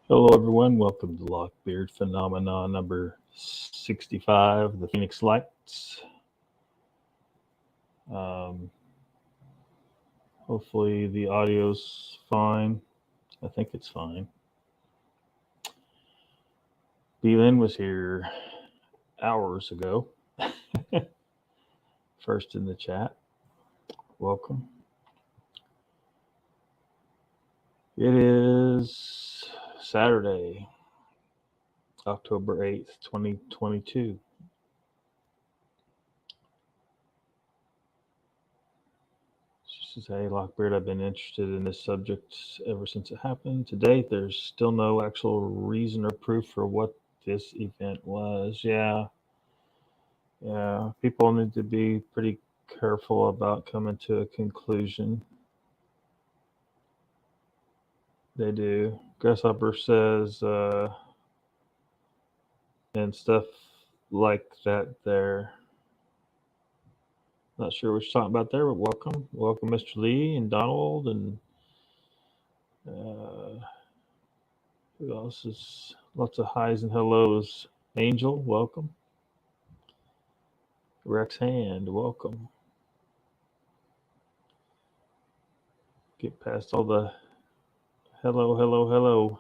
Hello, everyone. Welcome to LOCKBEARD Phenomena number 65, the Phoenix Lights. Um, Hopefully, the audio's fine. I think it's fine. B-Lynn was here hours ago. First in the chat. Welcome. It is Saturday, October 8th, 2022. She says, hey, Lockbeard, I've been interested in this subject ever since it happened. To date, there's still no actual reason or proof for what this event was. Yeah. People need to be pretty careful about coming to a conclusion. They do. Grasshopper says, and stuff like that there. Not sure what you're talking about there, but welcome. Welcome, Mr. Lee and Donald and who else is lots of highs and hellos. Angel, welcome. Rex Hand, welcome. Get past all the hello.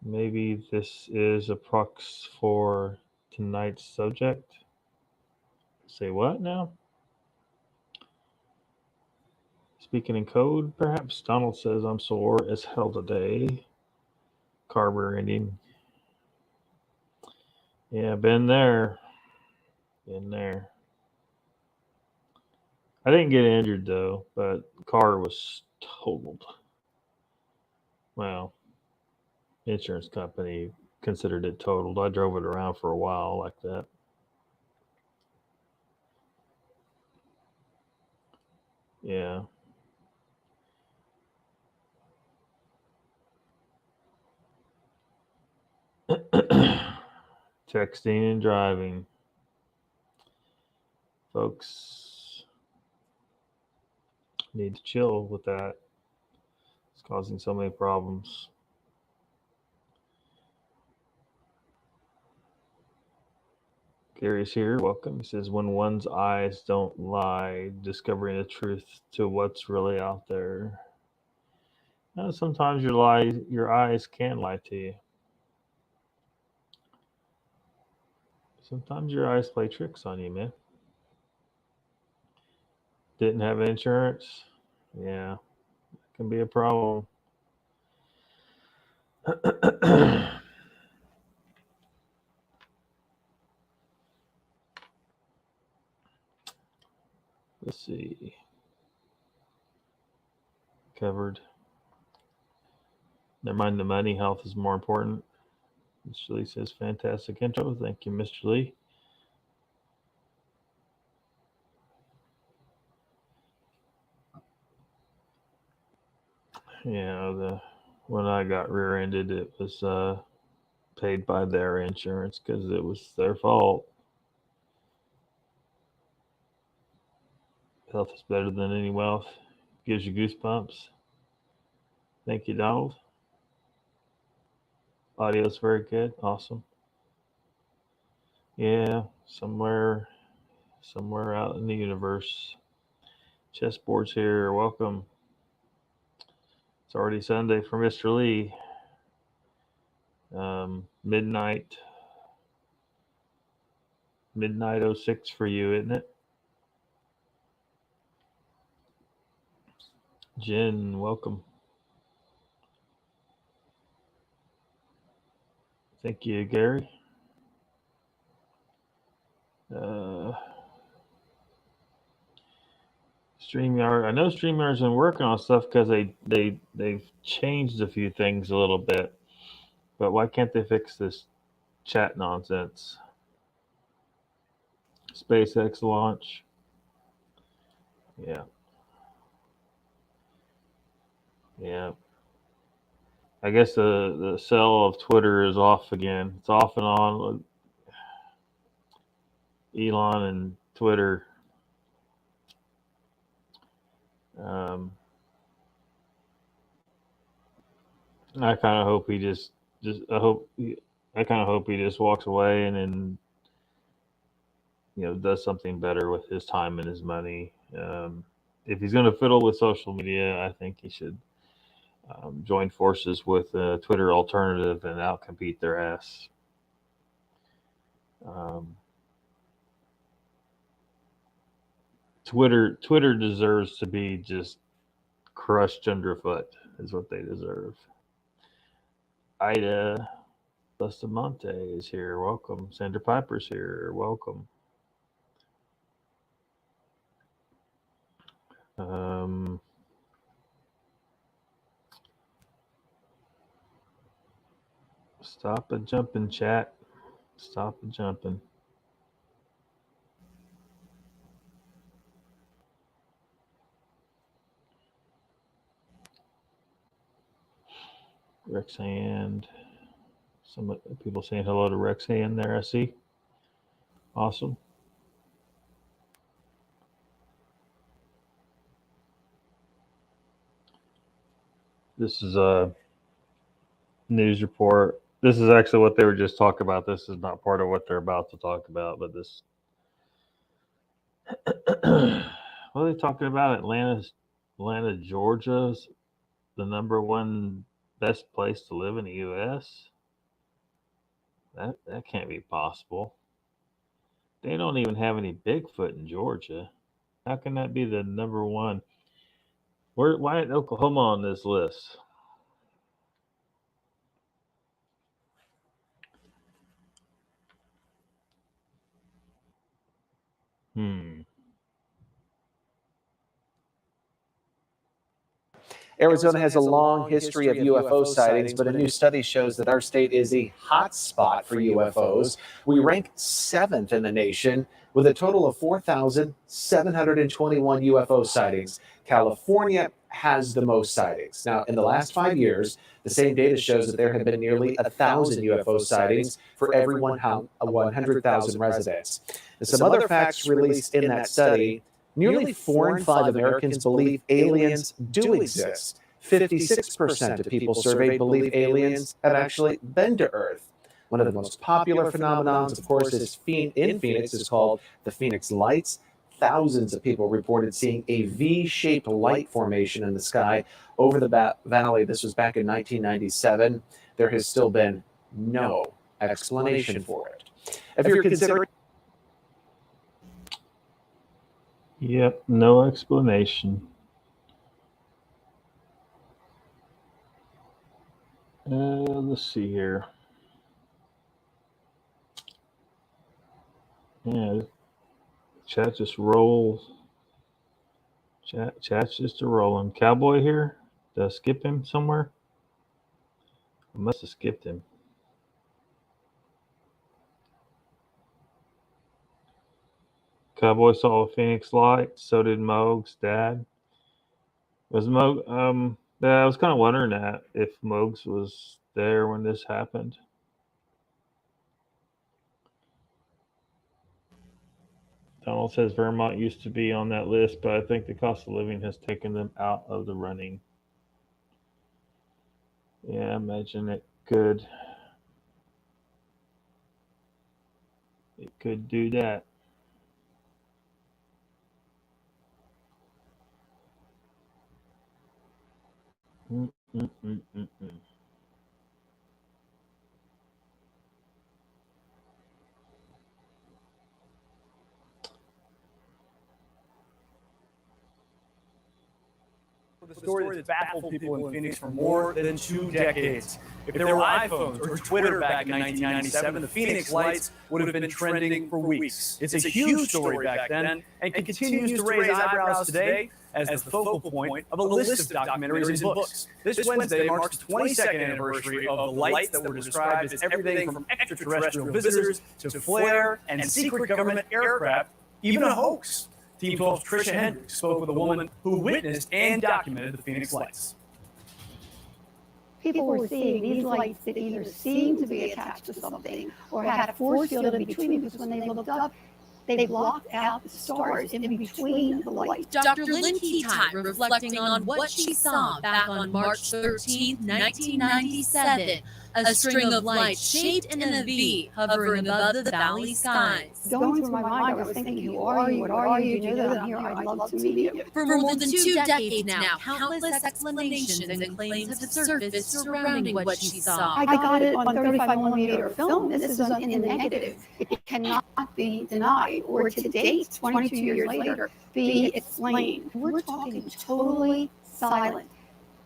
Maybe this is a prox for tonight's subject. Say what now? Speaking in code, perhaps. Donald says, I'm sore as hell today. Carver ending. Yeah, been there. Been there. I didn't get injured though, but the car was totaled. Well, insurance company considered it totaled. I drove it around for a while like that. Yeah. Texting and driving. Folks need to chill with that. It's causing so many problems. Gary's here. Welcome. He says, when one's eyes don't lie, discovering the truth to what's really out there. Now, sometimes your eyes can lie to you. Sometimes your eyes play tricks on you, man. Didn't have insurance? Yeah, it can be a problem. Let's see. Covered. Never mind the money. Health is more important. Mr. Lee says, fantastic intro. Thank you, Mr. Lee. Yeah, when I got rear-ended, it was paid by their insurance because it was their fault. Health is better than any wealth. Gives you goosebumps. Thank you, Donald. Audio's very good. Awesome. Yeah, somewhere out in the universe. Chessboard's here. Welcome. It's already Sunday for Mr. Lee. Midnight 06 for you, isn't it? Jen, welcome. Thank you, Gary. StreamYard. I know StreamYard's been working on stuff because they've changed a few things a little bit. But why can't they fix this chat nonsense? SpaceX launch. Yeah. I guess the cell of Twitter is off again. It's off and on. Elon and Twitter. Um, I kind of hope he I kind of hope he just walks away and then does something better with his time and his money. If he's going to fiddle with social media, I think he should join forces with a Twitter alternative and outcompete their ass. Um, Twitter deserves to be just crushed underfoot. Is what they deserve. Ida Bustamante is here. Welcome. Sandra Piper's here. Welcome. Stop a jumping, chat. Stop a jumping. Rexand. Some people saying hello to Rexand there, I see. Awesome. This is a news report. This is actually what they were just talking about. This is not part of what they're about to talk about, but this. What are they talking about? Atlanta, Georgia's the #1 best place to live in the U.S. That can't be possible. They don't even have any Bigfoot in Georgia. How can that be the #1? Why isn't Oklahoma on this list? Arizona has a long history of UFO sightings, but a new study shows that our state is a hot spot for UFOs. We rank 7th in the nation with a total of 4,721 UFO sightings. California has the most sightings. Now, in the last 5 years, the same data shows that there have been nearly 1,000 UFO sightings for every 100,000 residents. And some other facts released in that study: nearly 4 in 5 Americans believe aliens do exist. 56% of people surveyed believe aliens have actually been to Earth. One of the most popular phenomenons, of course, in Phoenix is called the Phoenix Lights. Thousands of people reported seeing a V-shaped light formation in the sky over the valley. This was back in 1997. There has still been no explanation for it. If you're considering... Yep, no explanation. Let's see here. Yeah, chat just rolls. Chat's just a rolling. Cowboy here? Did I skip him somewhere? I must have skipped him. Cowboy saw a Phoenix light. So did Moog's dad. Was Moog? Yeah, I was kind of wondering that if Moogs was there when this happened. Donald says Vermont used to be on that list, but I think the cost of living has taken them out of the running. Yeah, I imagine it could. It could do that. The story that's baffled people in Phoenix for more than 2 decades. If there were iPhones or Twitter back in 1997, the Phoenix Lights would have been trending for weeks. It's a huge story back then and continues to raise eyebrows today as the focal point of a list of documentaries and books. This Wednesday marks the 22nd anniversary of the lights that were described as everything from extraterrestrial visitors to flare and secret government aircraft, even a hoax. Team 12's Tricia Hendricks spoke with a woman who witnessed and documented the Phoenix Lights. People were seeing these lights that either seemed to be attached to something or had a force field in between, because when they looked up, They blocked out the stars in between the lights. Dr. Lynn Keatai, reflecting on what she saw back on March 13, 1997, a string of lights shaped in a V hovering above the valley skies. Going through my mind, I was thinking, who are you? What are you? Do you know that I'm here? I'd love to meet you. For more than 2 decades now, countless explanations and claims have surfaced surrounding what she saw. I got it on 35mm film. This is in the negative. It cannot be denied, or to date, 22 years later, be explained. We're talking totally silent.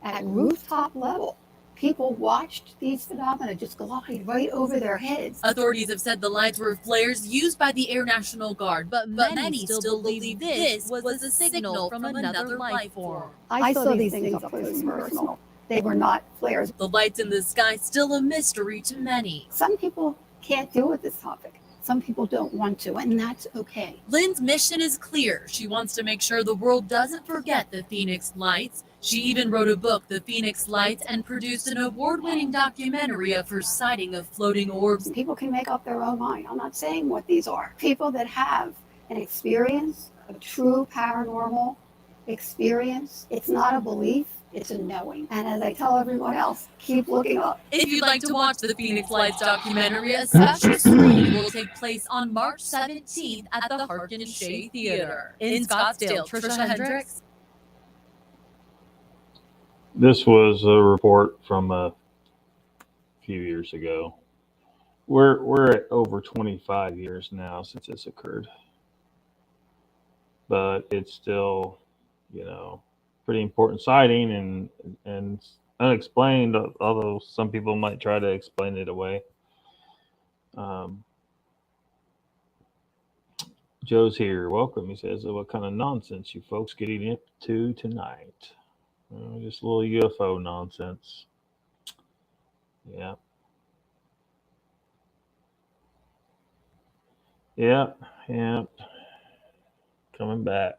At rooftop level, people watched these phenomena just glide right over their heads. Authorities have said the lights were flares used by the Air National Guard, but many still believe this was a signal from another life form. I saw these things up close and personal. They were not flares. The lights in the sky still a mystery to many. Some people can't deal with this topic. Some people don't want to, and that's okay. Lynn's mission is clear. She wants to make sure the world doesn't forget the Phoenix Lights. She even wrote a book, The Phoenix Lights, and produced an award-winning documentary of her sighting of floating orbs. People can make up their own mind. I'm not saying what these are. People that have an experience, a true paranormal experience, it's not a belief. It's a knowing. And as I tell everyone else, keep looking up. If you'd like to watch the Phoenix Lights documentary, a special screening will take place on March 17th at the Harkin Shea Theater. In Scottsdale, Trisha Hendricks. This was a report from a few years ago. We're at over 25 years now since this occurred. But it's still, pretty important sighting and unexplained, although some people might try to explain it away. Joe's here. Welcome. He says, what kind of nonsense you folks getting into tonight? Just a little UFO nonsense. Yeah. Yeah. Coming back.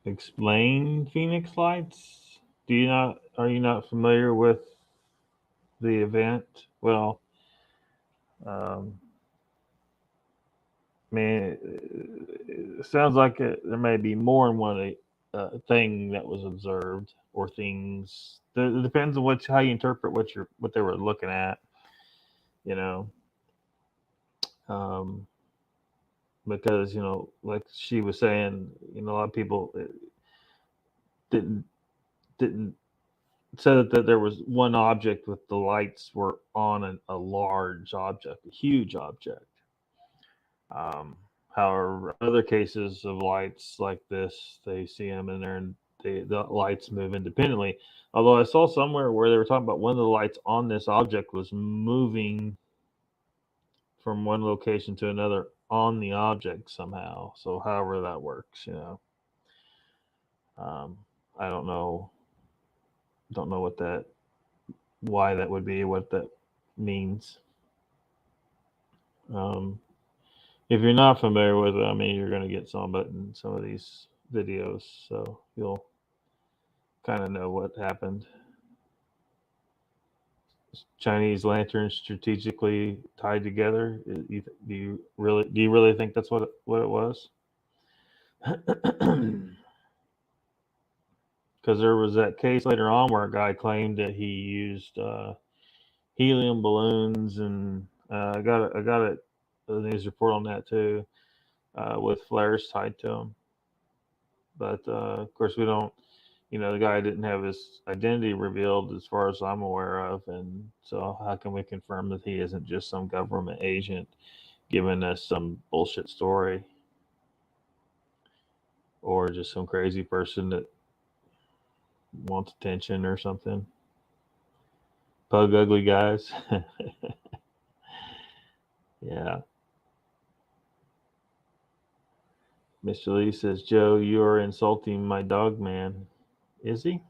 Explain Phoenix Lights? Are you not familiar with the event? Well, it sounds like there may be more than one thing that was observed, or things. It depends on how you interpret what they were looking at. Because like she was saying, a lot of people didn't say that there was one object with the lights were on a large object, a huge object. However, other cases of lights like this, they see them in there and the lights move independently. Although I saw somewhere where they were talking about one of the lights on this object was moving from one location to another on the object somehow. So however that works, I don't know why that would be, what that means. If you're not familiar with it, you're going to get some of it in some of these videos, so you'll kind of know what happened. Chinese lanterns strategically tied together. Do you really think that's what it was? Because there was that case later on where a guy claimed that he used helium balloons, and I got a news report on that too, with flares tied to them. But of course, we don't. The guy didn't have his identity revealed, as far as I'm aware of, and so how can we confirm that he isn't just some government agent giving us some bullshit story, or just some crazy person that wants attention or something? Pug ugly guys. Yeah. Mr. Lee says, Joe, you are insulting my dog man. Is he?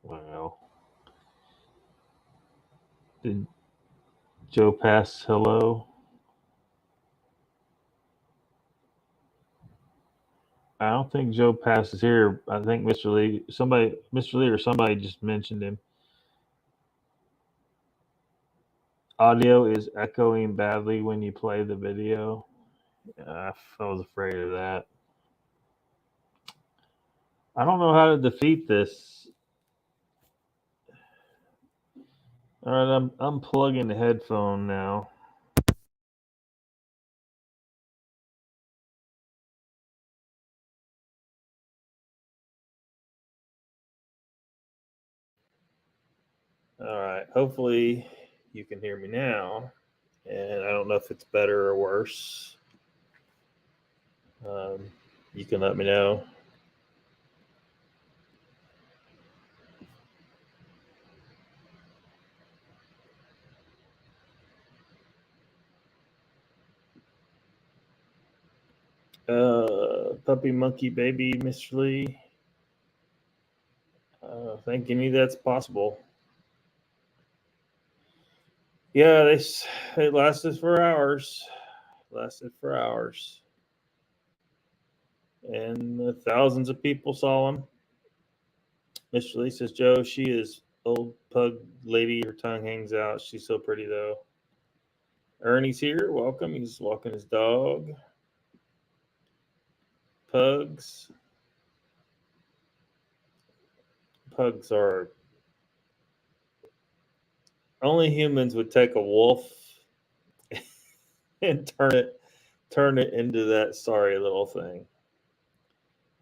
Well, did Joe pass hello? I don't think Joe Pass is here. I think Mr. Lee or somebody just mentioned him. audio is echoing badly when you play the video. I was afraid of that. I don't know how to defeat this. All right, I'm unplugging the headphone now. All right, hopefully you can hear me now. And I don't know if it's better or worse. You can let me know. Puppy Monkey Baby, Mr. Lee. Thank you. That's possible. Yeah, it lasted for hours. And thousands of people saw him. Mr. Lee says, Joe, she is old pug lady. Her tongue hangs out. She's so pretty, though. Ernie's here. Welcome. He's walking his dog. Pugs. Pugs are... Only humans would take a wolf and turn it into that sorry little thing.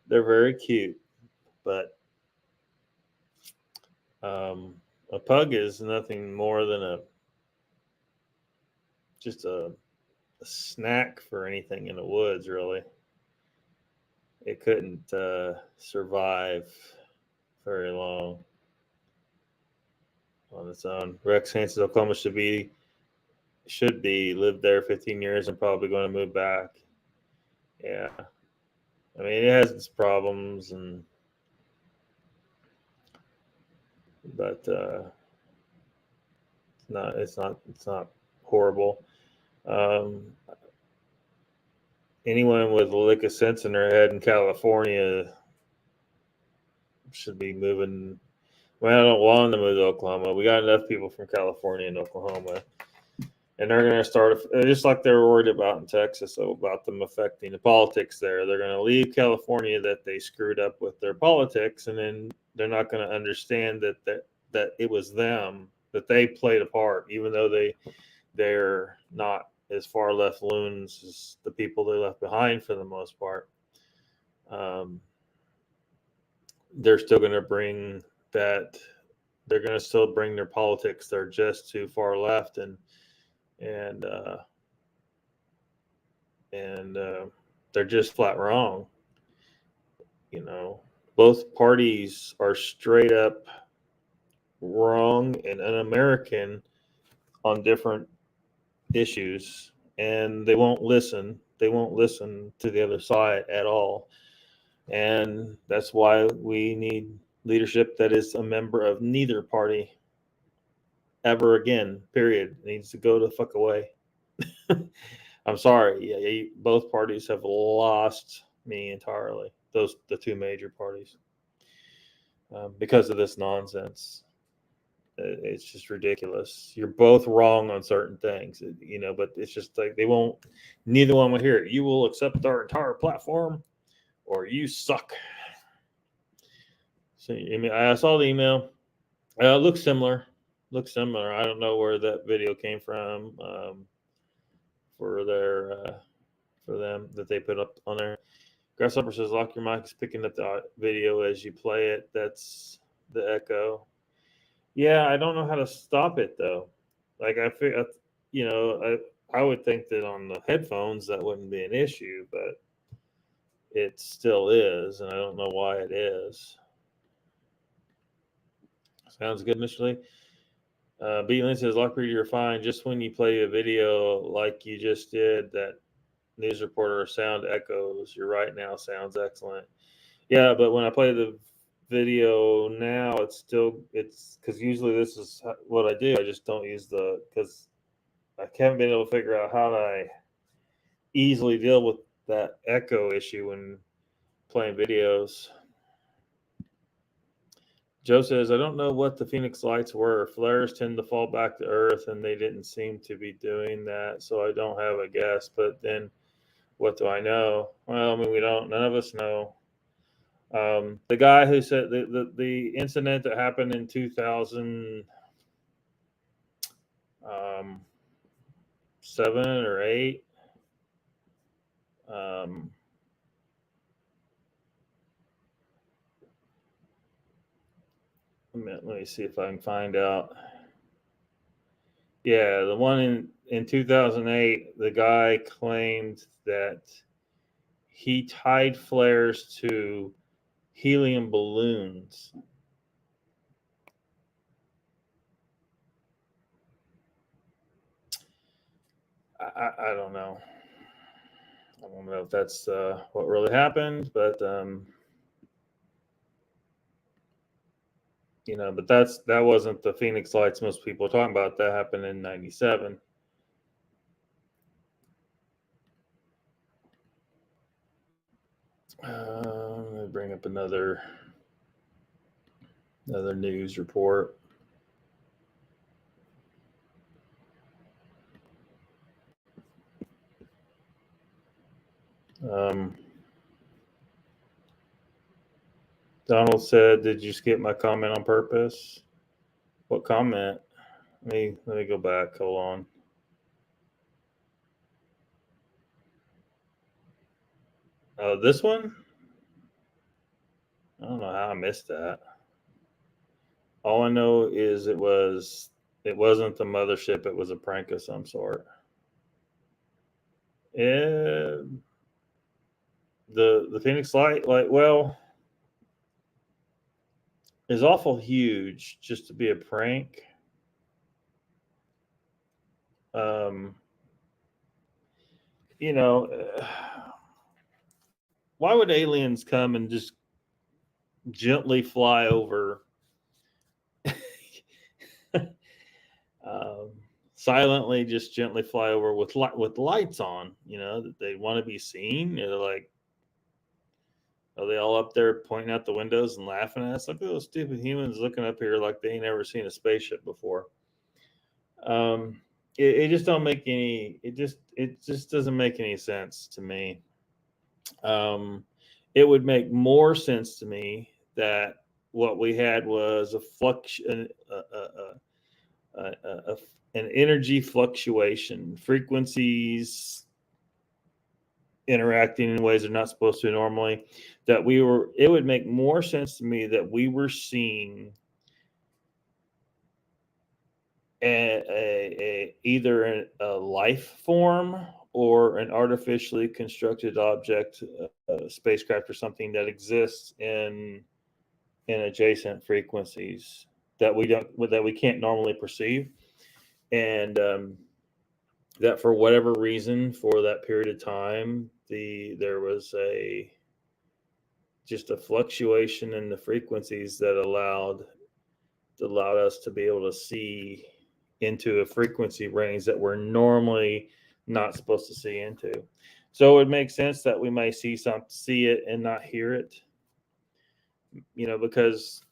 They're very cute, but a pug is nothing more than just a snack for anything in the woods, really. It couldn't survive very long on its own. Rex Hansen, Oklahoma should be lived there 15 years and probably going to move back. Yeah. I mean, it has its problems, but it's not horrible. Anyone with a lick of sense in their head in California should be moving. Well, I don't want them to move to Oklahoma. We got enough people from California and Oklahoma. And they're going to start, just like they were worried about in Texas, about them affecting the politics there. They're going to leave California that they screwed up with their politics, and then they're not going to understand that it was them, that they played a part, even though they're not as far left loons as the people they left behind for the most part. They're still going to bring that. They're going to still bring their politics. They're just too far left, and they're just flat wrong. You know, both parties are straight up wrong and un-American on different issues, and they won't listen. They won't listen to the other side at all. And that's why we need leadership that is a member of neither party ever again, period. It needs to go the fuck away. I'm sorry. Yeah, both parties have lost me entirely. The two major parties, because of this nonsense. It's just ridiculous. You're both wrong on certain things, but it's just like neither one will hear it. You will accept our entire platform or you suck. So I saw the email. Looks similar. I don't know where that video came from for them that they put up on there. Grasshopper says, lock your mic is picking up the video as you play it. That's the echo. Yeah, I don't know how to stop it though. Like I would think that on the headphones that wouldn't be an issue, but it still is, and I don't know why it is. Sounds good, Mr. Lee. B. Lynn says, Lockbeard, you're fine. Just when you play a video like you just did, that news reporter sound echoes. You're right now. Sounds excellent. Yeah, but when I play the video now, it's because usually this is what I do. I just don't use because I haven't been able to figure out how to easily deal with that echo issue when playing videos. Joe says, I don't know what the Phoenix lights were. Flares tend to fall back to Earth, and they didn't seem to be doing that, so I don't have a guess. But then, what do I know? Well, I mean, we don't. None of us know. The guy who said the incident that happened in 2007 or 8. Let me see if I can find out. Yeah, the one in 2008, the guy claimed that he tied flares to helium balloons. I don't know. I don't know if that's what really happened, but you know, but that wasn't the Phoenix lights most people are talking about. That happened in 97. Let me bring up another news report. Donald said, "Did you skip my comment on purpose?" What comment? Let me go back. Hold on. Oh, this one? I don't know how I missed that. All I know is it wasn't the mothership. It was a prank of some sort. The Phoenix light, well, is awful huge just to be a prank. You know, why would aliens come and just gently fly over, silently, just gently fly over with lights on? You know, that they want to be seen. They're like, are they all up there pointing out the windows and laughing at us? Look at those stupid humans looking up here like they ain't ever seen a spaceship before. It just don't make any. It just doesn't make any sense to me. It would make more sense to me that what we had was an energy fluctuation, frequencies interacting in ways they're not supposed to normally. It would make more sense to me that we were seeing either a life form or an artificially constructed object, a spacecraft or something that exists in adjacent frequencies that we can't normally perceive, and that for whatever reason, for that period of time, there was just a fluctuation in the frequencies that allowed us to be able to see into a frequency range that we're normally not supposed to see into. So it would make sense that we may see it and not hear it. You know, because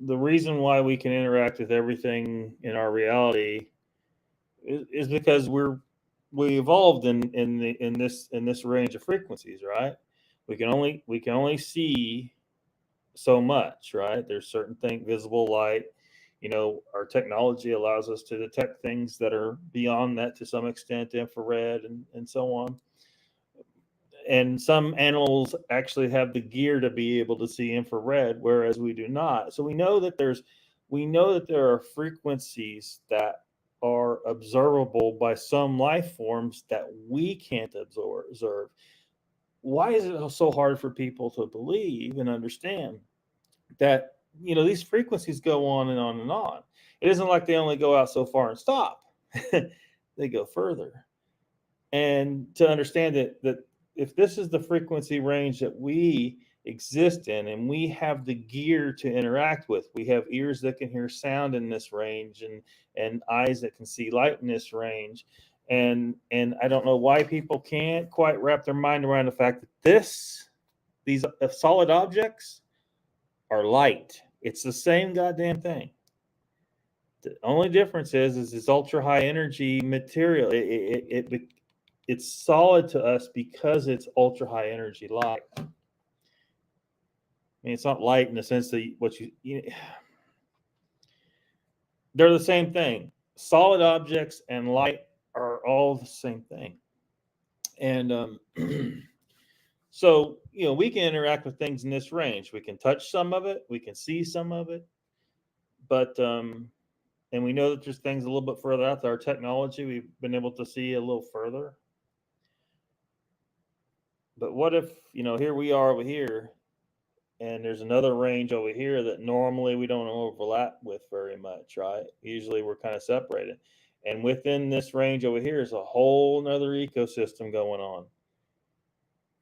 the reason why we can interact with everything in our reality is because we evolved in this range of frequencies, right? We can only see so much, right? There's certain things, visible light. You know, our technology allows us to detect things that are beyond that to some extent, infrared and so on. And some animals actually have the gear to be able to see infrared, whereas we do not. So we know that there are frequencies that are observable by some life forms that we can't observe. Why is it so hard for people to believe and understand that, you know, these frequencies go on and on and on? It isn't like they only go out so far and stop. They go further. And to understand that if this is the frequency range that we exist in, and we have the gear to interact with, we have ears that can hear sound in this range, and eyes that can see light in this range. And I don't know why people can't quite wrap their mind around the fact that these solid objects are light. It's the same goddamn thing. The only difference is it's ultra high energy material. It's solid to us because it's ultra high energy light. I mean, it's not light in the sense that they're the same thing. Solid objects and light are all the same thing. And so, we can interact with things in this range. We can touch some of it. We can see some of it. But, and we know that there's things a little bit further out there. Our technology, we've been able to see a little further. But what if, here we are over here, and there's another range over here that normally we don't overlap with very much, right? Usually we're kind of separated. And within this range over here is a whole nother ecosystem going on.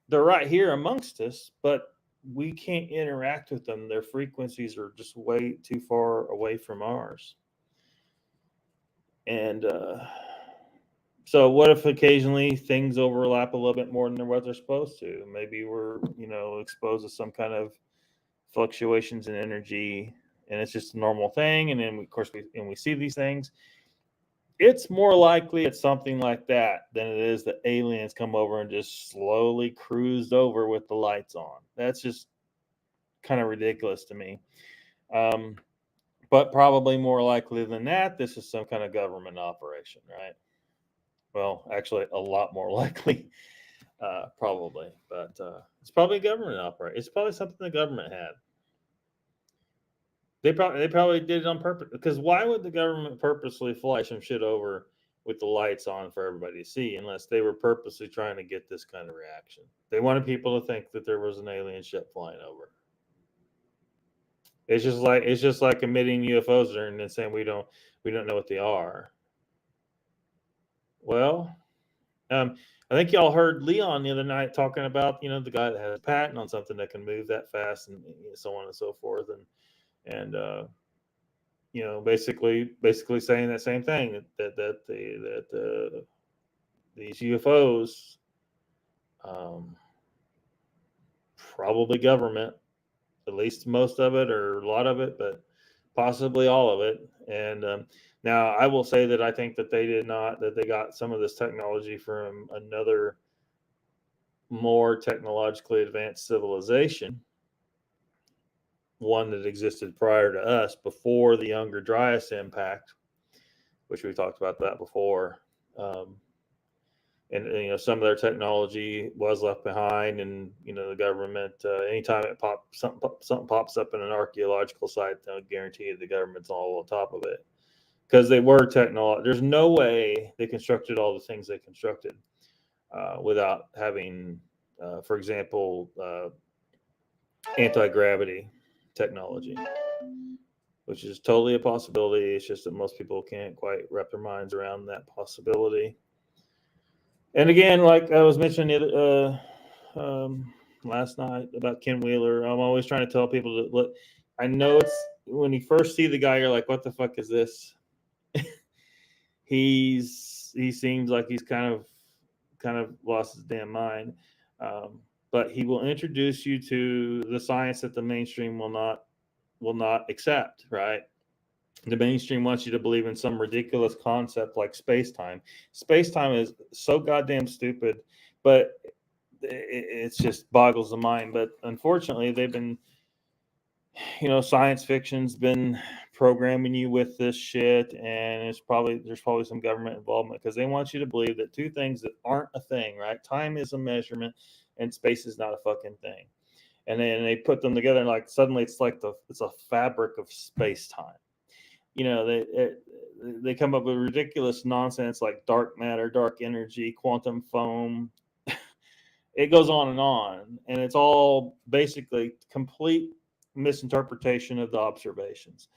They're right here amongst us, but we can't interact with them. Their frequencies are just way too far away from ours. And so what if occasionally things overlap a little bit more than what they're supposed to? Maybe we're, exposed to some kind of fluctuations in energy, and it's just a normal thing. And then, of course, we see these things. It's more likely it's something like that than it is that aliens come over and just slowly cruised over with the lights on. That's just kind of ridiculous to me. But probably more likely than that, this is some kind of government operation, right? Well, actually, a lot more likely, probably. But it's probably a government operation. It's probably something the government had. They probably did it on purpose. Because why would the government purposely fly some shit over with the lights on for everybody to see, unless they were purposely trying to get this kind of reaction? They wanted people to think that there was an alien ship flying over. It's just like emitting UFOs and then saying we don't know what they are. Well, I think y'all heard Leon the other night talking about the guy that has a patent on something that can move that fast and so on and so forth, and basically saying that same thing, that these UFOs, probably government, at least most of it or a lot of it, but possibly all of it. And now I will say that I think that they got some of this technology from another more technologically advanced civilization, one that existed prior to us, before the Younger Dryas impact, which we talked about that before. And some of their technology was left behind, and the government, anytime something pops up in an archaeological site, they'll guarantee you the government's all on top of it, because they were technology. There's no way they constructed all the things they constructed without having, for example, anti-gravity technology, which is totally a possibility. It's just that most people can't quite wrap their minds around that possibility. And again, like I was mentioning last night about Ken Wheeler, I'm always trying to tell people that, look, I know it's when you first see the guy, you're like, what the fuck is this? He seems like he's kind of lost his damn mind. But he will introduce you to the science that the mainstream will not accept, right? The mainstream wants you to believe in some ridiculous concept like space-time. Space-time is so goddamn stupid, but it just boggles the mind. But unfortunately, they've been, science fiction's been programming you with this shit, and there's probably some government involvement, because they want you to believe that two things that aren't a thing, right? Time is a measurement, and space is not a fucking thing. And then they put them together, and like suddenly it's a fabric of space-time. They come up with ridiculous nonsense like dark matter, dark energy, quantum foam. It goes on, and it's all basically complete misinterpretation of the observations.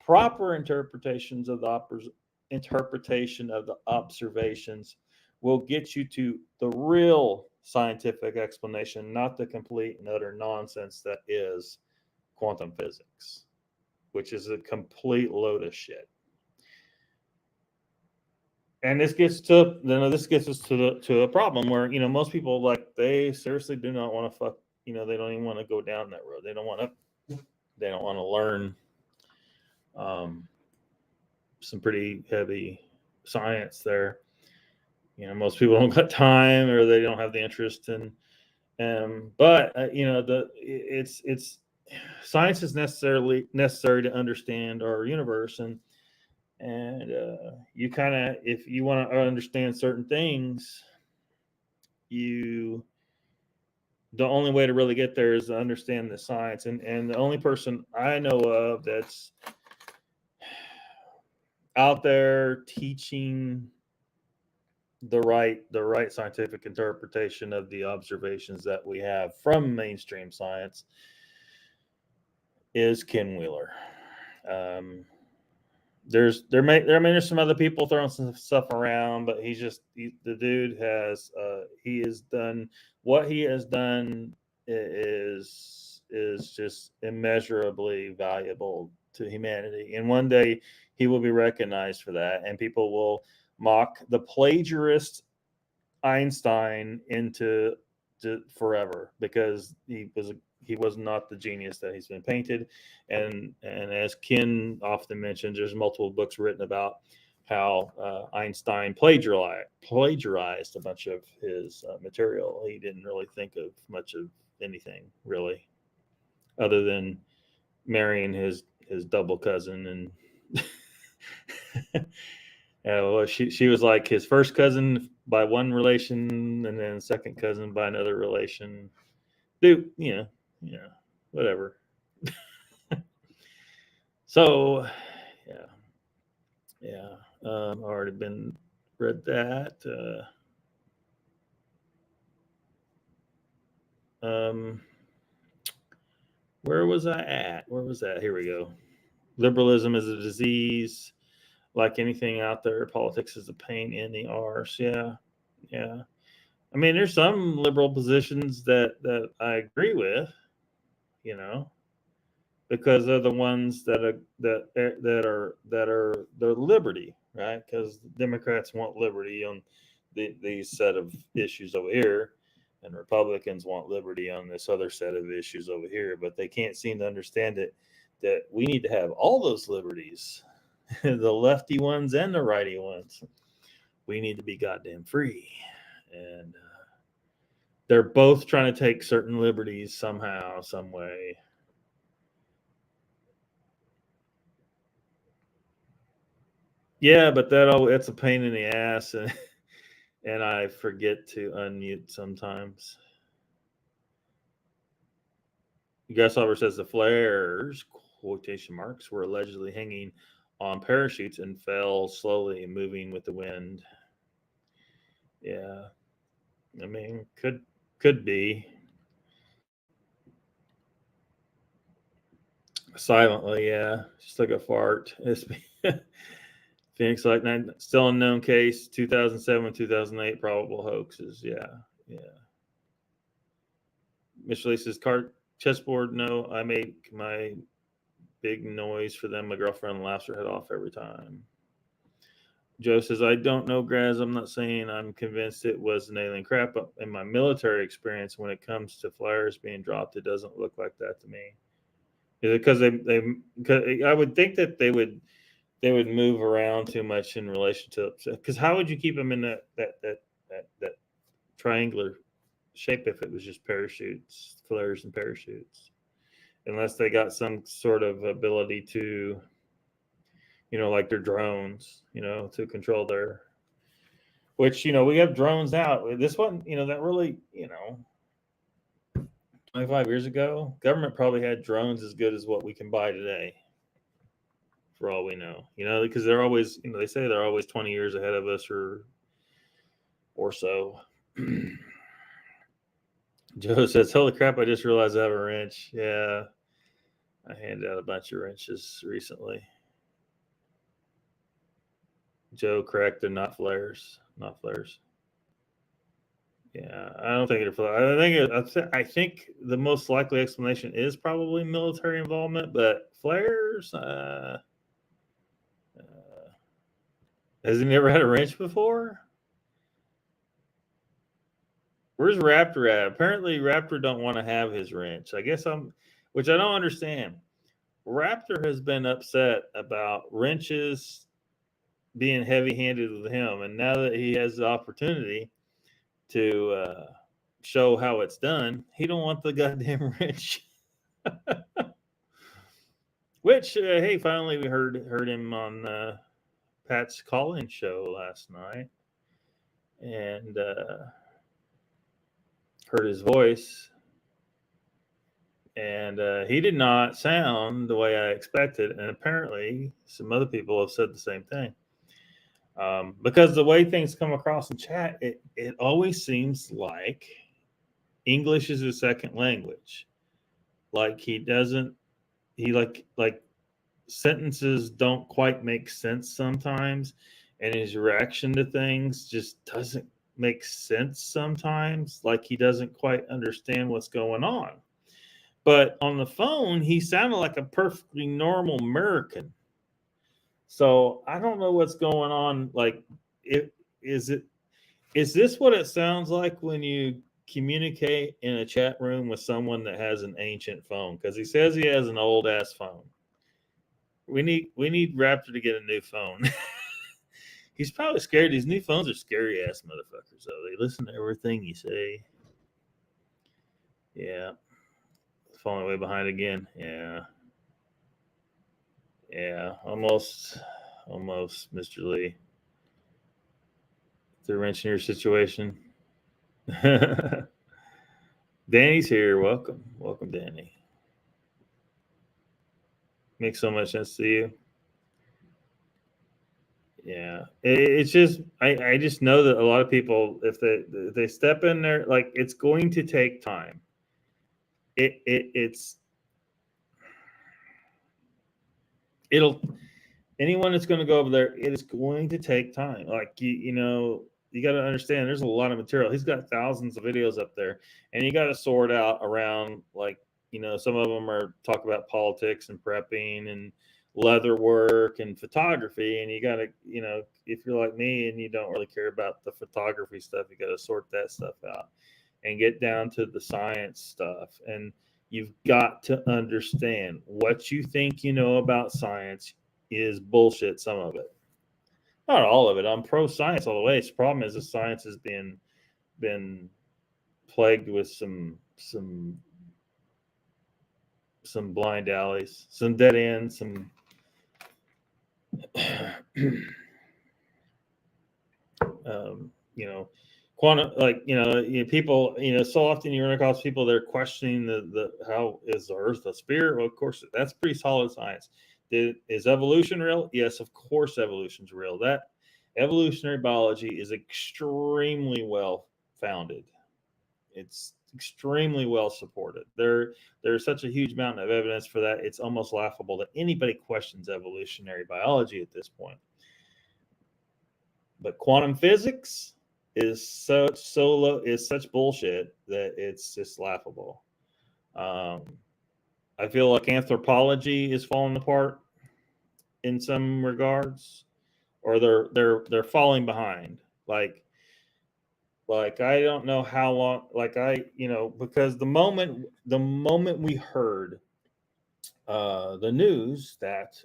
Proper interpretations of the observations will get you to the real scientific explanation, not the complete and utter nonsense that is quantum physics, which is a complete load of shit. And this gets us to a problem where most people, like, they seriously do not want to fuck. They don't even want to go down that road. They don't want to they don't want to learn some pretty heavy science there. You know, most people don't got time, or they don't have the interest in. But you know, it's science is necessary to understand our universe, and you kind of, if you want to understand certain things, the only way to really get there is to understand the science. And the only person I know of that's out there teaching the right scientific interpretation of the observations that we have from mainstream science is Ken Wheeler. There's some other people throwing some stuff around, but the dude has he has done what he has done is just immeasurably valuable to humanity, and one day he will be recognized for that, and people will mock the plagiarist Einstein into forever because he was not the genius that he's been painted. And as Ken often mentions, there's multiple books written about how Einstein plagiarized a bunch of his material. He didn't really think of much of anything really, other than marrying his double cousin. And well, she was like his first cousin by one relation, and then second cousin by another relation. Dude, whatever. So, already been read that. Where was I at? Where was that? Here we go. Liberalism is a disease. Like anything out there, politics is a pain in the arse. Yeah. I mean, there's some liberal positions that I agree with, because they're the ones that are the liberty, right? Because Democrats want liberty on these set of issues over here, and Republicans want liberty on this other set of issues over here. But they can't seem to understand that we need to have all those liberties. The lefty ones and the righty ones. We need to be goddamn free. And they're both trying to take certain liberties somehow, some way. Yeah, but that's a pain in the ass, and I forget to unmute sometimes. Grasshopper says the flares, quotation marks, were allegedly hanging on parachutes and fell slowly, moving with the wind. Yeah, I mean, could be. Silently, yeah, just like a fart. Phoenix Light 9, still unknown case. 2007, 2008 probable hoaxes. Yeah. Michelle says chessboard. No, I make my big noise for them. My girlfriend laughs her head off every time. Joe says, I don't know, Graz. I'm not saying I'm convinced it was an alien crap, but in my military experience, when it comes to flares being dropped, it doesn't look like that to me. Is it because I would think that they would move around too much in relation to, because how would you keep them in that triangular shape if it was just parachutes, flares and parachutes, unless they got some sort of ability to, like their drones, to control their, which, we have drones out. This one, that really, 25 years ago, government probably had drones as good as what we can buy today, for all we know, because they're always, they say they're always 20 years ahead of us or so. Joe says, holy crap, I just realized I have a wrench. Yeah, I handed out a bunch of wrenches recently. Joe, correct, they're not flares. Yeah, I don't think they're. I think the most likely explanation is probably military involvement, but flares. Has he never had a wrench before? Where's Raptor at? Apparently, Raptor don't want to have his wrench. I guess which I don't understand. Raptor has been upset about wrenches being heavy-handed with him, and now that he has the opportunity to show how it's done, he don't want the goddamn wrench. Which, hey, finally we heard him on Pat's call-in show last night, and heard his voice, and he did not sound the way I expected, and apparently some other people have said the same thing. Because the way things come across in chat, it always seems like English is his second language. Like he like sentences don't quite make sense sometimes, and his reaction to things just doesn't make sense sometimes. Like he doesn't quite understand what's going on. But on the phone, he sounded like a perfectly normal American. So I don't know what's going on. Like, is this what it sounds like when you communicate in a chat room with someone that has an ancient phone? Because he says he has an old ass phone. We need Raptor to get a new phone. He's probably scared. These new phones are scary ass motherfuckers, though. They listen to everything you say. Yeah. Falling way behind again. Yeah. Yeah. Almost, Mr. Lee. The wrench in your situation. Danny's here. Welcome. Welcome, Danny. Makes so much sense to you. Yeah, it's just I just know that a lot of people, if they step in there, like it's going to take time. It'll anyone that's going to go over there, it is going to take time. Like you got to understand, there's a lot of material. He's got thousands of videos up there, and you got to sort out around like some of them are talk about politics and prepping and leather work and photography, and you got to if you're like me and you don't really care about the photography stuff, you got to sort that stuff out and get down to the science stuff. And you've got to understand what you think you know about science is bullshit. Some of it, not all of it. I'm pro science all the way. The problem is the science has been plagued with some blind alleys, some dead ends, some quantum, people, so often you run across people that are questioning the how is the earth a sphere? Well, of course, that's pretty solid science. Is evolution real? Yes, of course evolution's real. That evolutionary biology is extremely well founded. It's extremely well supported. There's such a huge mountain of evidence for that. It's almost laughable that anybody questions evolutionary biology at this point. But quantum physics is such bullshit that it's just laughable. I feel like anthropology is falling apart in some regards, or they're falling behind. Like I don't know how long. Because the moment we heard the news that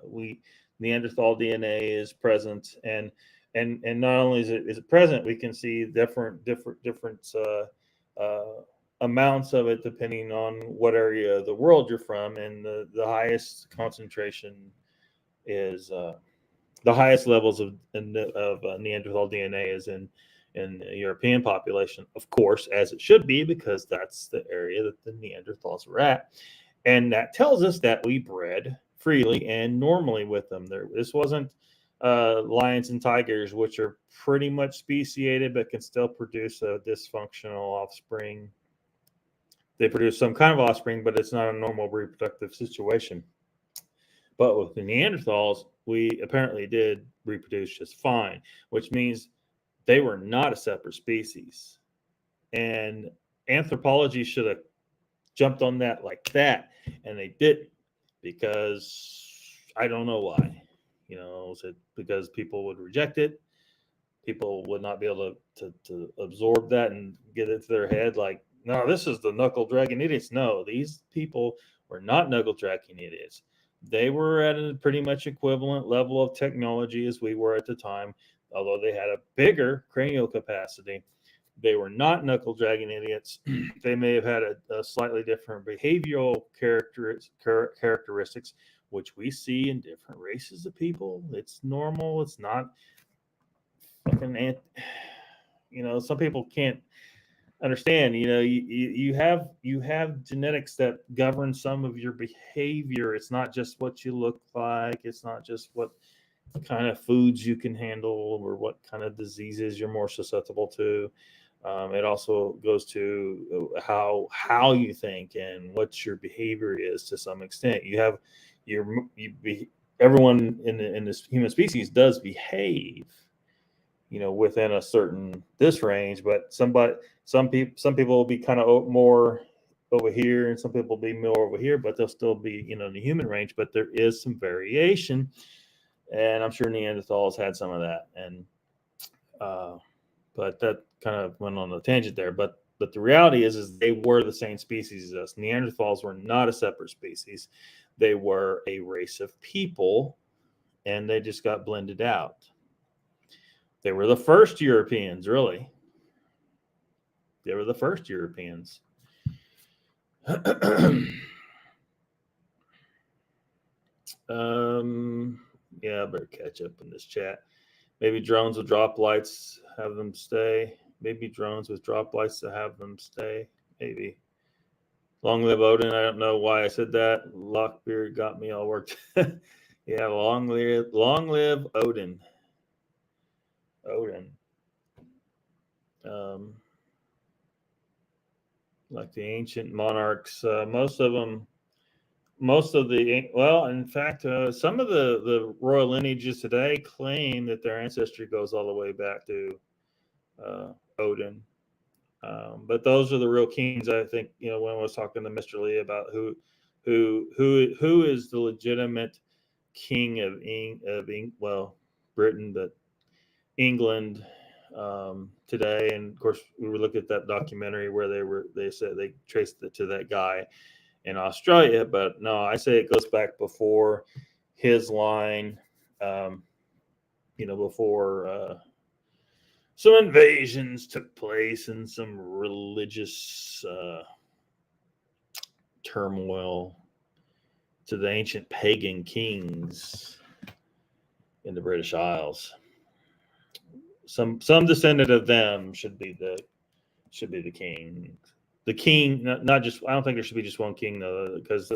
we Neanderthal DNA is present, and not only is it present, we can see different amounts of it depending on what area of the world you're from, and the highest concentration is the highest levels of Neanderthal DNA is in the European population, of course, as it should be, because that's the area that the Neanderthals were at, and that tells us that we bred freely and normally with them. This wasn't lions and tigers, which are pretty much speciated but can still produce a dysfunctional offspring. They produce some kind of offspring, but it's not a normal reproductive situation. But with the Neanderthals, we apparently did reproduce just fine, which means they were not a separate species. And anthropology should have jumped on that like that, and they didn't, because I don't know why. Is it because people would reject it? People would not be able to absorb that and get it to their head like, no, this is the knuckle dragging idiots. No, these people were not knuckle dragging idiots. They were at a pretty much equivalent level of technology as we were at the time, although they had a bigger cranial capacity. They were not knuckle dragging idiots. They may have had a slightly different behavioral characteristics, which we see in different races of people. It's normal. It's not fucking, some people can't understand. You have genetics that govern some of your behavior. It's not just what you look like. It's not just what kind of foods you can handle or what kind of diseases you're more susceptible to. It also goes to how you think and what your behavior is to some extent. Everyone in this human species does behave, within a certain this range, but some people will be kind of more over here, and some people will be more over here, but they'll still be, in the human range. But there is some variation, and I'm sure Neanderthals had some of that, and but that kind of went on a tangent there. But the reality is they were the same species as us. Neanderthals were not a separate species; they were a race of people, and they just got blended out. They were the first Europeans, really. They were the first Europeans. Yeah, I better catch up in this chat. Maybe drones with drop lights, have them stay. Maybe drones with drop lights to have them stay. Maybe. Long live Odin. I don't know why I said that. Lockbeard got me all worked. Yeah, long live Odin. Odin. Like the ancient monarchs, most of the some of the royal lineages today claim that their ancestry goes all the way back to Odin. But those are the real kings. I think, when I was talking to Mr. Lee about who is the legitimate king of Britain, but England today. And of course, we were looking at that documentary where they said they traced it to that guy in Australia, but no, I say it goes back before his line, before some invasions took place and some religious turmoil to the ancient pagan kings in the British Isles. Some descendant of them should be the king. The king, not just. I don't think there should be just one king though, because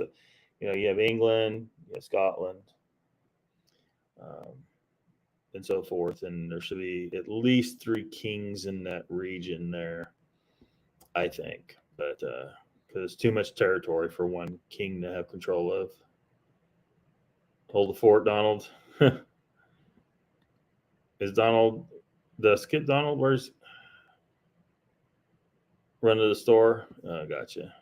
you have England, you have Scotland, and so forth, and there should be at least 3 kings in that region there. I think, but because it's too much territory for one king to have control of. Hold the fort, Donald. Is Donald the skip? Donald, where's? Run to the store. Gotcha.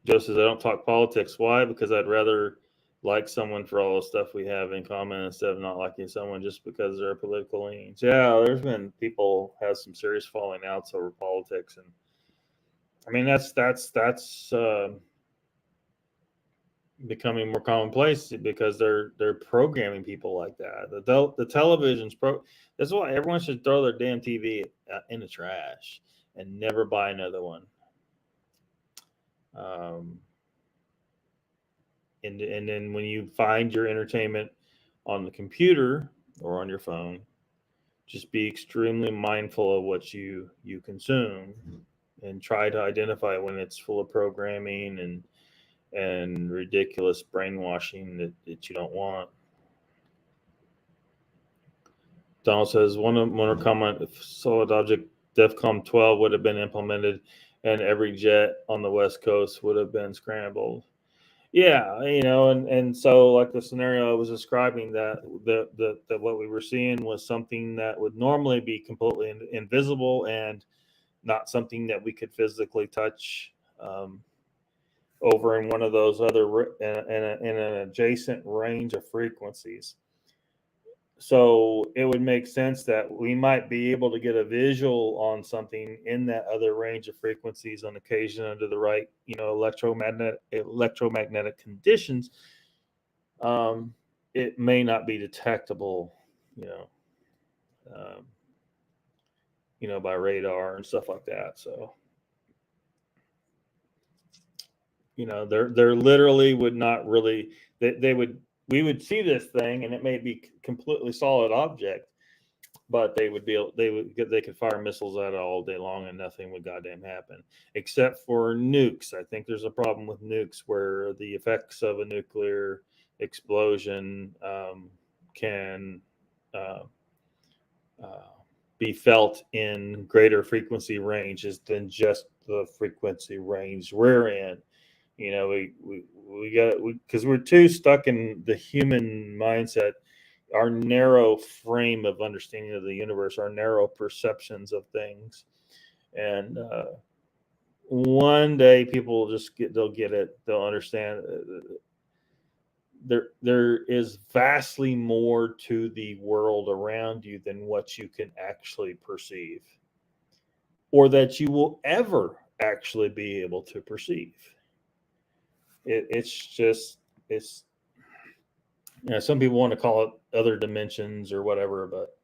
Joe says, I don't talk politics. Why? Because I'd rather like someone for all the stuff we have in common instead of not liking someone just because they're political leanings. Yeah, there's been people have some serious falling outs over politics, and I mean that's becoming more commonplace because they're programming people like that. The television's that's why everyone should throw their damn TV in the trash and never buy another one. And then when you find your entertainment on the computer or on your phone, just be extremely mindful of what you consume and try to identify when it's full of programming and ridiculous brainwashing that you don't want. Donald says, one more comment, if solid object DEFCON 12 would have been implemented and every jet on the West Coast would have been scrambled. Yeah, and so like the scenario I was describing, that what we were seeing was something that would normally be completely invisible and not something that we could physically touch over in one of those other in an adjacent range of frequencies. So it would make sense that we might be able to get a visual on something in that other range of frequencies on occasion under the right, electromagnetic conditions. It may not be detectable, um, by radar and stuff like that. So, they're literally would not really, we would see this thing and it may be completely solid object, but they could fire missiles at it all day long and nothing would goddamn happen, except for nukes. I think there's a problem with nukes where the effects of a nuclear explosion can be felt in greater frequency ranges than just the frequency range we're in. We got, because we're too stuck in the human mindset, our narrow frame of understanding of the universe, our narrow perceptions of things. And one day people will they'll get it. They'll understand there is vastly more to the world around you than what you can actually perceive, or that you will ever actually be able to perceive. It's some people want to call it other dimensions or whatever, but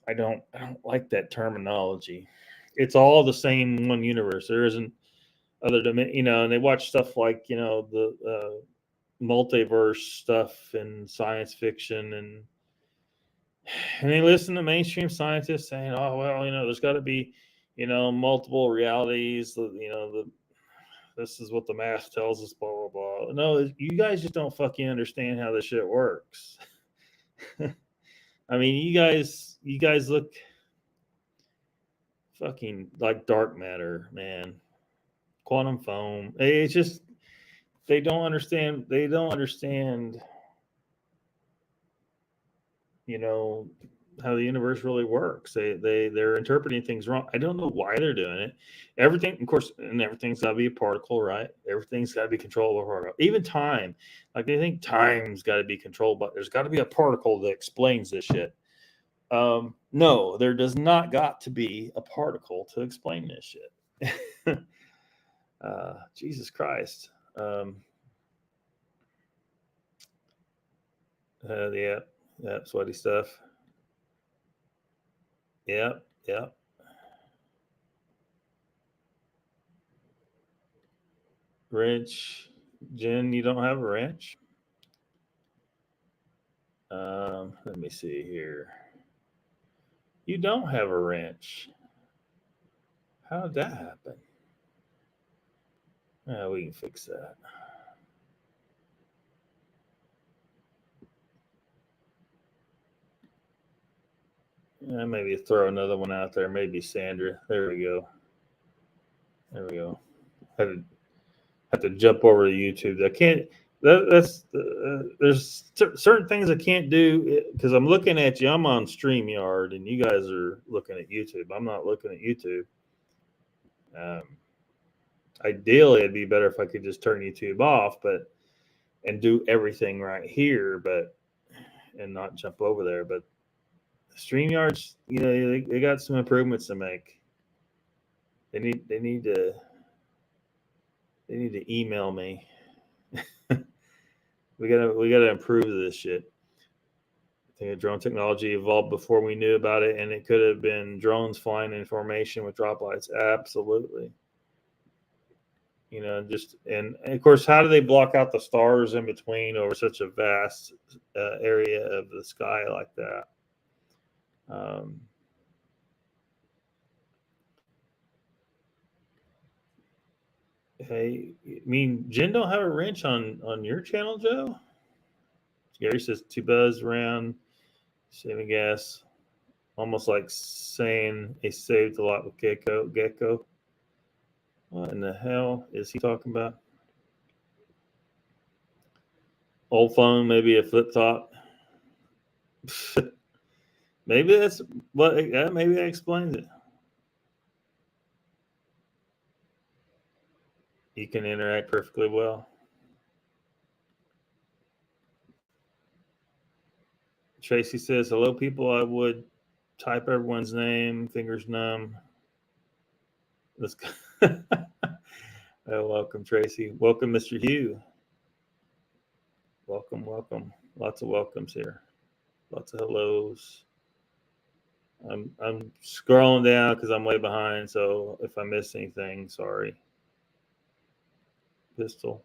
I don't like that terminology. It's all the same one universe. There isn't other dimension, and they watch stuff like, the multiverse stuff and science fiction, and they listen to mainstream scientists saying, oh, well, there's got to be, multiple realities, this is what the math tells us, blah, blah, blah. No, you guys just don't fucking understand how this shit works. I mean, you guys look fucking like dark matter, man. Quantum foam. It's just, they don't understand, how the universe really works. They're interpreting things wrong. I don't know why they're doing it. Everything, of course, and everything's got to be a particle, right? Everything's got to be controlled by a particle. Even time, like they think time's got to be controlled, but there's got to be a particle that explains this shit. No, there does not got to be a particle to explain this shit. Jesus Christ. Yeah, sweaty stuff. Yep. Wrench. Jen, you don't have a wrench? Let me see here. You don't have a wrench. How did that happen? We can fix that. Maybe throw another one out there. Maybe Sandra. There we go. Have to jump over to YouTube. I can't. There's certain things I can't do because I'm looking at you. I'm on StreamYard, and you guys are looking at YouTube. I'm not looking at YouTube. Ideally, it'd be better if I could just turn YouTube off, and do everything right here, and not jump over there. But StreamYards, they got some improvements to make. They need to email me. we gotta improve this shit. I think drone technology evolved before we knew about it, and it could have been drones flying in formation with drop lights. Absolutely. And of course, how do they block out the stars in between over such a vast area of the sky like that? Hey, I mean, Jen don't have a wrench on your channel, Joe? Gary says, to buzz around, saving gas. Almost like saying he saved a lot with Gecko. What in the hell is he talking about? Old phone, maybe a flip top. Maybe that's what. Maybe that explains it. You can interact perfectly well. Tracy says, hello, people. I would type everyone's name, fingers numb. Let's go. Welcome, Tracy. Welcome, Mr. Hugh. Welcome, welcome. Lots of welcomes here. Lots of hellos. I'm scrolling down because I'm way behind, so if I miss anything, sorry. Pistol.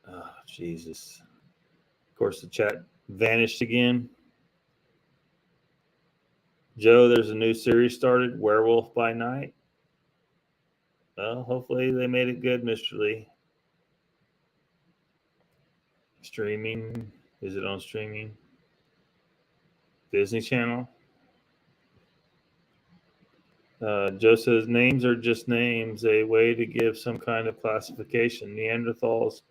Oh, Jesus. Of course, the chat vanished again. Joe, there's a new series started, Werewolf by Night. Well, hopefully they made it good, Mr. Lee. Streaming. Is it on streaming? Disney Channel. Joe says, names are just names, a way to give some kind of classification. Neanderthals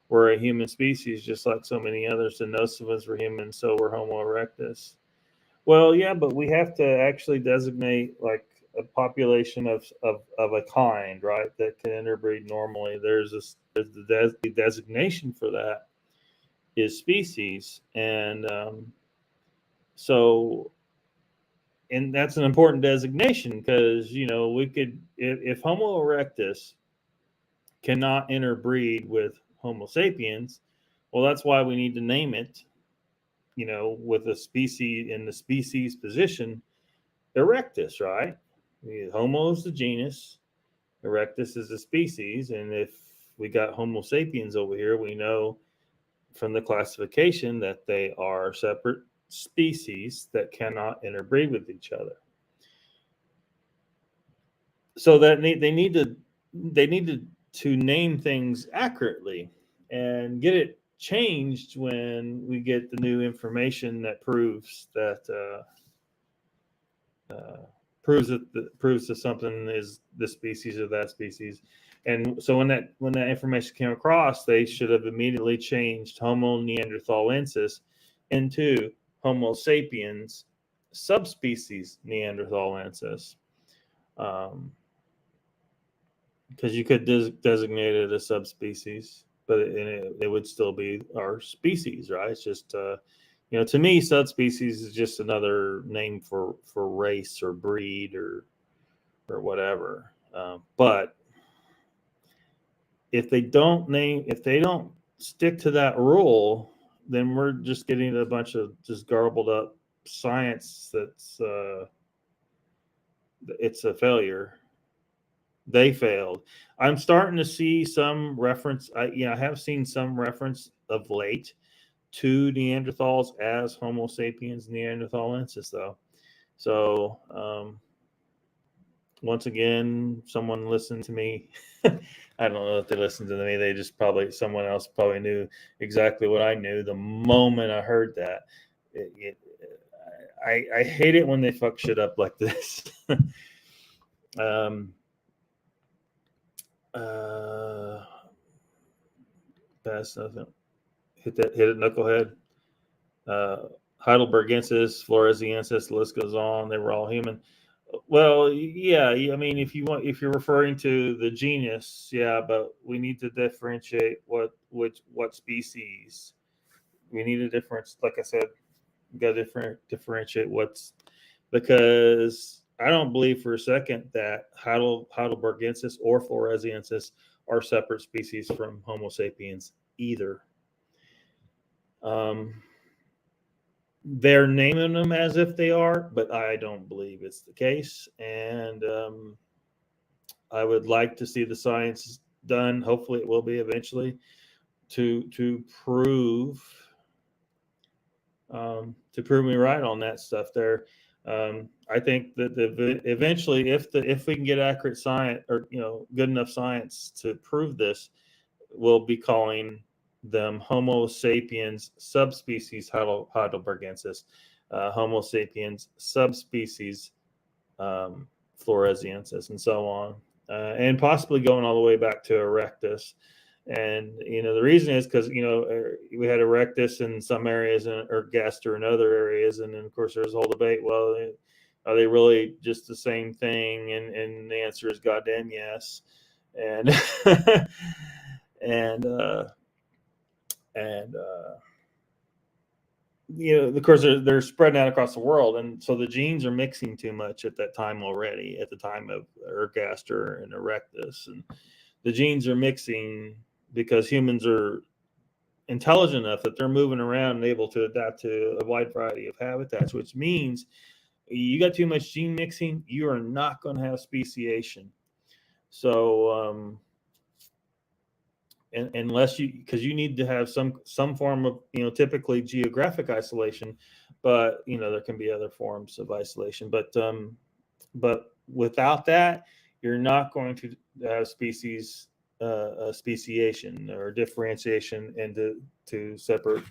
were a human species, just like so many others. Denisovans were humans, so were Homo erectus. Well, yeah, but we have to actually designate like a population of a kind, right, that can interbreed normally. There's the designation for that is species, and so. And that's an important designation because, you know, we could, if Homo erectus cannot interbreed with Homo sapiens, well, that's why we need to name it, you know, with a species in the species position, erectus, right? Homo is the genus, erectus is the species. And if we got Homo sapiens over here, we know from the classification that they are separate species that cannot interbreed with each other. So that they need to name things accurately and get it changed when we get the new information that proves that proves that something is this species or that species. And so when that information came across, they should have immediately changed Homo neanderthalensis into Homo sapiens subspecies Neanderthalensis, because you could designate it as subspecies, but it would still be our species, right? It's just you know, to me, subspecies is just another name for race or breed or whatever. But if they don't stick to that rule, then we're just getting a bunch of just garbled up science that's it's a failure. They failed. I'm starting to see some reference. I have seen some reference of late to Neanderthals as Homo sapiens Neanderthalensis, though. So once again, someone listened to me. I don't know if they listened to me. They just someone else probably knew exactly what I knew the moment I heard that. I hate it when they fuck shit up like this. Pass nothing. Hit it, knucklehead. Heidelbergensis, Floresiensis, the list goes on. They were all human. Well, yeah. I mean, if you're referring to the genus, yeah, but we need to differentiate what species. We need a difference. Like I said, we got to differentiate because I don't believe for a second that Heidelbergensis or Floresiensis are separate species from Homo sapiens either. They're naming them as if they are, but I don't believe it's the case. And I would like to see the science done. Hopefully, it will be eventually to prove me right on that stuff. There, I think that eventually, if we can get accurate science or good enough science to prove this, we'll be calling them Homo sapiens subspecies Heidelbergensis, Homo sapiens subspecies Floresiensis, and so on, and possibly going all the way back to Erectus. And the reason is because we had Erectus in some areas or Gaster in other areas, and then of course there's a whole debate. Well, are they really just the same thing? And the answer is goddamn yes. And and of course, they're spreading out across the world, and so the genes are mixing too much at that time already. At the time of Ergaster and Erectus, and the genes are mixing because humans are intelligent enough that they're moving around and able to adapt to a wide variety of habitats, which means you got too much gene mixing, you are not going to have speciation. So, unless because you need to have some form of, typically geographic isolation, but there can be other forms of isolation. But without that, you're not going to have speciation or differentiation into separate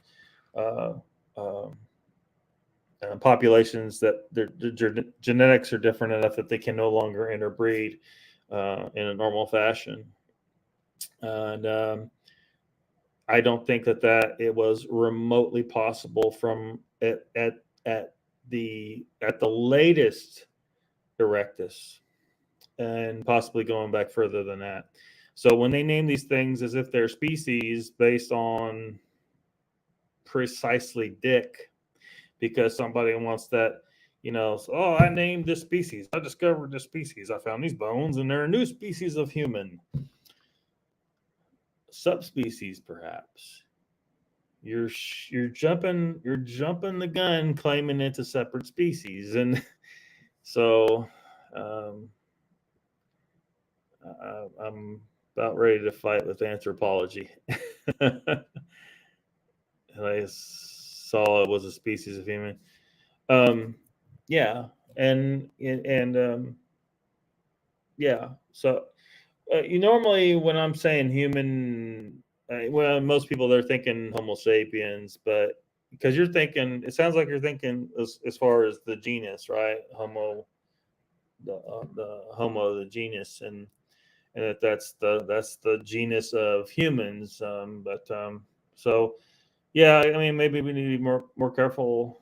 populations that their genetics are different enough that they can no longer interbreed in a normal fashion. And I don't think that it was remotely possible from at the latest Erectus, and possibly going back further than that. So when they name these things as if they're species based on precisely dick, because somebody wants that, oh, I named this species, I discovered this species, I found these bones, and they're a new species of human. Subspecies, perhaps. You're jumping the gun, claiming it's a separate species, and so I'm about ready to fight with anthropology. I saw it was a species of human. Yeah, and yeah. So you normally, when I'm saying human, well, most people, they're thinking Homo sapiens, but because you're thinking, it sounds like you're thinking as far as the genus, right? Homo, the Homo, the genus, and that's the genus of humans. So yeah, I mean, maybe we need to be more careful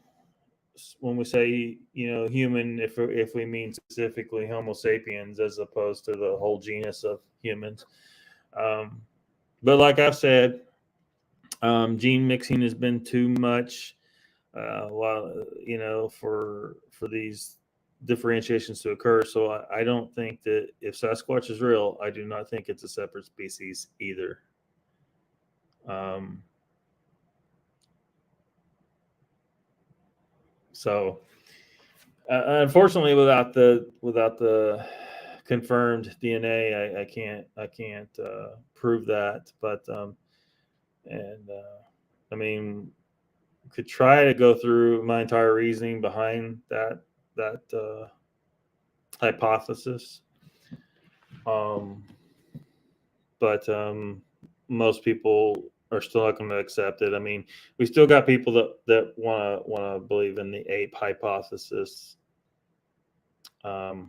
when we say, human, if we mean specifically Homo sapiens as opposed to the whole genus of humans. But like I've said, gene mixing has been too much. For these differentiations to occur. So I don't think that if Sasquatch is real, I do not think it's a separate species either. So unfortunately, without the confirmed DNA, I can't prove that. But I mean, could try to go through my entire reasoning behind that hypothesis. But most people are still not going to accept it. I mean, we still got people that want to believe in the ape hypothesis, and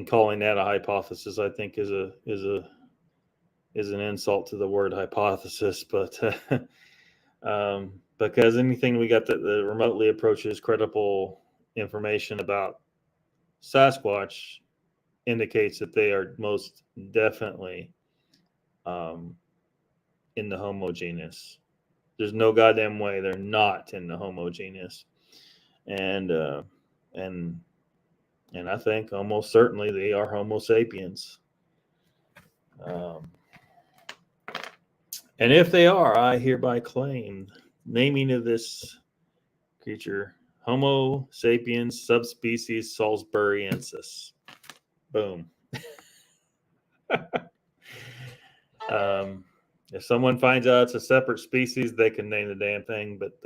calling that a hypothesis, I think, is an insult to the word hypothesis. But because anything we got that remotely approaches credible information about Sasquatch indicates that they are most definitely in the Homo genus. There's no goddamn way they're not in the Homo genus, and I think almost certainly they are Homo sapiens. And if they are, I hereby claim naming of this creature Homo sapiens subspecies Salisburyensis. Boom. If someone finds out it's a separate species, they can name the damn thing. But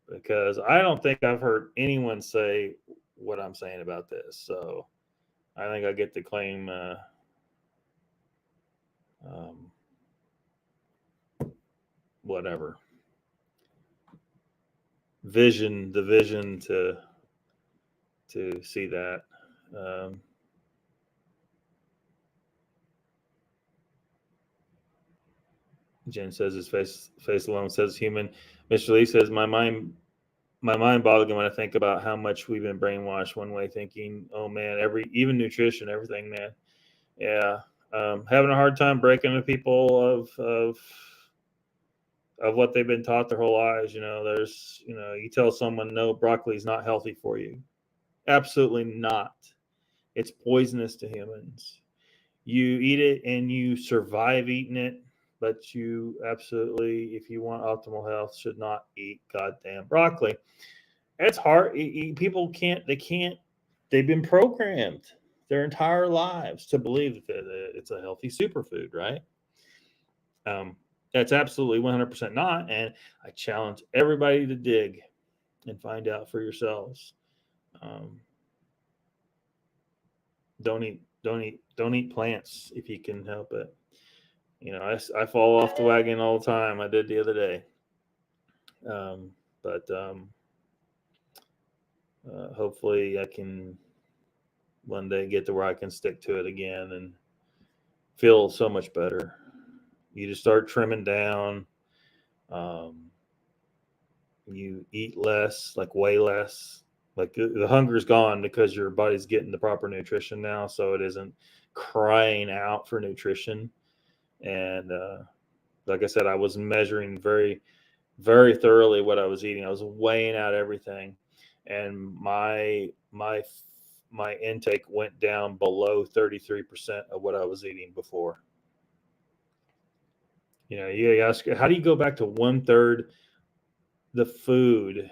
because I don't think I've heard anyone say what I'm saying about this, so I think I get to claim whatever the vision to see that. Jen says his face alone says human. Mr. Lee says my mind boggling when I think about how much we've been brainwashed one way thinking. Oh man, even nutrition, everything, man. Yeah, having a hard time breaking the people of of what they've been taught their whole lives. There's, you tell someone, no, broccoli is not healthy for you. Absolutely not. It's poisonous to humans. You eat it and you survive eating it, but you absolutely, if you want optimal health, should not eat goddamn broccoli. It's hard. People can't, they've been programmed their entire lives to believe that it's a healthy superfood, right? That's absolutely 100% not. And I challenge everybody to dig and find out for yourselves. Don't eat plants if you can help it. I fall off the wagon all the time. I did the other day. But hopefully I can one day get to where I can stick to it again and feel so much better. You just start trimming down. You eat less, like way less. Like the hunger's gone because your body's getting the proper nutrition now, so it isn't crying out for nutrition. And like I said, I was measuring very, very thoroughly what I was eating. I was weighing out everything, and my intake went down below 33% of what I was eating before. You ask, how do you go back to 1/3 the food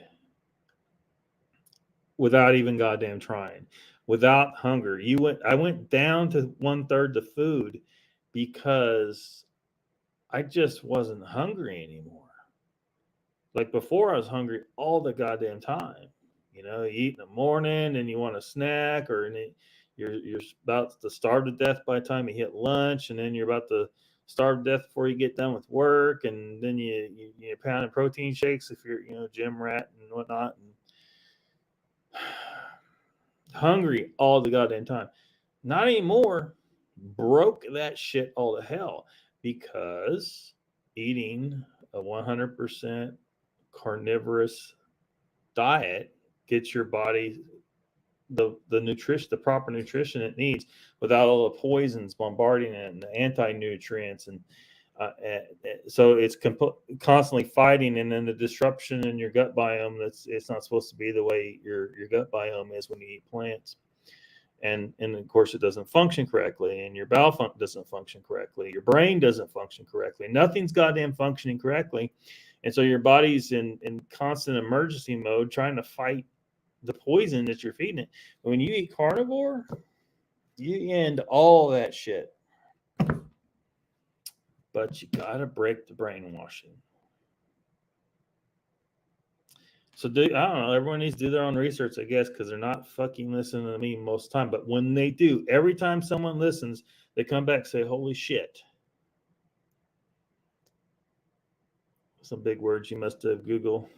without even goddamn trying, without hunger? I went down to 1/3 the food because I just wasn't hungry anymore. Like before, I was hungry all the goddamn time. You eat in the morning and you want a snack, or you're about to starve to death by the time you hit lunch, and then you're about to starve to death before you get done with work, and then you pound protein shakes if you're gym rat and whatnot, and hungry all the goddamn time. Not anymore. Broke that shit all to hell because eating a 100% carnivorous diet gets your body the nutrition, the proper nutrition it needs, without all the poisons bombarding it and the anti-nutrients, and so it's constantly fighting, and then the disruption in your gut biome. It's not supposed to be the way your gut biome is when you eat plants, and of course it doesn't function correctly, and your bowel doesn't function correctly, your brain doesn't function correctly, nothing's goddamn functioning correctly, and so your body's in constant emergency mode trying to fight the poison that you're feeding it. But when you eat carnivore, you end all that shit. But you gotta break the brainwashing. So I don't know. Everyone needs to do their own research, I guess, because they're not fucking listening to me most of the time. But when they do, every time someone listens, they come back and say, "Holy shit!" Some big words you must have Googled.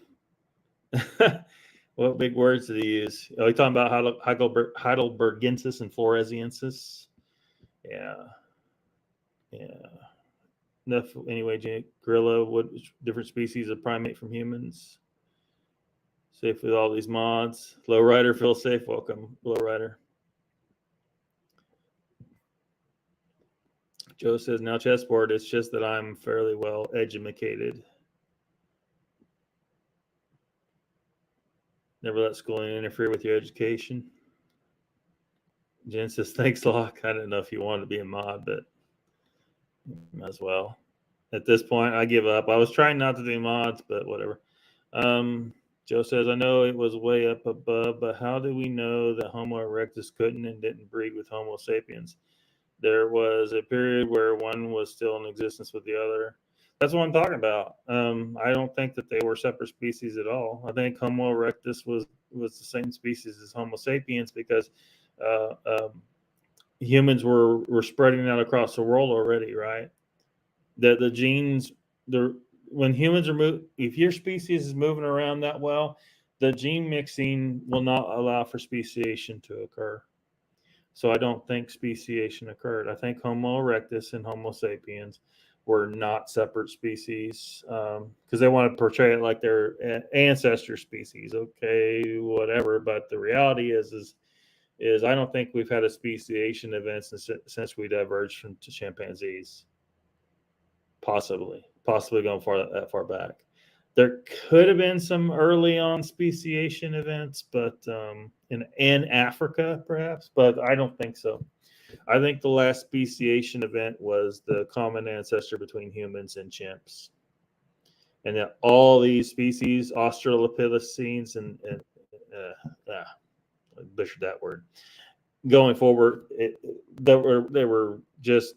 What big words did he use? Are you talking about Heidelbergensis and Floresiensis? Yeah. Enough. Anyway, gorilla, what different species of primate from humans? Safe with all these mods. Lowrider, feel safe. Welcome, Lowrider. Joe says, now chessboard, it's just that I'm fairly well educated. Never let schooling interfere with your education. Jen says, thanks, Lock. I didn't know if you wanted to be a mod, but might as well. At this point, I give up. I was trying not to do mods, but whatever. Joe says, I know it was way up above, but how do we know that Homo erectus couldn't and didn't breed with Homo sapiens? There was a period where one was still in existence with the other. That's what I'm talking about. I don't think that they were separate species at all. I think Homo erectus was the same species as Homo sapiens because humans were spreading out across the world already, right? The genes, when humans are if your species is moving around that well, the gene mixing will not allow for speciation to occur. So I don't think speciation occurred. I think Homo erectus and Homo sapiens were not separate species because they want to portray it like they're ancestor species. Okay, whatever. But the reality is I don't think we've had a speciation event since we diverged from chimpanzees. Possibly. possibly going that far back. There could have been some early on speciation events, but in Africa perhaps, but I don't think so. I think the last speciation event was the common ancestor between humans and chimps, and that all these species, Australopithecines and butchered that word. Going forward, they were just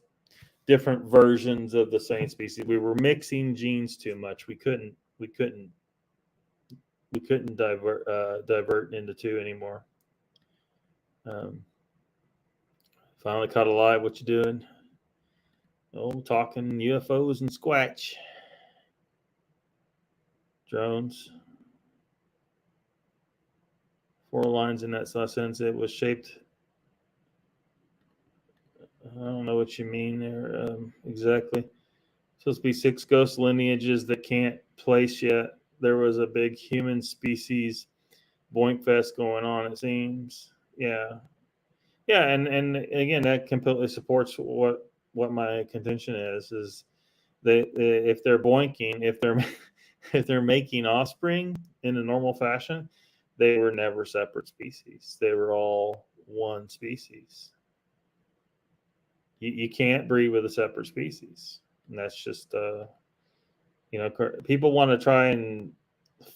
different versions of the same species. We were mixing genes too much. We couldn't divert into two anymore. Finally caught a live. What you doing? Oh, talking UFOs and Squatch. Drones. 4 lines in that sentence. It was shaped. I don't know what you mean there exactly. Supposed to be 6 ghost lineages that can't place yet. There was a big human species boink fest going on, it seems. Yeah, and again, that completely supports what my contention is they if they're boinking, if they're making offspring in a normal fashion, they were never separate species. They were all one species. You can't breed with a separate species, and that's just people want to try and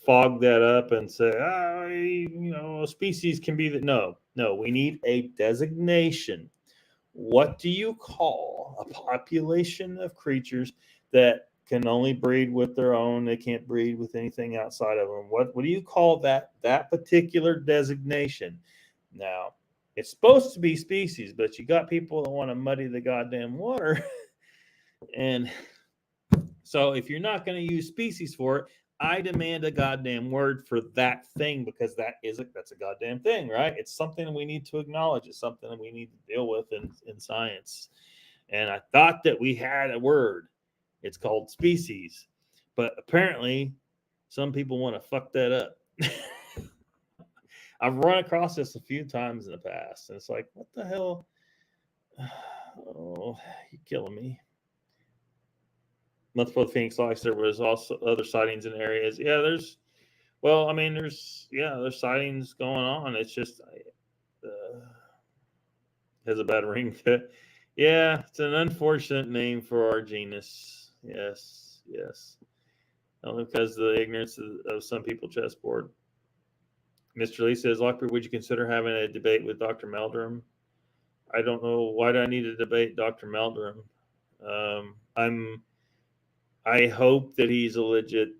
fog that up and say, a species can be that. No, we need a designation. What do you call a population of creatures that can only breed with their own? They can't breed with anything outside of them. What do you call that particular designation? Now, it's supposed to be species, but you got people that want to muddy the goddamn water. And so if you're not going to use species for it, I demand a goddamn word for that thing, because that's a goddamn thing, right? It's something we need to acknowledge. It's something that we need to deal with in science. And I thought that we had a word. It's called species. But apparently some people want to fuck that up. I've run across this a few times in the past, and it's like, what the hell? Oh, you're killing me. Month before the Phoenix Lights, there was also other sightings in areas. Yeah, there's sightings going on. It's just has a bad ring to it. Yeah, it's an unfortunate name for our genus. Yes. Only because of the ignorance of some people chessboard. Mr. Lee says, Lockbeard, would you consider having a debate with Dr. Meldrum? I don't know. Why do I need to debate Dr. Meldrum? I hope that he's legit,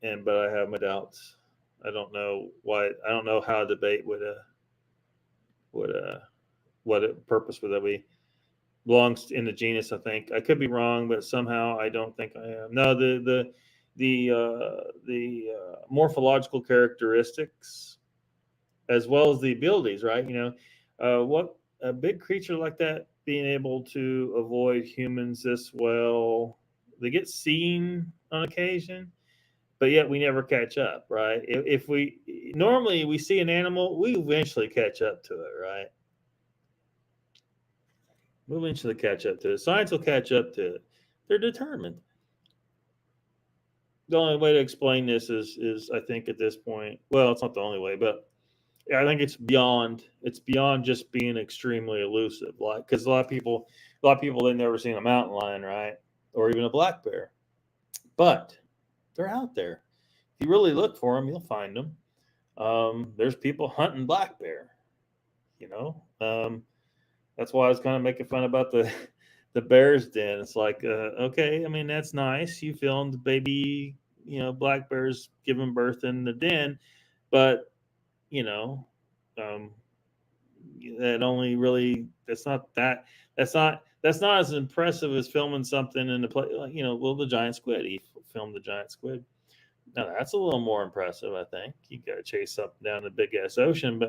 but I have my doubts. I don't know why. I don't know how a debate what purpose would that be? Belongs in the genus, I think. I could be wrong, but somehow I don't think I am. No, the morphological characteristics, as well as the abilities, right? What a big creature like that being able to avoid humans this well. They get seen on occasion, but yet we never catch up, right? If we normally see an animal, we eventually catch up to it, right? We'll eventually catch up to it. Science will catch up to it. They're determined. The only way to explain this is I think at this point, well, it's not the only way, but I think it's beyond just being extremely elusive. Like, because a lot of people they've never seen a mountain lion, right? Or even a black bear, but they're out there. If you really look for them, you'll find them. There's people hunting black bear. That's why I was kind of making fun about the bear's den. It's like, okay, I mean, that's nice. You filmed baby, black bears giving birth in the den, but that only really that's not as impressive as filming something in the play. The giant squid. He filmed the giant squid. Now that's a little more impressive, I think. You got to chase up down the big ass ocean,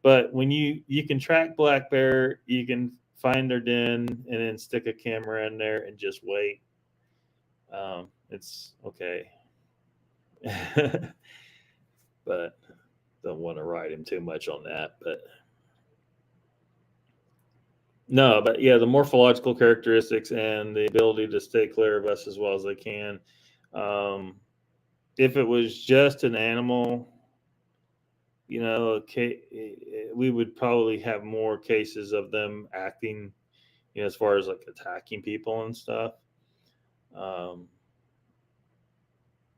but when you can track black bear, you can find their den and then stick a camera in there and just wait. It's okay, but don't want to ride him too much on that. But No, but yeah, the morphological characteristics and the ability to stay clear of us as well as they can. If it was just an animal, you know, we would probably have more cases of them acting, you know, as far as like attacking people and stuff.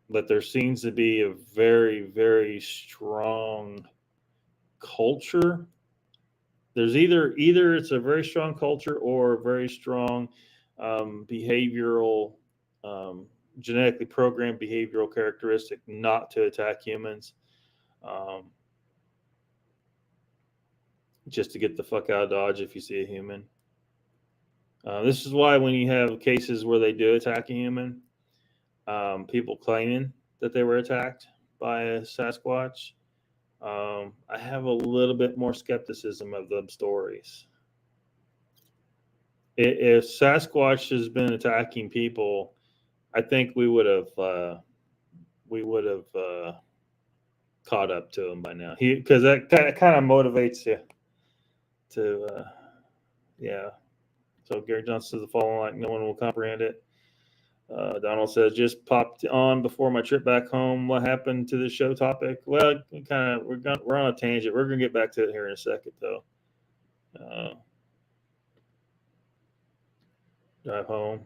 But there seems to be a very, very strong culture. There's either it's a very strong culture or a very strong behavioral, genetically programmed behavioral characteristic not to attack humans, just to get the fuck out of Dodge if you see a human. This is why when you have cases where they do attack a human, people claiming that they were attacked by a Sasquatch, I have a little bit more skepticism of them stories. If Sasquatch has been attacking people, I think we would have caught up to him by now. Because that kind of motivates you to, yeah. So Gary Johnson says the following, like no one will comprehend it. Donald says, just popped on before my trip back home. What happened to the show topic? Well, we're on a tangent. We're gonna get back to it here in a second, though. Drive home.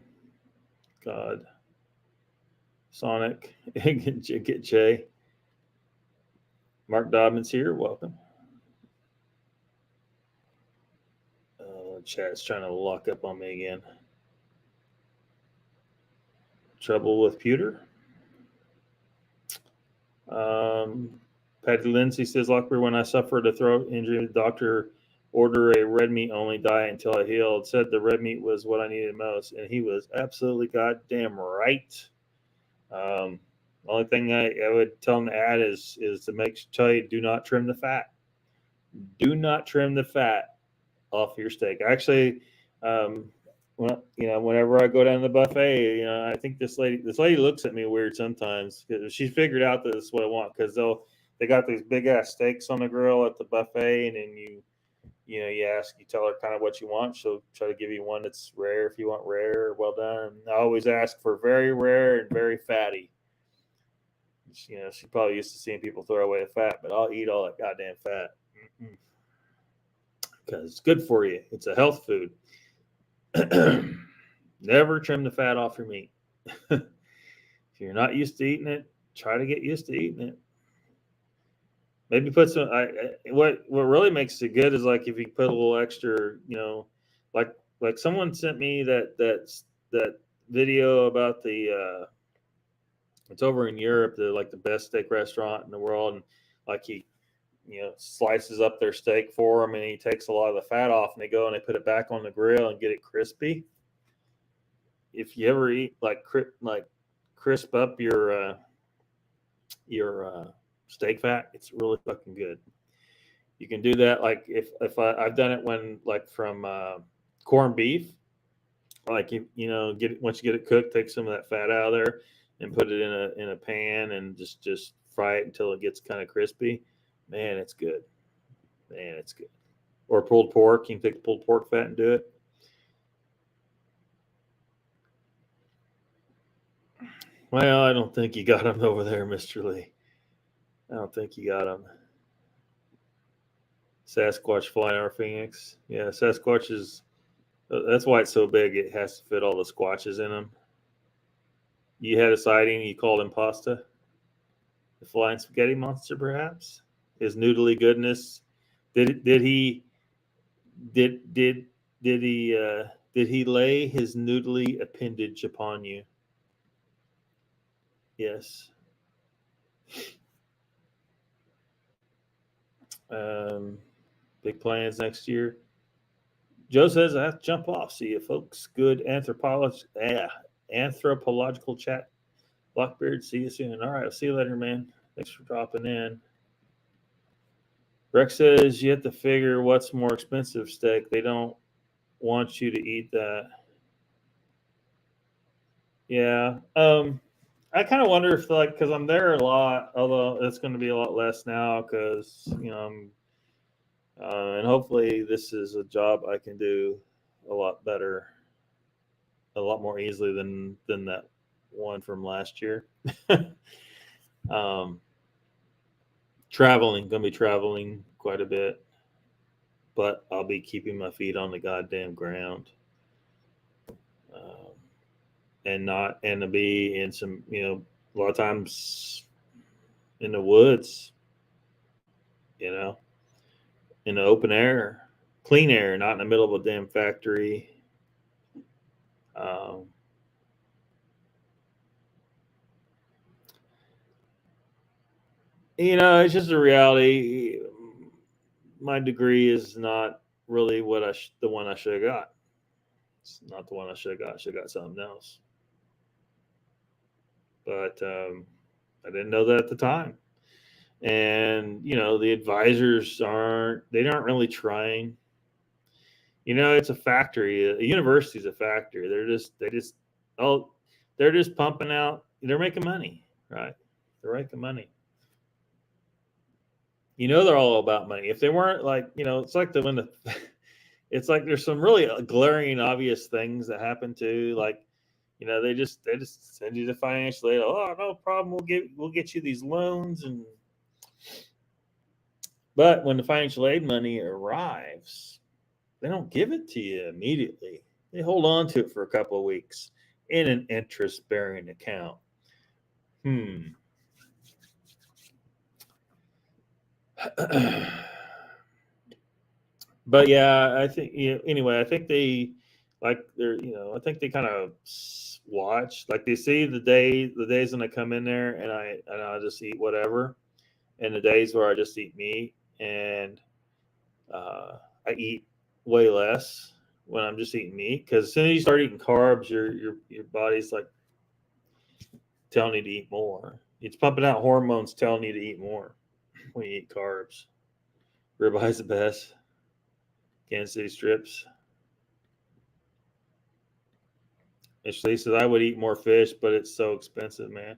God. Sonic. Get Jay. Mark Dobbins here. Welcome. Chat's trying to lock up on me again. Trouble with pewter. Patty Lindsay says, Lockbeard, when I suffered a throat injury, the doctor ordered a red meat only diet until I healed. Said the red meat was what I needed most, and he was absolutely goddamn right. Only thing I would tell him to add is to tell you, do not trim the fat. Do not trim the fat off your steak. Actually, whenever I go down to the buffet, I think this lady looks at me weird sometimes because she figured out that this is what I want, because they got these big ass steaks on the grill at the buffet, and then you tell her kind of what you want. She'll try to give you one that's rare if you want rare or well done. And I always ask for very rare and very fatty. She probably used to seeing people throw away the fat, but I'll eat all that goddamn fat because it's good for you. It's a health food. Never trim the fat off your meat. If you're not used to eating it, try to get used to eating it. Maybe put some. What really makes it good is like if you put a little extra, like someone sent me that video about the. It's over in Europe. They're like the best steak restaurant in the world, and like he slices up their steak for them, and he takes a lot of the fat off, and they go and they put it back on the grill and get it crispy. If you ever eat crisp up your steak fat, it's really fucking good. You can do that. Like if I've done it when from corned beef, once you get it cooked, take some of that fat out of there and put it in a pan and just fry it until it gets kind of crispy. Man, it's good. Or pulled pork. You can take the pulled pork fat and do it. Well, I don't think you got him over there, Mr. Lee. I don't think you got him. Sasquatch flying our Phoenix. Yeah, Sasquatch is... That's why it's so big. It has to fit all the squatches in them. You had a sighting. You called him Pasta. The flying spaghetti monster, perhaps? His noodly goodness. Did he lay his noodly appendage upon you? Yes. Big plans next year. Joe says I have to jump off. See you, folks. Good anthropological chat. Lockbeard, see you soon. All right, I'll see you later, man. Thanks for dropping in. Rex says you have to figure what's more expensive steak. They don't want you to eat that. Yeah. I kind of wonder if because I'm there a lot, although it's going to be a lot less now because I'm and hopefully this is a job I can do a lot better, a lot more easily than that one from last year. Gonna be traveling quite a bit, but I'll be keeping my feet on the goddamn ground, and to be in some, a lot of times in the woods, in the open air, clean air, not in the middle of a damn factory. It's just a reality. My degree is not really the one I should have got. It's not the one I should have got. I should have got something else. But I didn't know that at the time. And, the advisors aren't really trying. It's a factory. A university is a factory. They're just pumping out. They're making money, right? They're making money. They're all about money. If they weren't, it's like it's like there's some really glaring, obvious things that happen too. Like, they just send you the financial aid. Oh, no problem. We'll get you these loans, but when the financial aid money arrives, they don't give it to you immediately. They hold on to it for a couple of weeks in an interest-bearing account. But yeah, I think anyway. I think they I think they kind of watch, like they see the days when I come in there and I just eat whatever, and the days where I just eat meat, and I eat way less when I'm just eating meat, because as soon as you start eating carbs, your body's like telling you to eat more. It's pumping out hormones telling you to eat more when you eat carbs. Ribeyes the best. Kansas City strips. Ashley says, I would eat more fish, but it's so expensive, man.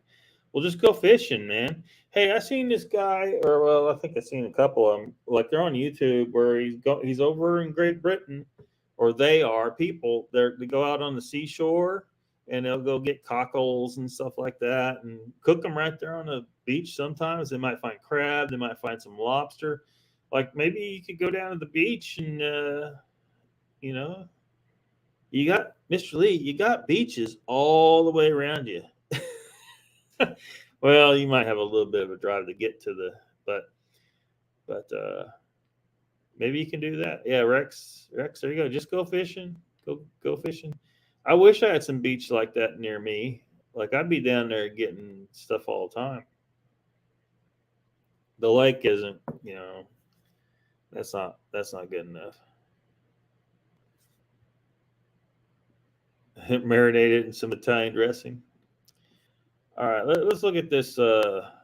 Well, just go fishing, man. Hey, I seen this guy, I think I've seen a couple of them. Like, they're on YouTube where he's over in Great Britain, or they are people. They go out on the seashore and they'll go get cockles and stuff like that and cook them right there on the beach. Sometimes they might find crab, they might find some lobster. Like, maybe you could go down to the beach and, you got, Mr. Lee, you got beaches all the way around you. Well, you might have a little bit of a drive to get to but maybe you can do that. Yeah, Rex, there you go. Just go fishing. Go fishing. I wish I had some beach like that near me. Like, I'd be down there getting stuff all the time. The lake isn't, that's not good enough. Marinated in some Italian dressing. All right, let's look at this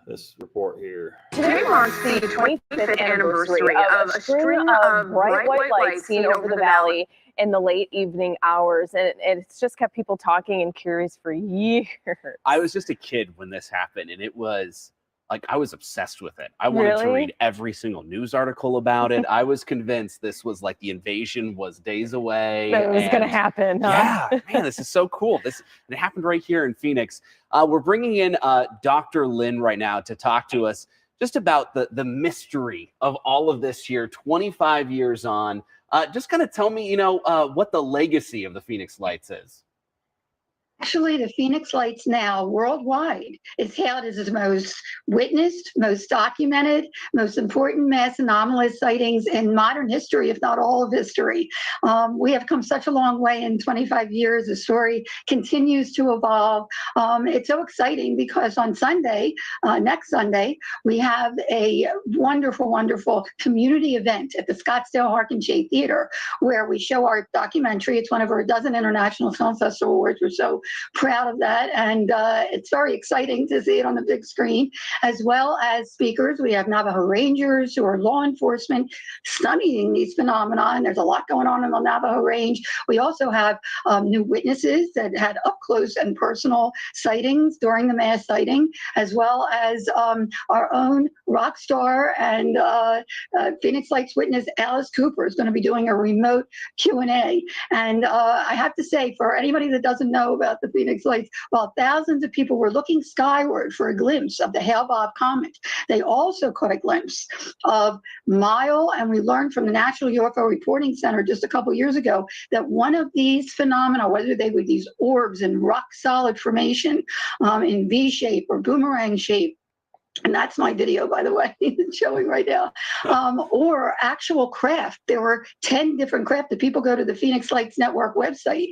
this report here. Today marks the 25th anniversary of a string of bright white lights seen over the valley in the late evening hours, and it's just kept people talking and curious for years. I was just a kid when this happened, and it was like, I was obsessed with it. I wanted to read every single news article about it. I was convinced this was like the invasion was days away. That it was going to happen. Huh? Yeah, man, this is so cool. It happened right here in Phoenix. We're bringing in Dr. Lynn right now to talk to us just about the mystery of all of this here, 25 years on. Just kind of tell me, what the legacy of the Phoenix Lights is. Actually, the Phoenix Lights now worldwide is hailed as the most witnessed, most documented, most important mass anomalous sightings in modern history, if not all of history. We have come such a long way in 25 years. The story continues to evolve. It's so exciting because on Sunday, next Sunday, we have a wonderful, wonderful community event at the Scottsdale Harkin Shea Theater, where we show our documentary. It's one of our dozen International Film Festival awards. We're so proud of that. And it's very exciting to see it on the big screen, as well as speakers. We have Navajo Rangers who are law enforcement studying these phenomena, and there's a lot going on in the Navajo Range. We also have new witnesses that had up close and personal sightings during the mass sighting, as well as our own rock star and Phoenix Lights witness Alice Cooper is going to be doing a remote Q&A. And I have to say, for anybody that doesn't know about the Phoenix Lights, while thousands of people were looking skyward for a glimpse of the Hale-Bopp comet, they also caught a glimpse of Mile, and we learned from the National UFO Reporting Center just a couple years ago that one of these phenomena, whether they were these orbs in rock solid formation, in V shape or boomerang shape, and that's my video, by the way, showing right now, or actual craft. There were 10 different craft. If people go to the Phoenix Lights Network website,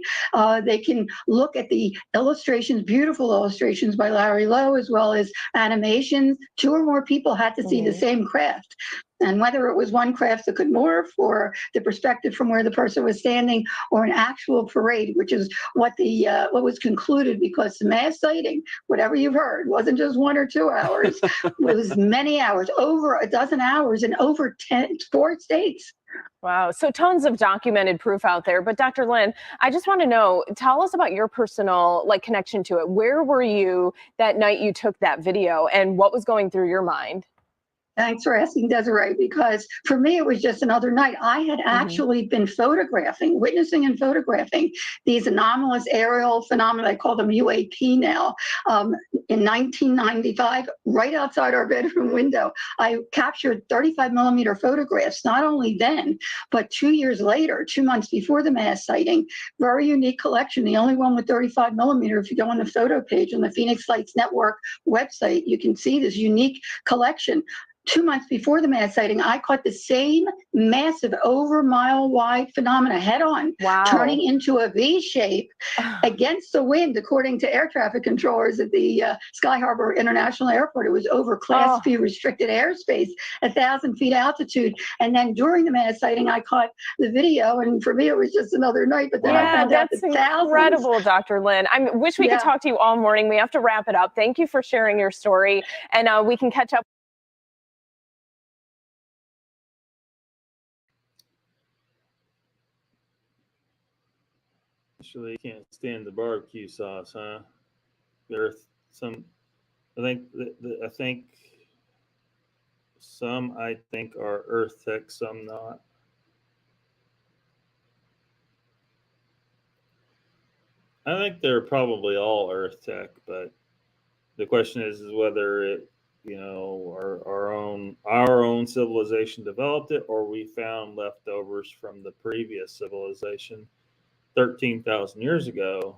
they can look at the illustrations, beautiful illustrations by Larry Lowe, as well as animations. 2 or more people had to see the same craft. And whether it was one craft that could morph, or the perspective from where the person was standing, or an actual parade, which is what the what was concluded, because the mass sighting, whatever you've heard, wasn't just 1 or 2 hours. It was many hours, over a dozen hours in over 4 states. Wow. So tons of documented proof out there. But Dr. Lynn, I just want to know, tell us about your personal connection to it. Where were you that night you took that video, and what was going through your mind? Thanks for asking, Desiree, because for me, it was just another night. I had actually been witnessing and photographing these anomalous aerial phenomena. I call them UAP now. In 1995, right outside our bedroom window, I captured 35 millimeter photographs, not only then, but 2 years later, 2 months before the mass sighting. Very unique collection, the only one with 35 millimeter. If you go on the photo page on the Phoenix Lights Network website, you can see this unique collection. 2 months before the mass sighting, I caught the same massive over mile wide phenomena head on, turning into a V shape against the wind, according to air traffic controllers at the Sky Harbor International Airport. It was over Class B restricted airspace, 1,000 feet altitude. And then during the mass sighting, I caught the video, and for me, it was just another night. But then I found out that incredible, Dr. Lynn. I wish we could talk to you all morning. We have to wrap it up. Thank you for sharing your story, and we can catch up. Actually, you can't stand the barbecue sauce, huh? There's some. I think some are Earth Tech, some not. I think they're probably all Earth Tech, but the question is whether it, our own civilization developed it, or we found leftovers from the previous civilization 13,000 years ago.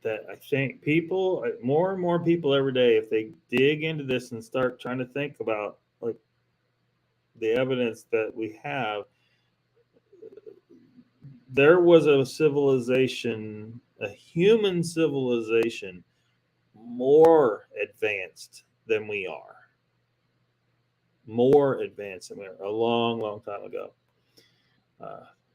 That I think more and more people every day, if they dig into this and start trying to think about the evidence that we have, there was a civilization, a human civilization, more advanced than we are. More advanced than we are, a long, long time ago.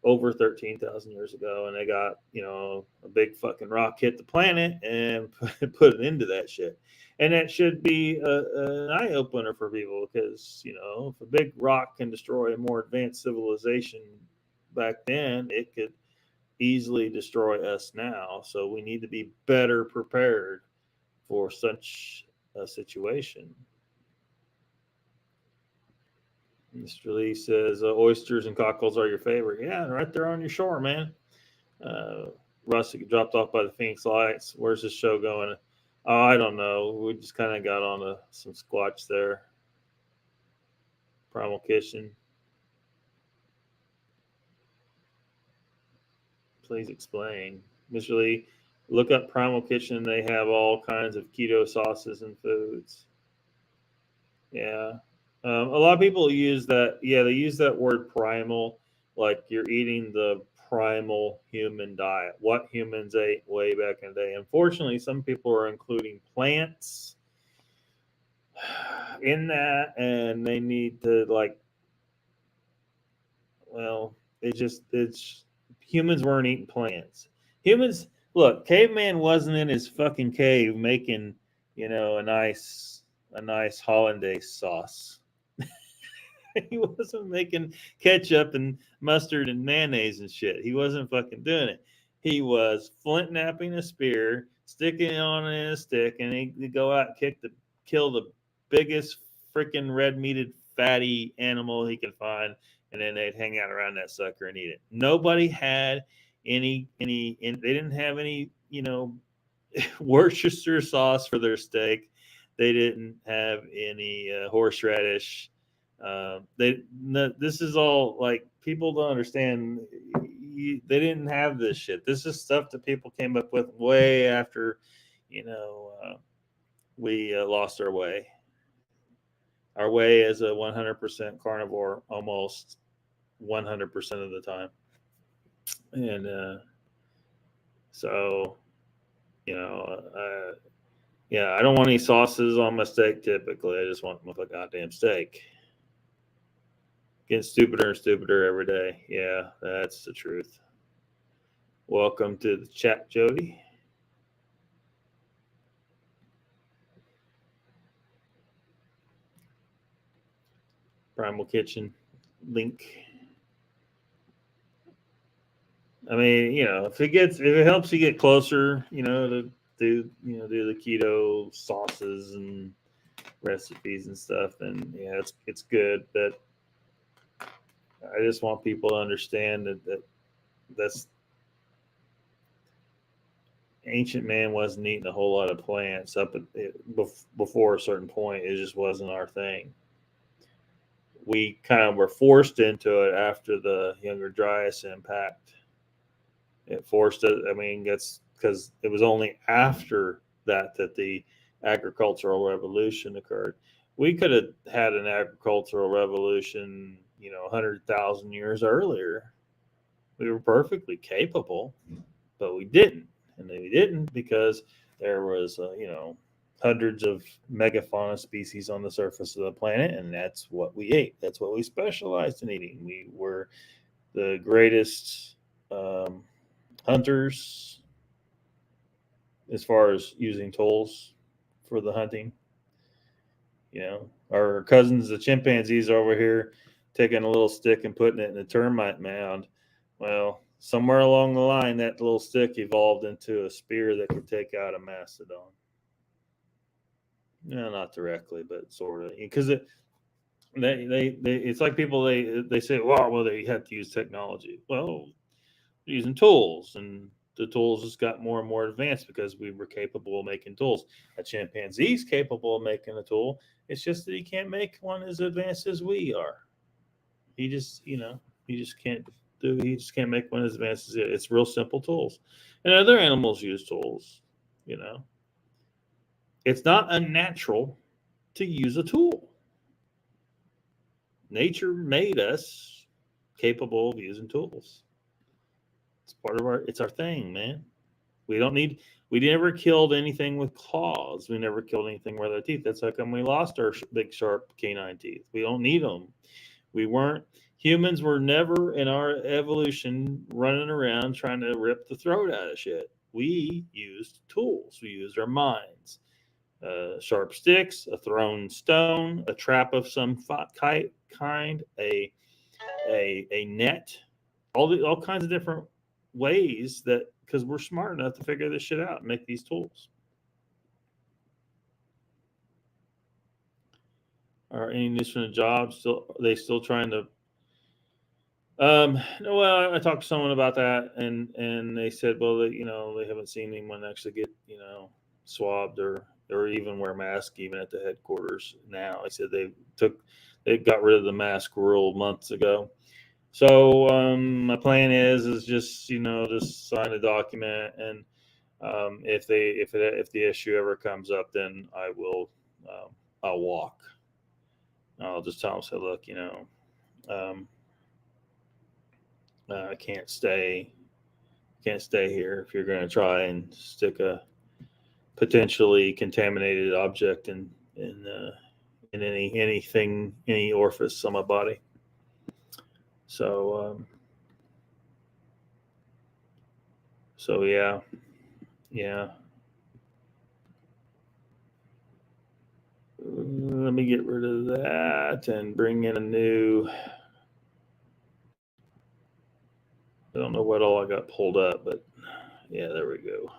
Over 13,000 years ago, and they got, a big fucking rock hit the planet and put an end to that shit. And that should be an eye opener for people, because, if a big rock can destroy a more advanced civilization back then, it could easily destroy us now. So we need to be better prepared for such a situation. Mr. Lee says, oysters and cockles are your favorite. Yeah, right there on your shore, man. Russ dropped off by the Phoenix Lights. Where's this show going? Oh, I don't know. We just kind of got on some squatch there. Primal Kitchen. Please explain. Mr. Lee, look up Primal Kitchen. They have all kinds of keto sauces and foods. Yeah. A lot of people use that. Yeah, they use that word primal, like you're eating the primal human diet, what humans ate way back in the day. Unfortunately, some people are including plants in that, and they need to it's humans weren't eating plants. Humans, look, caveman wasn't in his fucking cave making, you know, a nice hollandaise sauce. He wasn't making ketchup and mustard and mayonnaise and shit. He wasn't fucking doing it. He was flint knapping a spear, sticking it on in a stick, and he'd go out and kill the biggest freaking red meated fatty animal he could find, and then they'd hang out around that sucker and eat it. Nobody had they didn't have any, you know, Worcestershire sauce for their steak. They didn't have any horseradish. This is all like, people don't understand. They didn't have this shit. This is stuff that people came up with way after, you know, we lost our way. Our way as a 100% carnivore, almost 100% of the time. And so, you know, yeah, I don't want any sauces on my steak typically. I just want them with a goddamn steak. Getting stupider and stupider every day. Yeah, that's the truth. Welcome to the chat, Jody. Primal Kitchen link. I mean, you know, if it helps you get closer, you know, to do the keto sauces and recipes and stuff, then yeah, it's good. But I just want people to understand that's ancient man wasn't eating a whole lot of plants before a certain point. It just wasn't our thing. We kind of were forced into it after the Younger Dryas impact. It forced it. I mean, that's because it was only after that the agricultural revolution occurred. We could have had an agricultural revolution, you know, 100,000 years earlier. We were perfectly capable, but we didn't. And we didn't because there was, you know, hundreds of megafauna species on the surface of the planet, and that's what we ate. That's what we specialized in eating. We were the greatest hunters as far as using tools for the hunting. You know, our cousins, the chimpanzees, over here taking a little stick and putting it in a termite mound. Well, somewhere along the line, that little stick evolved into a spear that could take out a mastodon. No, not directly, but sort of, because it's like people they say, well, they have to use technology. Well, they're using tools, and the tools just got more and more advanced because we were capable of making tools. A chimpanzee's capable of making a tool. It's just that he can't make one as advanced as we are. He just can't make one as advanced as it. It's real simple tools. And other animals use tools, you know. It's not unnatural to use a tool. Nature made us capable of using tools. It's part of it's our thing, man. We never killed anything with claws. We never killed anything with our teeth. That's how come we lost our big, sharp canine teeth. We don't need them. Humans were never in our evolution running around trying to rip the throat out of shit. We used tools. We used our minds. Sharp sticks, a thrown stone, a trap of some kind, a net, all kinds of different ways that, because we're smart enough to figure this shit out and make these tools. Are any news from the job? They still trying to? Well, I talked to someone about that, and they said, well, they haven't seen anyone actually get, swabbed or even wear masks even at the headquarters now. I said they got rid of the mask rule months ago. So my plan is just just sign a document, and if the issue ever comes up, then I'll walk. I'll just tell them, say, look, I can't stay here if you're going to try and stick a potentially contaminated object in any orifice on my body. So So yeah. Let me get rid of that and bring in a new. I don't know what all I got pulled up, but yeah, there we go.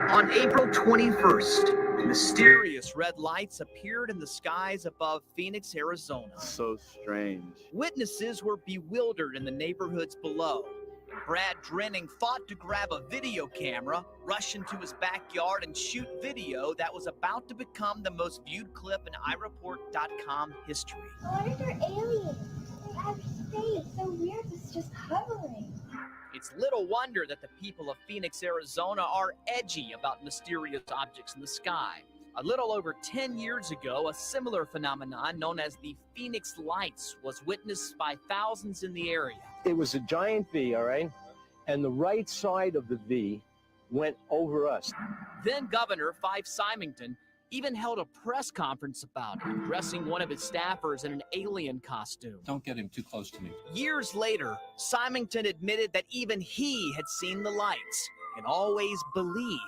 On April 21st, mysterious red lights appeared in the skies above Phoenix, Arizona. So strange. Witnesses were bewildered in the neighborhoods below. Brad Drenning fought to grab a video camera, rush into his backyard, and shoot video that was about to become the most viewed clip in iReport.com history. What if they're aliens? They have space. So weird, it's just hovering. It's little wonder that the people of Phoenix, Arizona are edgy about mysterious objects in the sky. A little over 10 years ago, a similar phenomenon known as the Phoenix Lights was witnessed by thousands in the area. It was a giant V, all right? And the right side of the V went over us. Then Governor Fife Symington even held a press conference about it, dressing one of his staffers in an alien costume. Don't get him too close to me. Years later, Symington admitted that even he had seen the lights and always believed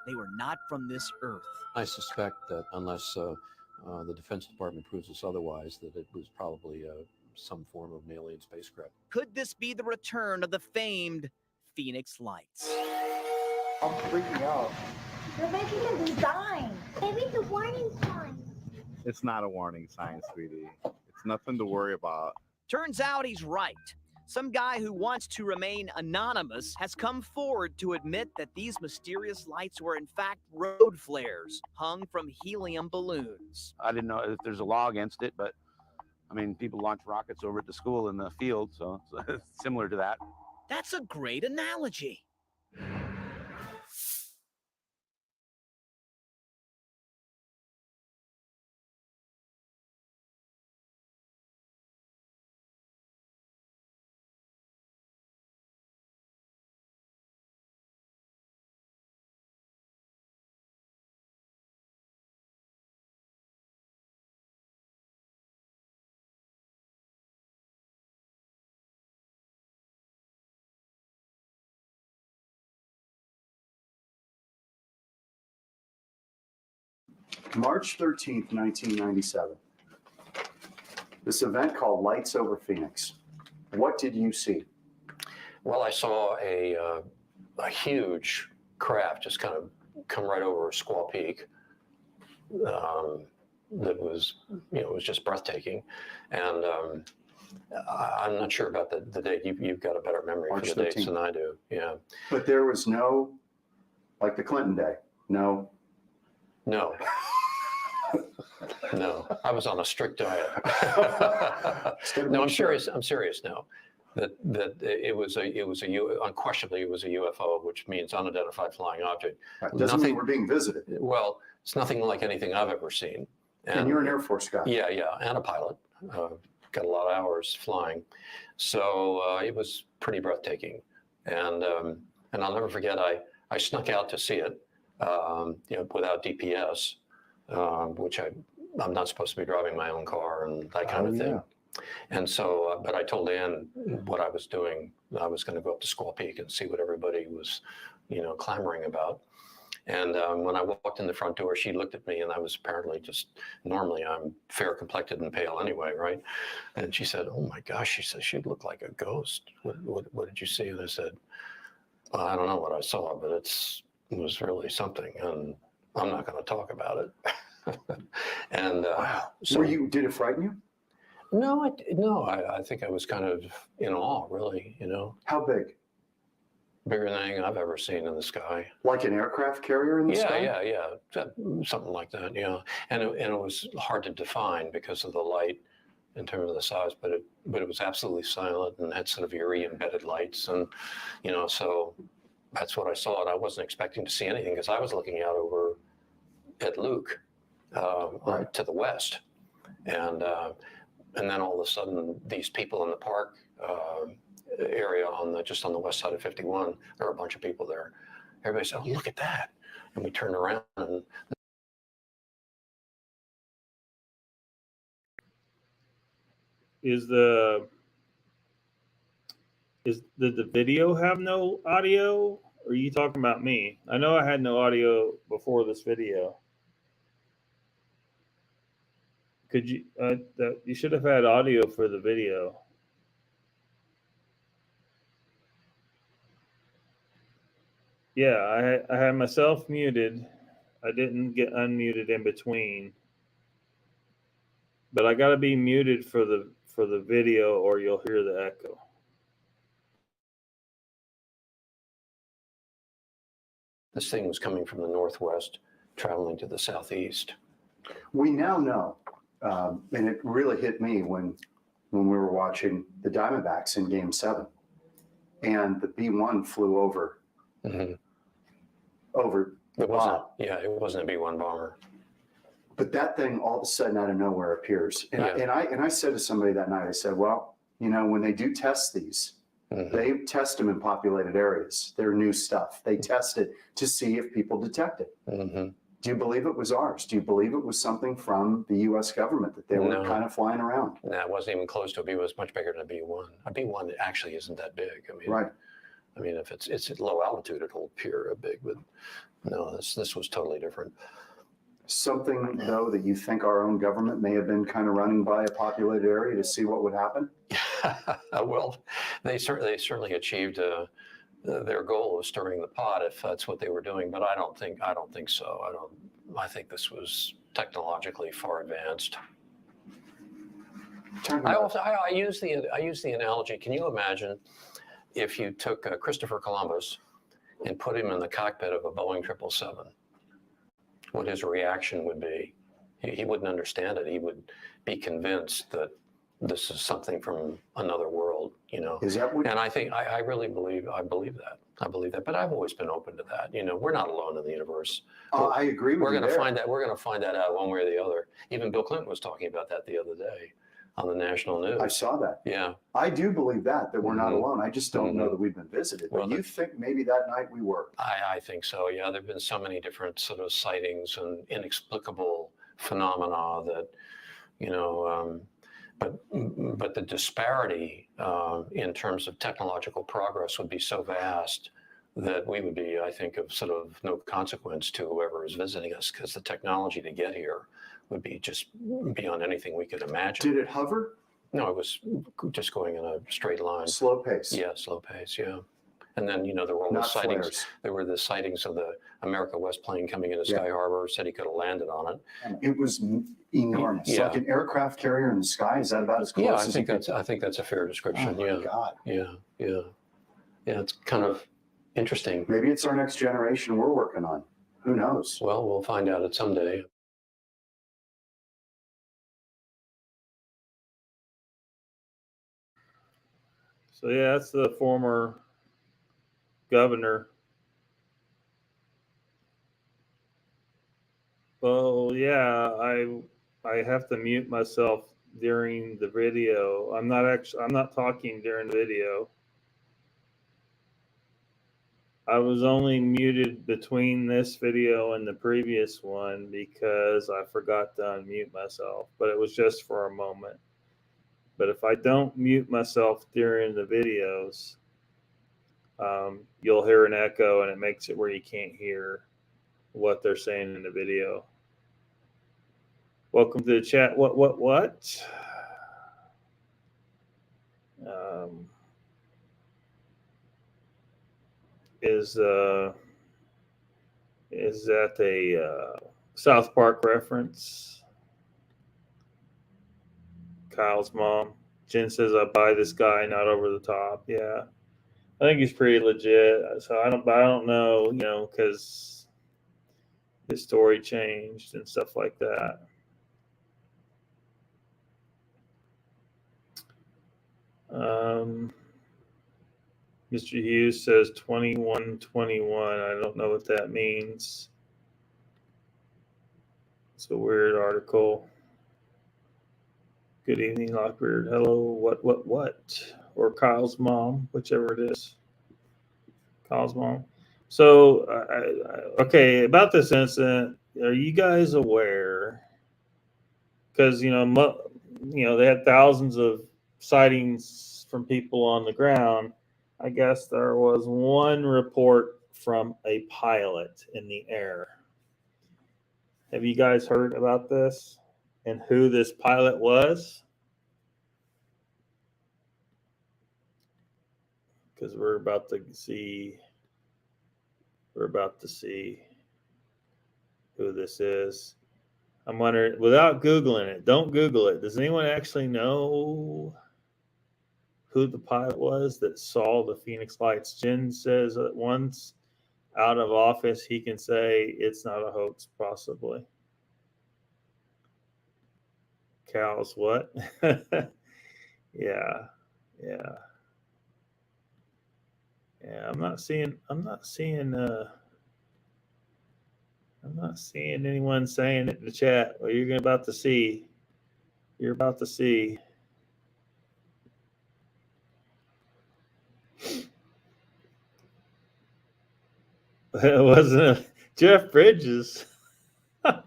they were not from this earth. I suspect that unless the Defense Department proves us otherwise, that it was probably some form of an alien spacecraft. Could this be the return of the famed Phoenix Lights? I'm freaking out. They're making a design. Maybe it's a warning sign. It's not a warning sign, sweetie. It's nothing to worry about. Turns out he's right. Some guy who wants to remain anonymous has come forward to admit that these mysterious lights were in fact road flares hung from helium balloons. I didn't know if there's a law against it, but I mean, people launch rockets over at the school in the field, so it's similar to that. That's a great analogy. March 13th, 1997. This event called Lights Over Phoenix. What did you see? Well, I saw a huge craft just kind of come right over Squaw Peak. That was, it was just breathtaking. And I'm not sure about the date. You've got a better memory March for the 13th. dates than I do. Yeah. But there was no, like the Clinton day, no. No. No, I was on a strict diet. No, I'm serious. I'm serious now. That it was unquestionably it was a UFO, which means unidentified flying object. That doesn't mean we're being visited. Well, it's nothing like anything I've ever seen. And you're an Air Force guy. Yeah, and a pilot. Got a lot of hours flying, so it was pretty breathtaking. And I'll never forget. I snuck out to see it, without DPS, which I'm not supposed to be driving my own car and that kind of thing. And so, but I told Ann what I was doing. I was going to go up to Squaw Peak and see what everybody was, clamoring about. And when I walked in the front door, she looked at me, and I was apparently normally I'm fair complected and pale anyway, right? And she said, "Oh my gosh," she said, "she looked like a ghost. What did you see?" And I said, well, "I don't know what I saw, but it was really something, and I'm not going to talk about it." And wow. So did it frighten you? No, I think I was kind of in awe, really, How big? Bigger than anything I've ever seen in the sky. Like an aircraft carrier in the sky? Yeah. Something like that, yeah. And it was hard to define because of the light in terms of the size, but it was absolutely silent and had sort of eerie embedded lights. And, so that's what I saw. And I wasn't expecting to see anything because I was looking out over at Luke to the west. And then all of a sudden, these people in the park area just on the west side of 51, there were a bunch of people there. Everybody said, "Oh, look at that!" And we turned around, and is the Did the video have no audio? Or are you talking about me? I know I had no audio before this video. Could you? You should have had audio for the video. Yeah, I had myself muted. I didn't get unmuted in between. But I got to be muted for the video, or you'll hear the echo. This thing was coming from the northwest, traveling to the southeast. We now know, and it really hit me when we were watching the Diamondbacks in Game 7, and the B-1 flew over. Mm-hmm. Over. It wasn't. Yeah, it wasn't a B-1 bomber. But that thing all of a sudden out of nowhere appears. And, Yeah. I said to somebody that night, I said, well, you know, when they do test these, they test them in populated areas. They're new stuff. They test it to see if people detect it. Mm-hmm. Do you believe it was ours? Do you believe it was something from the U.S. government that they were kind of flying around? No, it wasn't even close to a B. It was much bigger than a B-1. A B-1 actually isn't that big. I mean, right. I mean, if it's at low altitude, it'll appear big, but no, this was totally different. Something, though, that you think our own government may have been kind of running by a populated area to see what would happen? Well, they certainly achieved their goal of stirring the pot, if that's what they were doing. But I don't think so. I think this was technologically far advanced. I use the analogy. Can you imagine if you took Christopher Columbus and put him in the cockpit of a Boeing 777? What his reaction would be? He wouldn't understand it. He would be convinced that this is something from another world, you know. Is that what? And I think I really believe that. I believe that. But I've always been open to that. You know, we're not alone in the universe. I agree with you. We're going to find that. We're going to find that out one way or the other. Even Bill Clinton was talking about that the other day on the national news. I saw that. Yeah. I do believe that we're not alone. I just don't know that we've been visited. But Well, you think maybe that night we were? I think so. Yeah, there have been so many different sort of sightings and inexplicable phenomena that, you know, but the disparity in terms of technological progress would be so vast that we would be, I think, of sort of no consequence to whoever is visiting us, because the technology to get here would be just beyond anything we could imagine. Did it hover? No, it was just going in a straight line. Slow pace. Yeah, slow pace. Yeah. And then, you know, there were all the sightings. Flares. There were the sightings of the America West plane coming into Sky Harbor. Said he could have landed on it. And it was enormous. Yeah. Like an aircraft carrier in the sky. Is that about as close Yeah, as I think that's a fair description. Oh my God. Yeah. It's kind of interesting. Maybe it's our next generation we're working on. Who knows? Well, we'll find out it someday. So yeah, that's the former governor. Well, yeah, I have to mute myself during the video. I'm not talking during the video. I was only muted between this video and the previous one because I forgot to unmute myself, but it was just for a moment. But if I don't mute myself during the videos, you'll hear an echo, and it makes it where you can't hear what they're saying in the video. Welcome to the chat. What? Is that a South Park reference? Kyle's mom. Jen says, I buy this guy, not over the top. Yeah. I think he's pretty legit. So I don't know, you know, because his story changed and stuff like that. Mr. Hughes says 2121. I don't know what that means. It's a weird article. Good evening, Lockbeard. Hello, what? Or Kyle's mom, whichever it is. Kyle's mom. So, okay, about this incident, are you guys aware? Because, you know, they had thousands of sightings from people on the ground. I guess there was one report from a pilot in the air. Have you guys heard about this and who this pilot was? Because we're about to see who this is. I'm wondering, without Googling it, don't Google it. Does anyone actually know who the pilot was that saw the Phoenix Lights? Jen says that once out of office, he can say it's not a hoax, possibly. Cows, what? Yeah. I'm not seeing anyone saying it in the chat. Well, you're about to see. You're about to see. It wasn't Jeff Bridges. I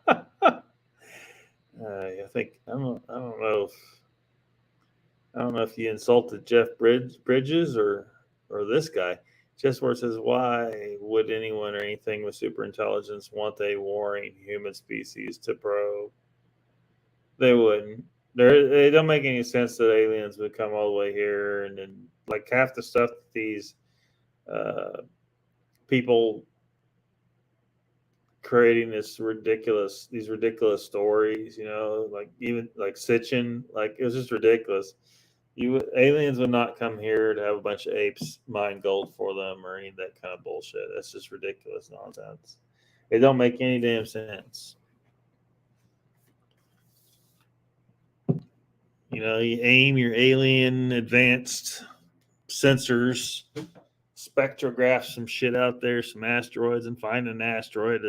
think I don't know if you insulted Jeff Bridges or this guy. Chessword says, why would anyone or anything with super intelligence want a warring human species to probe? They wouldn't. They don't make any sense that aliens would come all the way here, and then like half the stuff that these people creating these ridiculous stories, like even like Sitchin, like it was just ridiculous. Aliens would not come here to have a bunch of apes mine gold for them or any of that kind of bullshit. That's just ridiculous nonsense. It don't make any damn sense. You aim your alien advanced sensors, spectrograph some shit out there, some asteroids, and find an asteroid,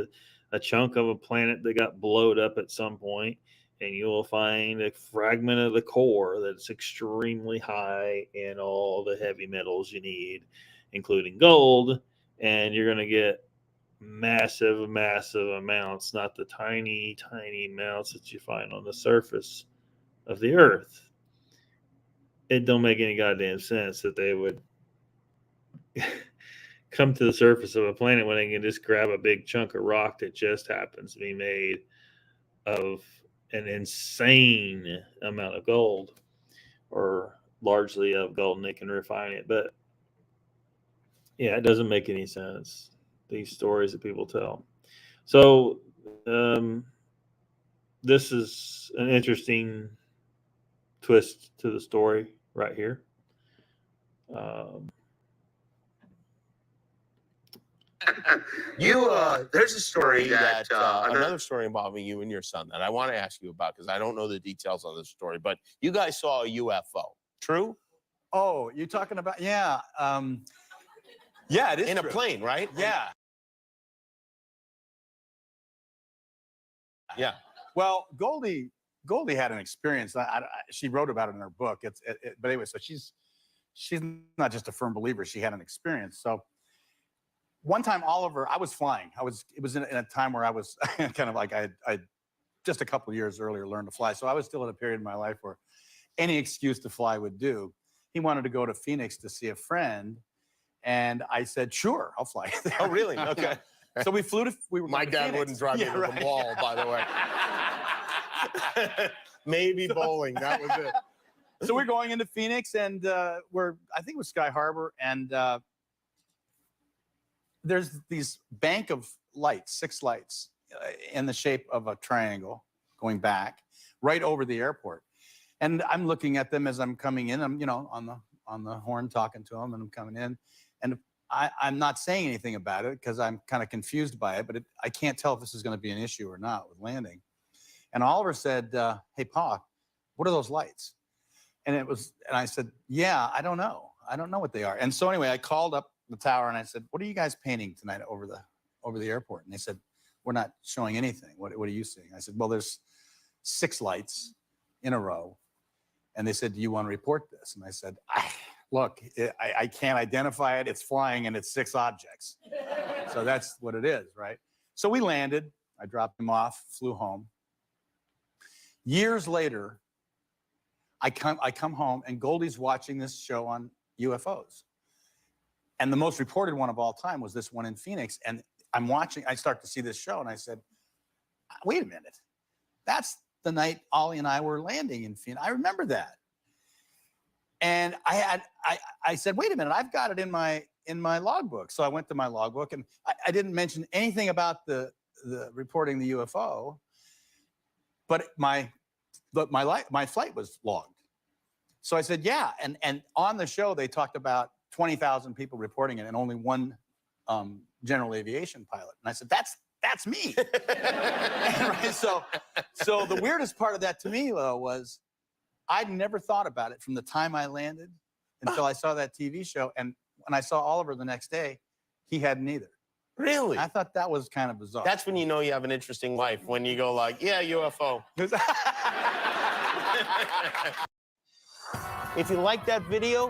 a chunk of a planet that got blowed up at some point, and you will find a fragment of the core that's extremely high in all the heavy metals you need, including gold, and you're going to get massive amounts, not the tiny amounts that you find on the surface of the Earth. It don't make any goddamn sense that they would come to the surface of a planet when they can just grab a big chunk of rock that just happens to be made of an insane amount of gold, or largely of gold, and they can refine it. But yeah, it doesn't make any sense, these stories that people tell. So this is an interesting twist to the story right here. There's a story that another story involving you and your son that I want to ask you about, because I don't know the details of the story, but you guys saw a UFO. True? Oh, you're talking about, yeah. Yeah, it is in true. A plane, right? Yeah. Yeah. Well, Goldie had an experience. She wrote about it in her book. But anyway, so she's not just a firm believer. She had an experience. So one time, Oliver, I was flying. It was in a time where I was kind of like I just a couple of years earlier learned to fly. So I was still in a period in my life where any excuse to fly would do. He wanted to go to Phoenix to see a friend, and I said, "Sure, I'll fly." Oh, really? Okay. So we flew to. My dad wouldn't drive me to the mall, by the way. Maybe bowling. That was it. So we're going into Phoenix, and I think it was Sky Harbor, and there's these bank of lights, 6 lights, in the shape of a triangle going back right over the airport. And I'm looking at them as I'm coming in. I'm, on the horn talking to them, and I'm coming in, and I'm not saying anything about it because I'm kind of confused by it, but I can't tell if this is going to be an issue or not with landing. And Oliver said, "Hey, Pa, what are those lights?" And I said, "Yeah, I don't know. I don't know what they are." And so anyway, I called up the tower and I said, "What are you guys painting tonight over the airport?" And they said, "We're not showing anything. What are you seeing?" I said, "Well, there's 6 lights in a row." And they said, "Do you want to report this?" And I said, "Look, I can't identify it. It's flying and it's 6 objects. So that's what it is, right?" So we landed. I dropped him off, flew home. Years later, I come home, and Goldie's watching this show on UFOs. And the most reported one of all time was this one in Phoenix. And I'm watching, I start to see this show and I said, wait a minute. That's the night Ollie and I were landing in Phoenix. I remember that. And I said, wait a minute, I've got it in my logbook. So I went to my logbook and I didn't mention anything about the reporting the UFO, but my flight was logged. So I said, yeah. And on the show, they talked about 20,000 people reporting it and only one general aviation pilot. And I said, that's me. Right? So the weirdest part of that to me, though, was I'd never thought about it from the time I landed until I saw that TV show. And when I saw Oliver the next day, he hadn't either. Really? I thought that was kind of bizarre. That's when you know you have an interesting life, when you go like, yeah, UFO. If you like that video,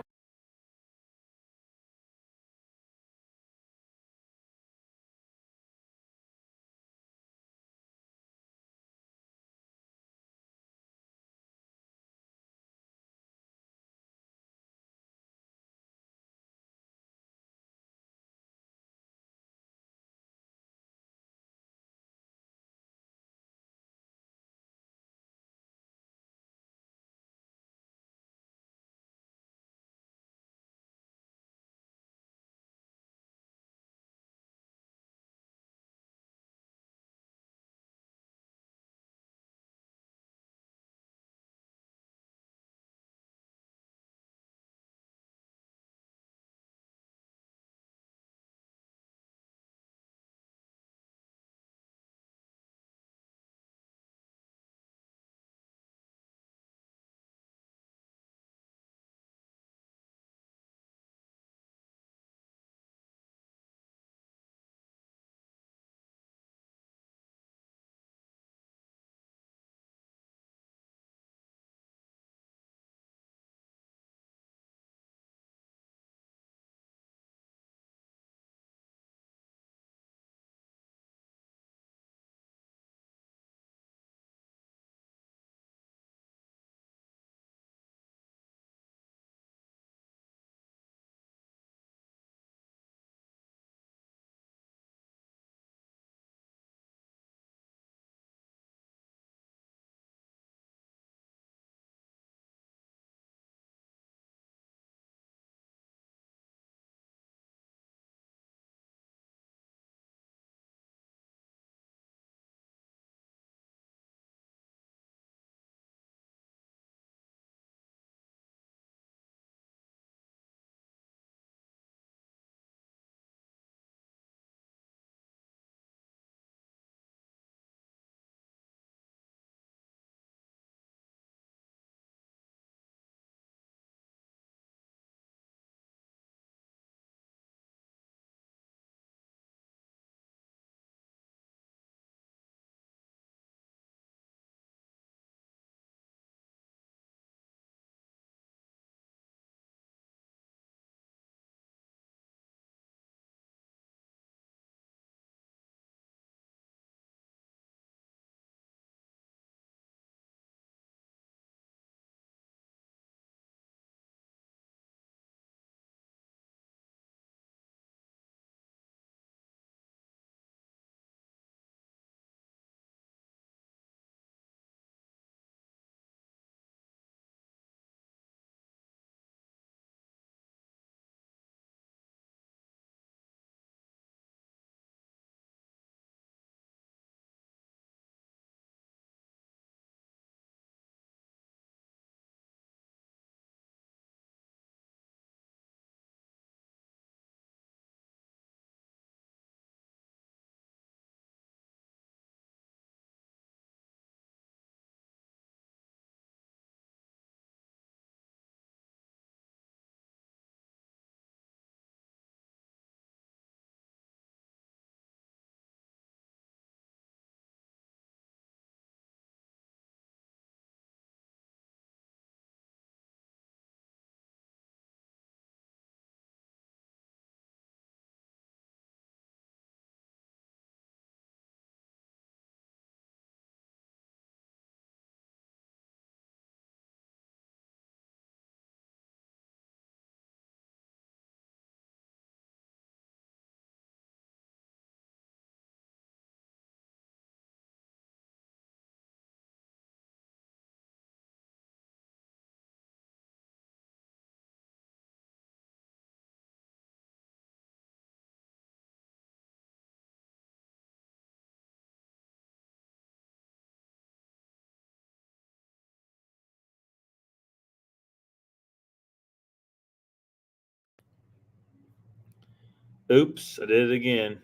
Oops, I did it again.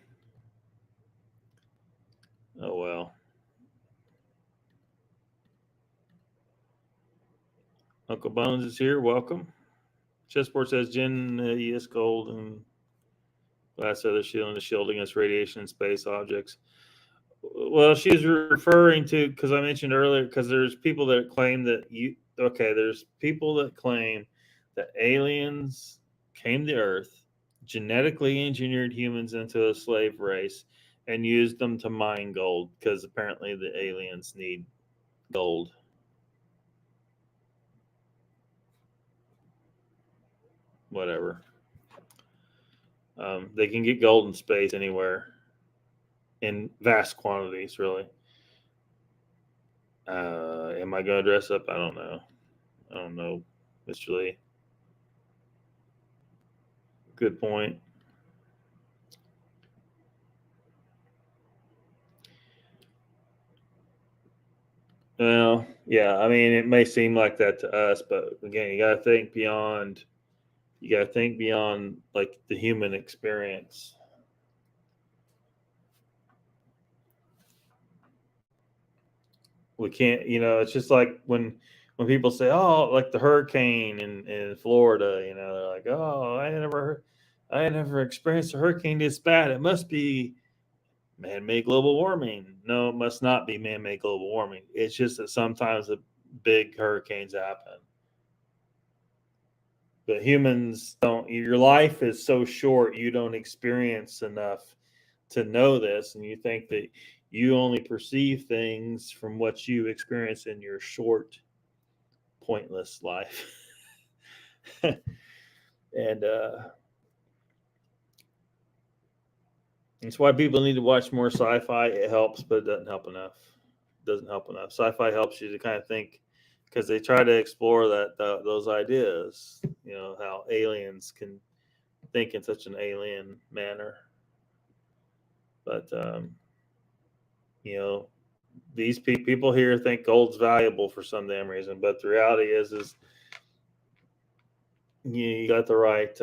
Oh, well. Uncle Bones is here. Welcome. Chessport says Jen, yes, gold and glass other shielding the shield against radiation and space objects. Well, she's referring to, because I mentioned earlier, because there's people that claim that there's people that claim that aliens came to Earth, genetically engineered humans into a slave race, and used them to mine gold, because apparently the aliens need gold. Whatever. They can get gold in space anywhere in vast quantities, really. Am I going to dress up? I don't know, Mr. Lee. Good point. Well, yeah, I mean, it may seem like that to us, but again, you got to think beyond. You got to think beyond like the human experience. We can't, it's just like when people say, "Oh, like the hurricane in Florida," they're like, "Oh, I never experienced a hurricane this bad. It must be man-made global warming." No, it must not be man-made global warming. It's just that sometimes the big hurricanes happen. But humans don't. Your life is so short, you don't experience enough to know this, and you think that you only perceive things from what you experience in your short, pointless life. And that's why people need to watch more sci-fi. It helps, but it doesn't help enough. Sci-fi helps you to kind of think, because they try to explore those ideas. How aliens can think in such an alien manner. But these people here think gold's valuable for some damn reason. But the reality is you got the right.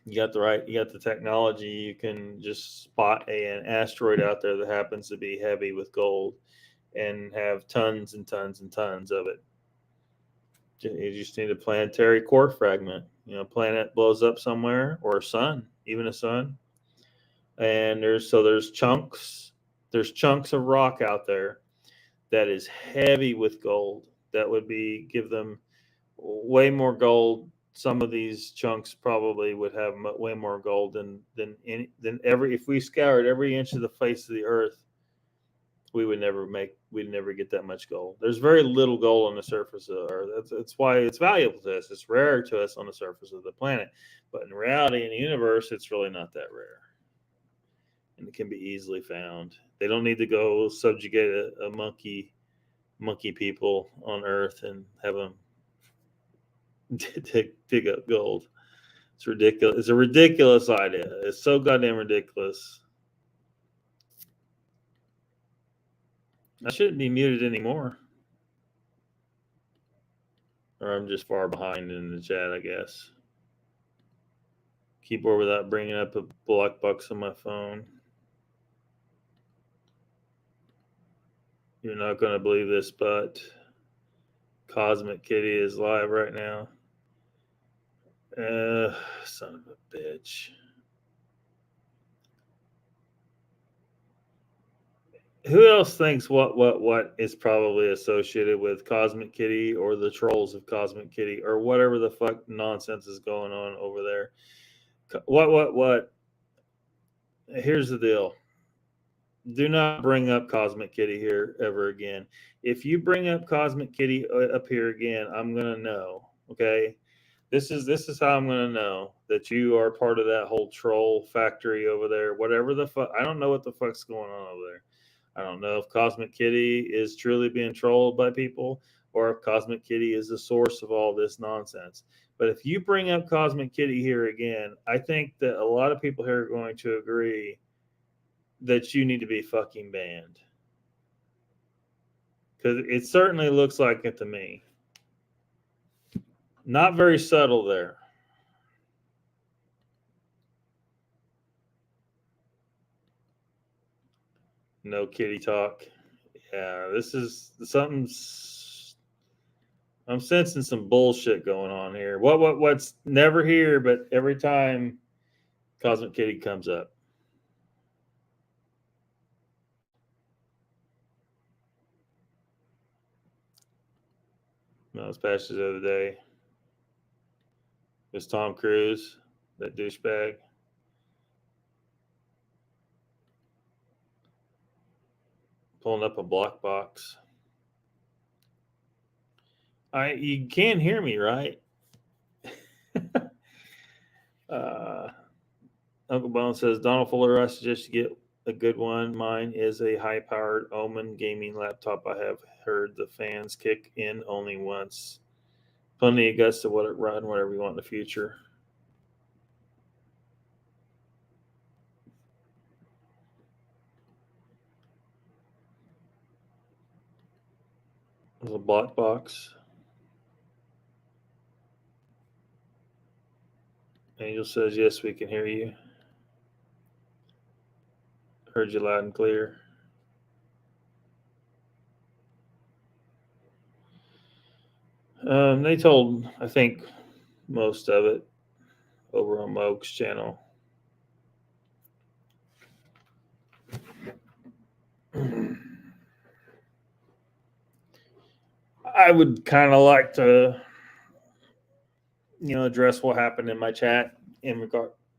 You got the technology. You can just spot an asteroid out there that happens to be heavy with gold and have tons and tons and tons of it. You just need a planetary core fragment. Planet blows up somewhere, or a sun, even a sun. And there's chunks of rock out there that is heavy with gold. That would give them way more gold. Some of these chunks probably would have way more gold than if we scoured every inch of the face of the earth, we'd never get that much gold. There's very little gold on the surface of the earth. That's why it's valuable to us. It's rare to us on the surface of the planet. But in reality, in the universe, it's really not that rare. And it can be easily found. They don't need to go subjugate a monkey people on Earth and have them dig up gold. It's ridiculous. It's a ridiculous idea. It's so goddamn ridiculous. I shouldn't be muted anymore. Or I'm just far behind in the chat, I guess. Keyboard without bringing up a block box on my phone. You're not going to believe this, but Cosmic Kitty is live right now. Son of a bitch. Who else thinks what is probably associated with Cosmic Kitty or the trolls of Cosmic Kitty or whatever the fuck nonsense is going on over there? What? Here's the deal. Do not bring up Cosmic Kitty here ever again. If you bring up Cosmic Kitty up here again, I'm gonna know. Okay, this is how I'm gonna know that you are part of that whole troll factory over there. Whatever the fuck, I don't know what the fuck's going on over there. I don't know if Cosmic Kitty is truly being trolled by people or if Cosmic Kitty is the source of all this nonsense. But if you bring up Cosmic Kitty here again, I think that a lot of people here are going to agree that you need to be fucking banned. Because it certainly looks like it to me. Not very subtle there. No kitty talk. Yeah, this is something's. I'm sensing some bullshit going on here. What's never here, but every time Cosmic Kitty comes up. I was past the other day. It was Tom Cruise, that douchebag. Pulling up a block box. You can hear me, right? Uncle Bone says, Donald Fuller, I suggest you get a good one. Mine is a high-powered Omen gaming laptop. I have heard the fans kick in only once. Plenty of guts to let it run whatever you want in the future. There's a block box. Angel says, yes, we can hear you. Heard you loud and clear. They told, I think, most of it over on Moke's channel. I would kind of like to, address what happened in my chat in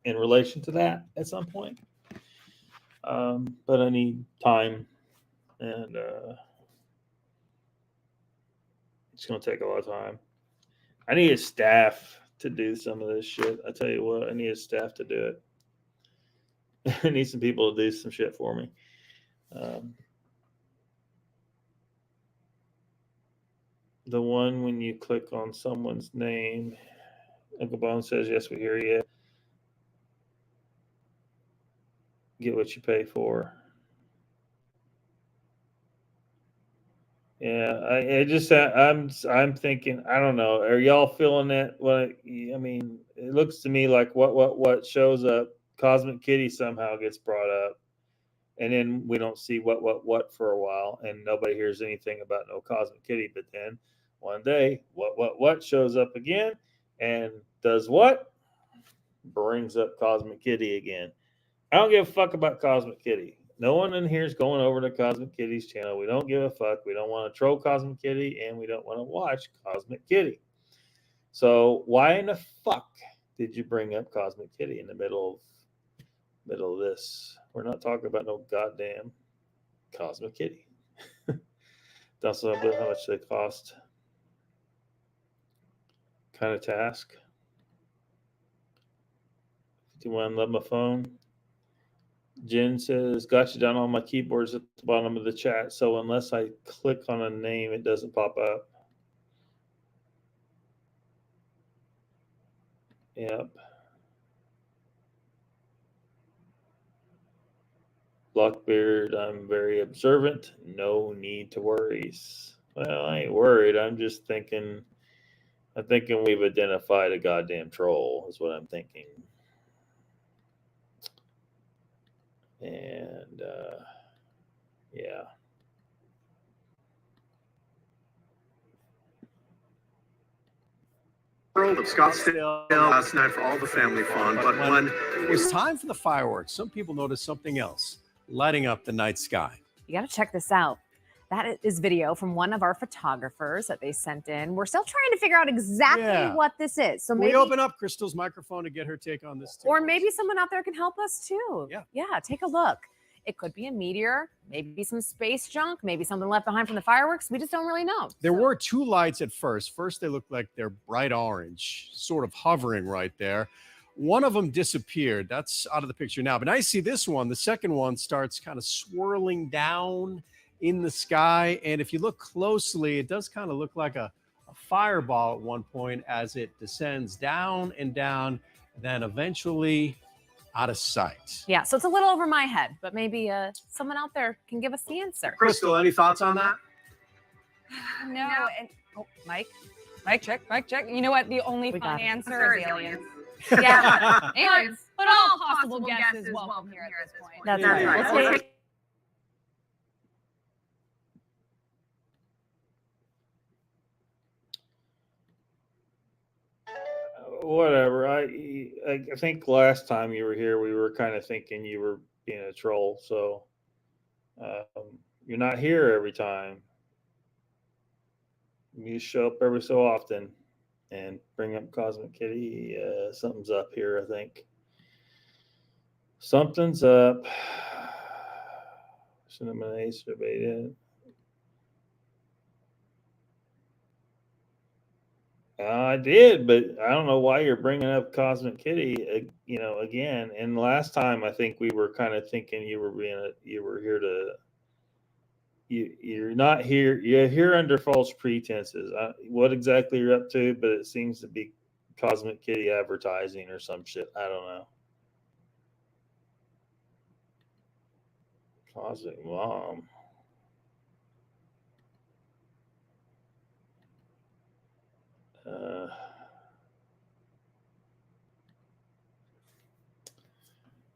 relation to that at some point. But I need time, and it's going to take a lot of time. I need a staff to do some of this shit. I tell you what, I need a staff to do it. I need some people to do some shit for me. The one when you click on someone's name, Uncle Bone says, yes, we hear you. Get what you pay for. Yeah, I'm thinking, I don't know. Are y'all feeling that? I mean, it looks to me like what shows up, Cosmic Kitty somehow gets brought up, and then we don't see what for a while, and nobody hears anything about no Cosmic Kitty. But then one day, what shows up again, and does what? Brings up Cosmic Kitty again. I don't give a fuck about Cosmic Kitty. No one in here is going over to Cosmic Kitty's channel. We don't give a fuck. We don't want to troll Cosmic Kitty, and we don't want to watch Cosmic Kitty. So why in the fuck did you bring up Cosmic Kitty in the middle of this? We're not talking about no goddamn Cosmic Kitty. That's a bit how much they cost. Kind of task. 51 love my phone. Jen says, got you down on my keyboards at the bottom of the chat, so unless I click on a name, it doesn't pop up. Yep. Lockbeard, I'm very observant. No need to worry. Well, I ain't worried. I'm just thinking, we've identified a goddamn troll, is what I'm thinking. And yeah. World of Scottsdale last night for all the family fun, but when it was time for the fireworks, some people noticed something else, lighting up the night sky. You got to check this out. That is video from one of our photographers that they sent in. We're still trying to figure out exactly what this is. So maybe we open up Crystal's microphone to get her take on this too. Or maybe someone out there can help us too. Yeah, take a look. It could be a meteor, maybe some space junk, maybe something left behind from the fireworks. We just don't really know. There were two lights at first. First, they looked like they're bright orange, sort of hovering right there. One of them disappeared. That's out of the picture now. But now you see this one. The second one starts kind of swirling down in the sky. And if you look closely, it does kind of look like a fireball at one point as it descends down and down, then eventually out of sight. Yeah, so it's a little over my head, but maybe someone out there can give us the answer. Crystal, any thoughts on that? No. And, Mike, check. You know what? The only fun answer is aliens. Yeah, aliens. But all possible guesses welcome here at this point. That's right. I think last time you were here, we were kind of thinking you were being a troll. So you're not here every time. You show up every so often and bring up Cosmic Kitty. Something's up here, I think. Something's up. Cinnamon surveyed. I did, but I don't know why you're bringing up Cosmic Kitty, again. And last time, I think we were kind of thinking you were here to. You're not here. You're here under false pretenses. What exactly you're up to? But it seems to be Cosmic Kitty advertising or some shit. I don't know. Cosmic Mom.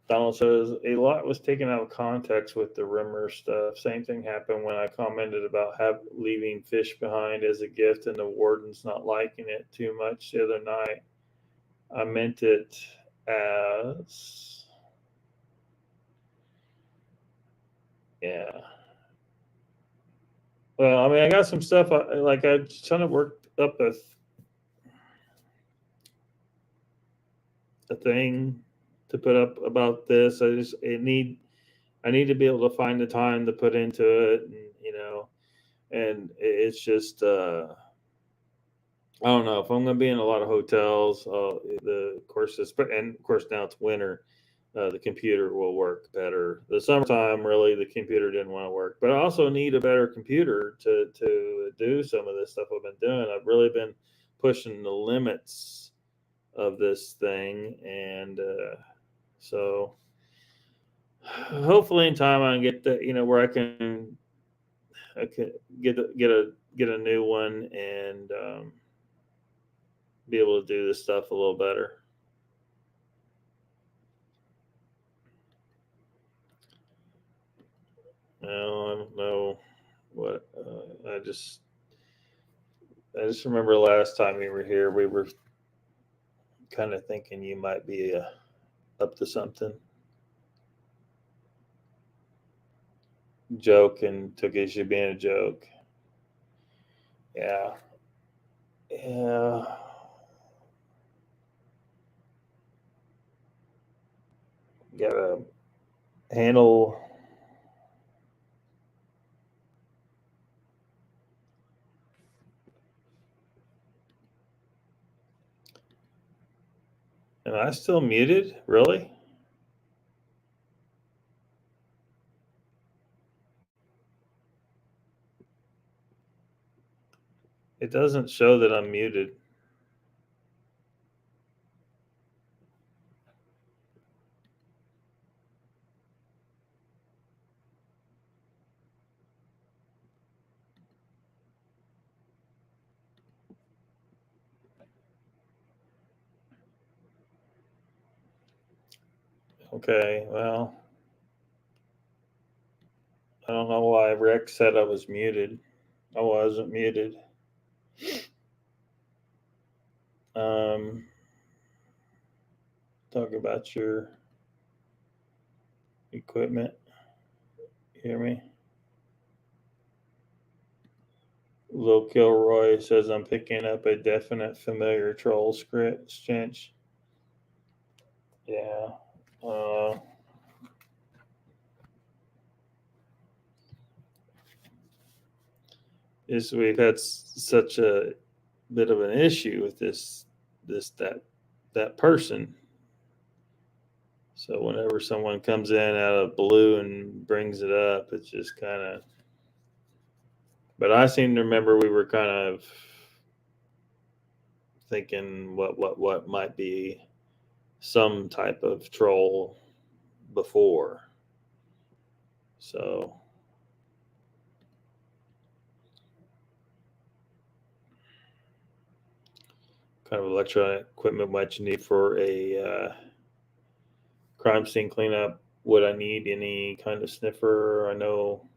Donald says a lot was taken out of context with the Rimmer stuff. Same thing happened when I commented about leaving fish behind as a gift and the warden's not liking it too much the other night. I meant it as, yeah. Well, I mean, I got some stuff I kind of worked up a thing to put up about this. I need to be able to find the time to put into it, and it's just I don't know if I'm going to be in a lot of hotels. Of course now it's winter. The computer will work better. The summertime, really, the computer didn't want to work. But I also need a better computer to do some of this stuff I've been doing. I've really been pushing the limits of this thing, and so hopefully in time I can get that, where I can get a new one and be able to do this stuff a little better. I don't know what I just remember last time you were here, we were kind of thinking you might be up to something. Joke and took issue being a joke. Yeah. Gotta handle. Am I still muted? Really? It doesn't show that I'm muted. Okay, well, I don't know why Rex said I was muted. I wasn't muted. Talk about your equipment. Hear me? Lil Kilroy says I'm picking up a definite familiar troll script stench. Yeah. We've had such a bit of an issue with that person. So whenever someone comes in out of blue and brings it up, it's just kind of. But I seem to remember we were kind of thinking what might be some type of troll before. So. Kind of electronic equipment might you need for a crime scene cleanup? Would I need any kind of sniffer? I know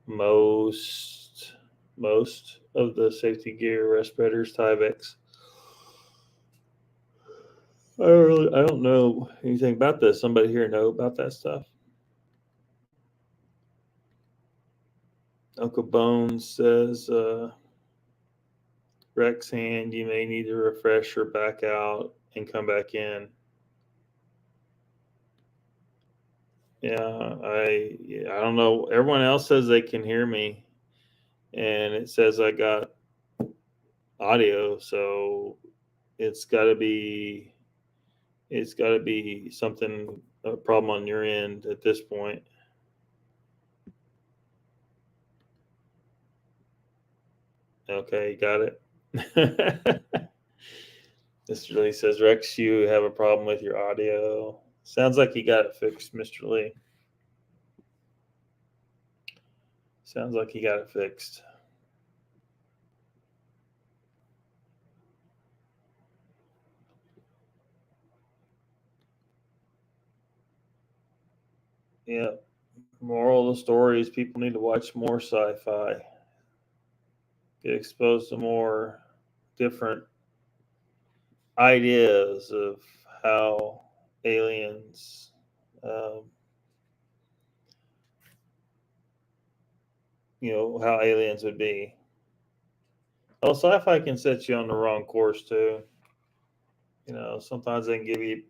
most of the safety gear, respirators, Tyveks, I don't know anything about this. Somebody here know about that stuff? Uncle Bones says, Rex hand, you may need to refresh her back out and come back in. Yeah, I don't know. Everyone else says they can hear me, and it says I got audio, so it's got to be something, a problem on your end at this point. Okay, you got it. Mr. Lee says, Rex, you have a problem with your audio. Sounds like you got it fixed, Mr. Lee. Sounds like you got it fixed. Yeah. Moral of the story is people need to watch more sci-fi. Get exposed to more different ideas of how aliens how aliens would be. Well, sci-fi can set you on the wrong course too. Sometimes they can give you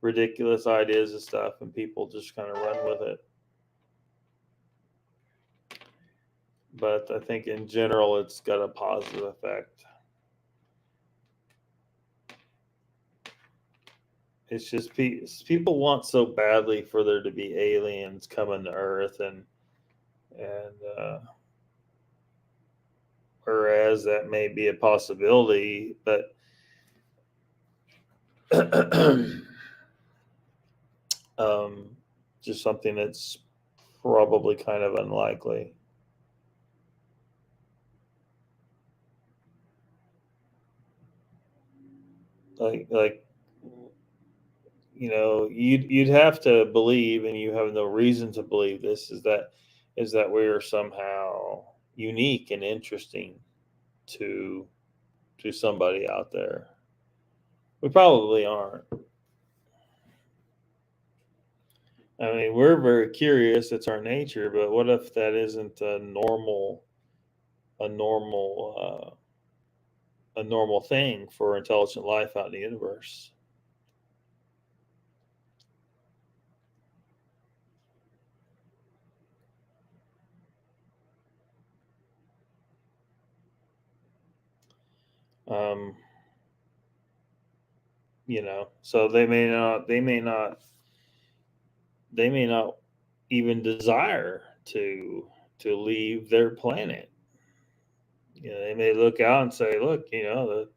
ridiculous ideas and stuff, and people just kind of run with it. But I think in general, it's got a positive effect. It's just people want so badly for there to be aliens coming to Earth, and whereas that may be a possibility, but just something that's probably kind of unlikely. Like you'd have to believe, and you have no reason to believe this, is that we are somehow unique and interesting to somebody out there. We probably aren't. I mean, we're very curious. It's our nature. But what if that isn't a normal thing for intelligent life out in the universe? So they may not even desire to leave their planet. They may look out and say, look, the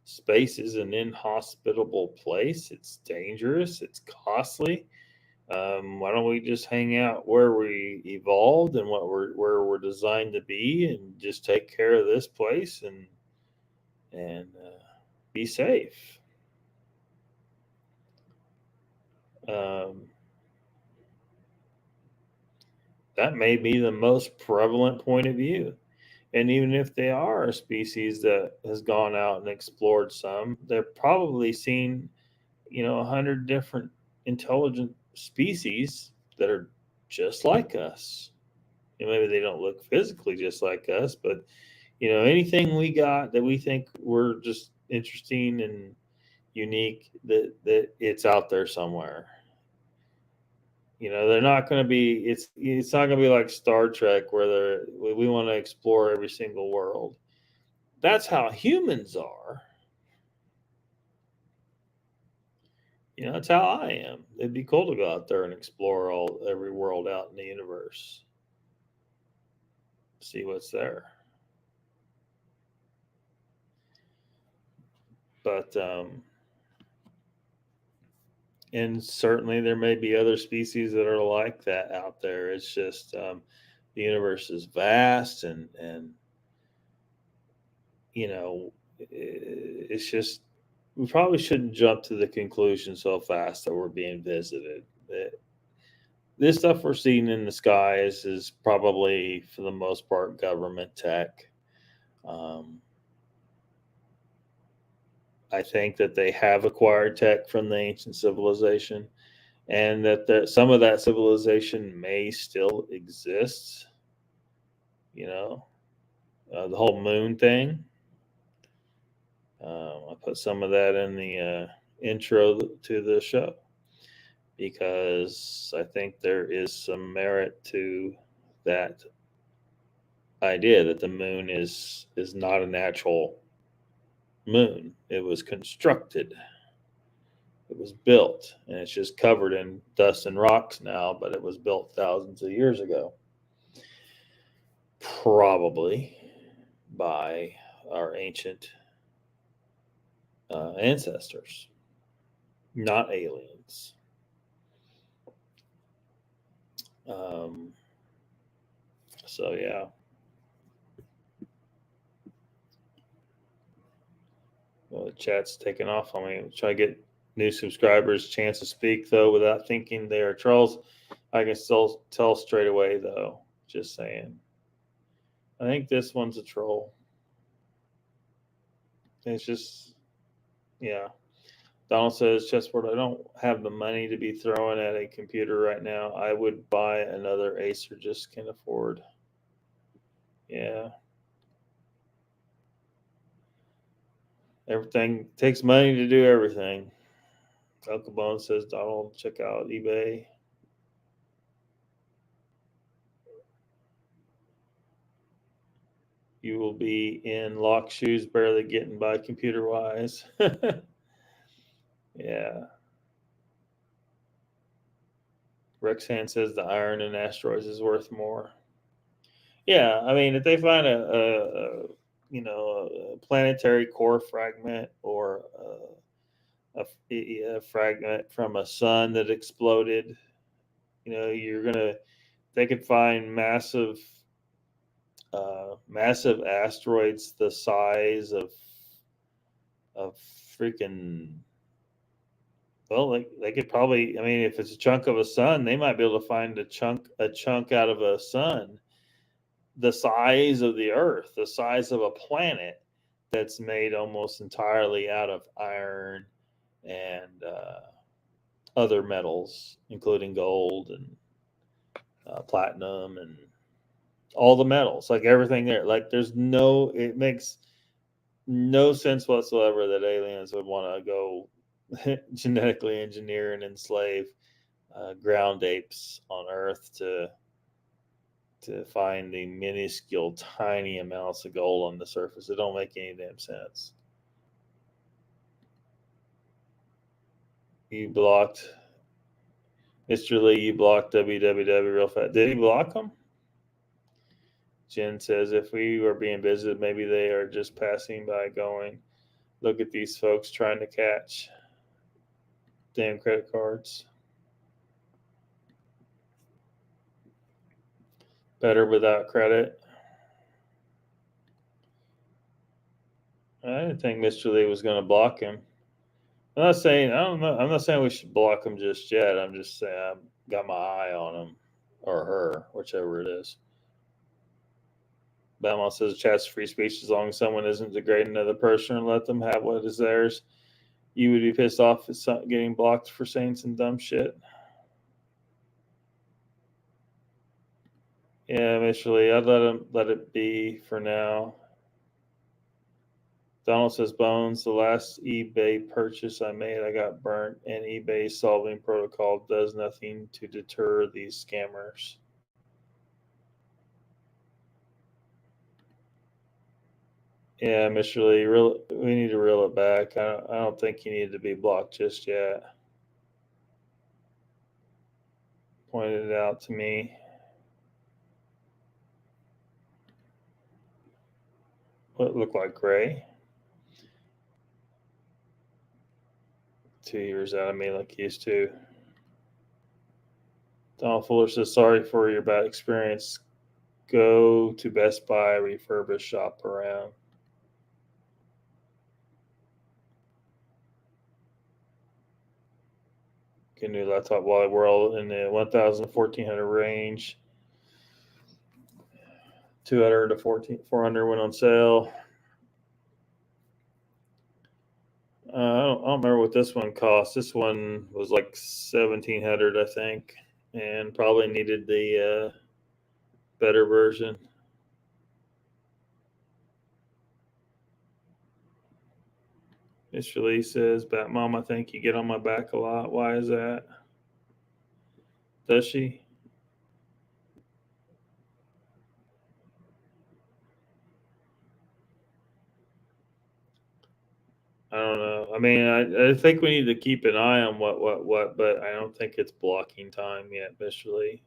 space is an inhospitable place. It's dangerous. It's costly. Why don't we just hang out where we evolved and where we're designed to be, and just take care of this place and be safe? That may be the most prevalent point of view. And even if they are a species that has gone out and explored some, they've probably seen, 100 different intelligent species that are just like us. Maybe they don't look physically just like us, but anything we got that we think we're just interesting and unique, that it's out there somewhere. They're not going to be. It's not going to be like Star Trek, where we want to explore every single world. That's how humans are. That's how I am. It'd be cool to go out there and explore every world out in the universe. See what's there. But and certainly there may be other species that are like that out there. It's just the universe is vast, and it's just, we probably shouldn't jump to the conclusion so fast that we're being visited. This stuff we're seeing in the skies is probably, for the most part, government tech. I think that they have acquired tech from the ancient civilization, and that some of that civilization may still exist. You know, the whole moon thing. I put some of that in the intro to the show because I think there is some merit to that idea that the moon is not a natural moon. It was constructed. It was built, and it's just covered in dust and rocks now, but it was built thousands of years ago. Probably by our ancient ancestors, not aliens. So yeah. Well, the chat's taking off on me. Try to get new subscribers chance to speak though without thinking they are trolls. I can still tell straight away though. Just saying. I think this one's a troll. It's just, yeah. Donald says, chessboard, I don't have the money to be throwing at a computer right now. I would buy another Acer, just can't afford. Yeah. Everything takes money to do everything. Uncle Bone says, Donald, check out eBay. You will be in lock shoes, barely getting by computer wise. Yeah. Rexhan says the iron in asteroids is worth more. Yeah, I mean, if they find a planetary core fragment or a fragment from a sun that exploded, they could find massive asteroids the size of freaking. Well, they could probably. I mean, if it's a chunk of a sun, they might be able to find a chunk out of a sun, the size of the Earth, the size of a planet that's made almost entirely out of iron and other metals, including gold and platinum and all the metals, like everything there. Like it makes no sense whatsoever that aliens would want to go genetically engineer and enslave ground apes on Earth to find the minuscule, tiny amounts of gold on the surface. It don't make any damn sense. You blocked Mr. Lee. You blocked WWW real fast. Did he block him? Jen says, if we were being visited, maybe they are just passing by going, look at these folks trying to catch damn credit cards. Better without credit. I didn't think Mr. Lee was going to block him. I'm not saying we should block him just yet. I'm just saying I've got my eye on him or her, whichever it is. Bama says chat's free speech as long as someone isn't degrading another person and let them have what is theirs. You would be pissed off at getting blocked for saying some dumb shit. Yeah, Mr. Lee, I'd let it be for now. Donald says, Bones, the last eBay purchase I made, I got burnt, and eBay's solving protocol does nothing to deter these scammers. Yeah, Mr. Lee, we need to reel it back. I don't think you need to be blocked just yet. Pointed it out to me. What looked like gray? 2 years out of me like he used to. Donald Fuller says, sorry for your bad experience. Go to Best Buy, refurbish, shop around. Get a new laptop Wally World in the 1,000 to 1,400 range. 200 to 400 went on sale. don't remember what this one cost. This one was like 1,700, I think, and probably needed the better version. Mr. Lee says, "Bat Mom, I think you get on my back a lot. Why is that? Does she?" I don't know. I mean, I think we need to keep an eye on what, but I don't think it's blocking time yet, Mr. Lee.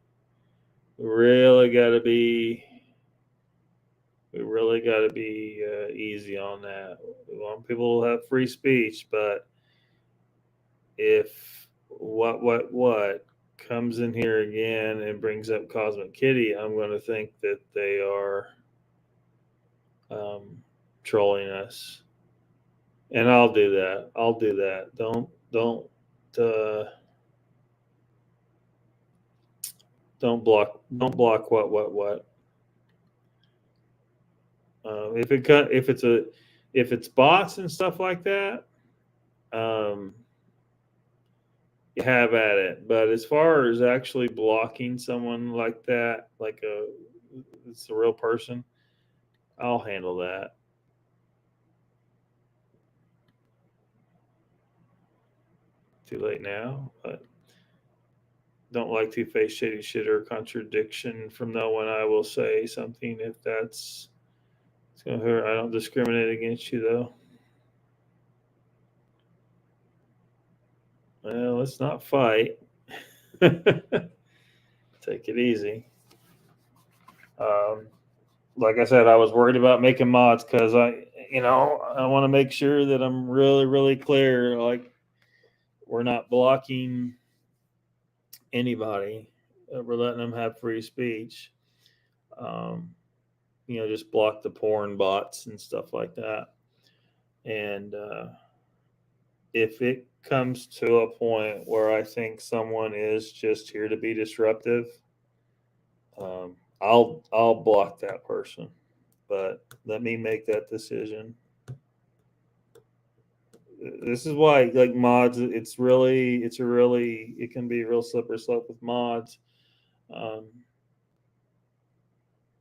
We really got to be easy on that. We want people to have free speech, but if what comes in here again and brings up Cosmic Kitty, I'm going to think that they are trolling us. And I'll do that. Don't block what. If it's bots and stuff like that, you have at it. But as far as actually blocking someone like that, like it's a real person, I'll handle that. Too late now, but don't like two-faced shady shit or contradiction from no one. I will say something if it's gonna hurt. I don't discriminate against you though. Well, let's not fight. Take it easy. Like I said, I was worried about making mods because I want to make sure that I'm really, really clear. Like, we're not blocking anybody. We're letting them have free speech. Just block the porn bots and stuff like that. And if it comes to a point where I think someone is just here to be disruptive, I'll block that person. But let me make that decision. This is why, like, mods, it can be a real slippery slope with mods.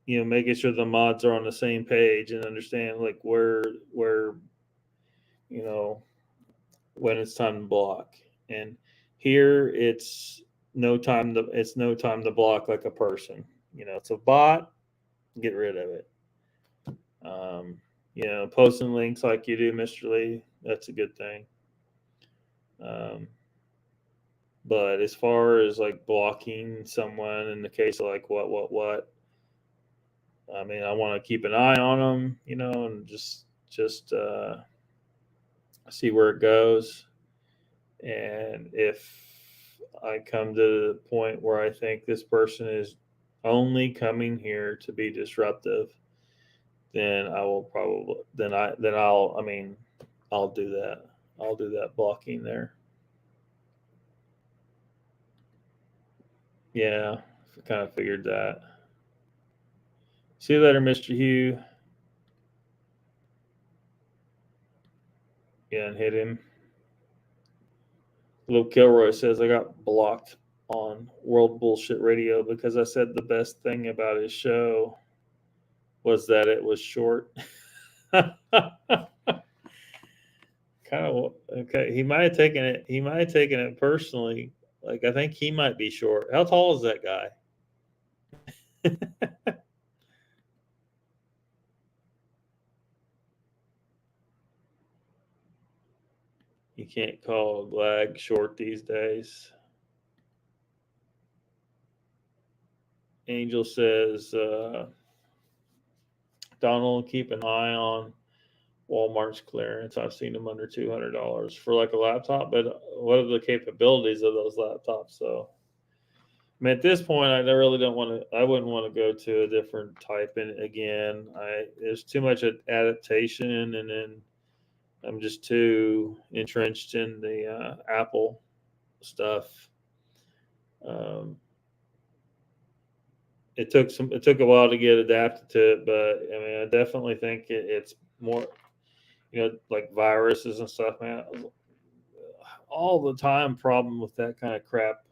Making sure the mods are on the same page and understand like where when it's time to block. And here it's no time to block like a person. It's a bot, get rid of it. Posting links like you do, Mr. Lee, that's a good thing. But as far as like blocking someone in the case of like what, I mean, I want to keep an eye on them, and just see where it goes. And if I come to the point where I think this person is only coming here to be disruptive, then I'll do that. I'll do that blocking there. Yeah, I kind of figured that. See you later, Mr. Hugh. Yeah, and hit him. Little Kilroy says, I got blocked on World Bullshit Radio because I said the best thing about his show was that it was short. Kind of okay. He might have taken it personally. Like, I think he might be short. How tall is that guy? You can't call Glag short these days. Angel says, Donald, keep an eye on Walmart's clearance. I've seen them under $200 for like a laptop, but what are the capabilities of those laptops? So, I mean, at this point, I wouldn't want to go to a different type. And again, there's too much adaptation, and then I'm just too entrenched in the Apple stuff. It took a while to get adapted to it, but I mean, I definitely think it's more. like viruses and stuff, man. All the time problem with that kind of crap.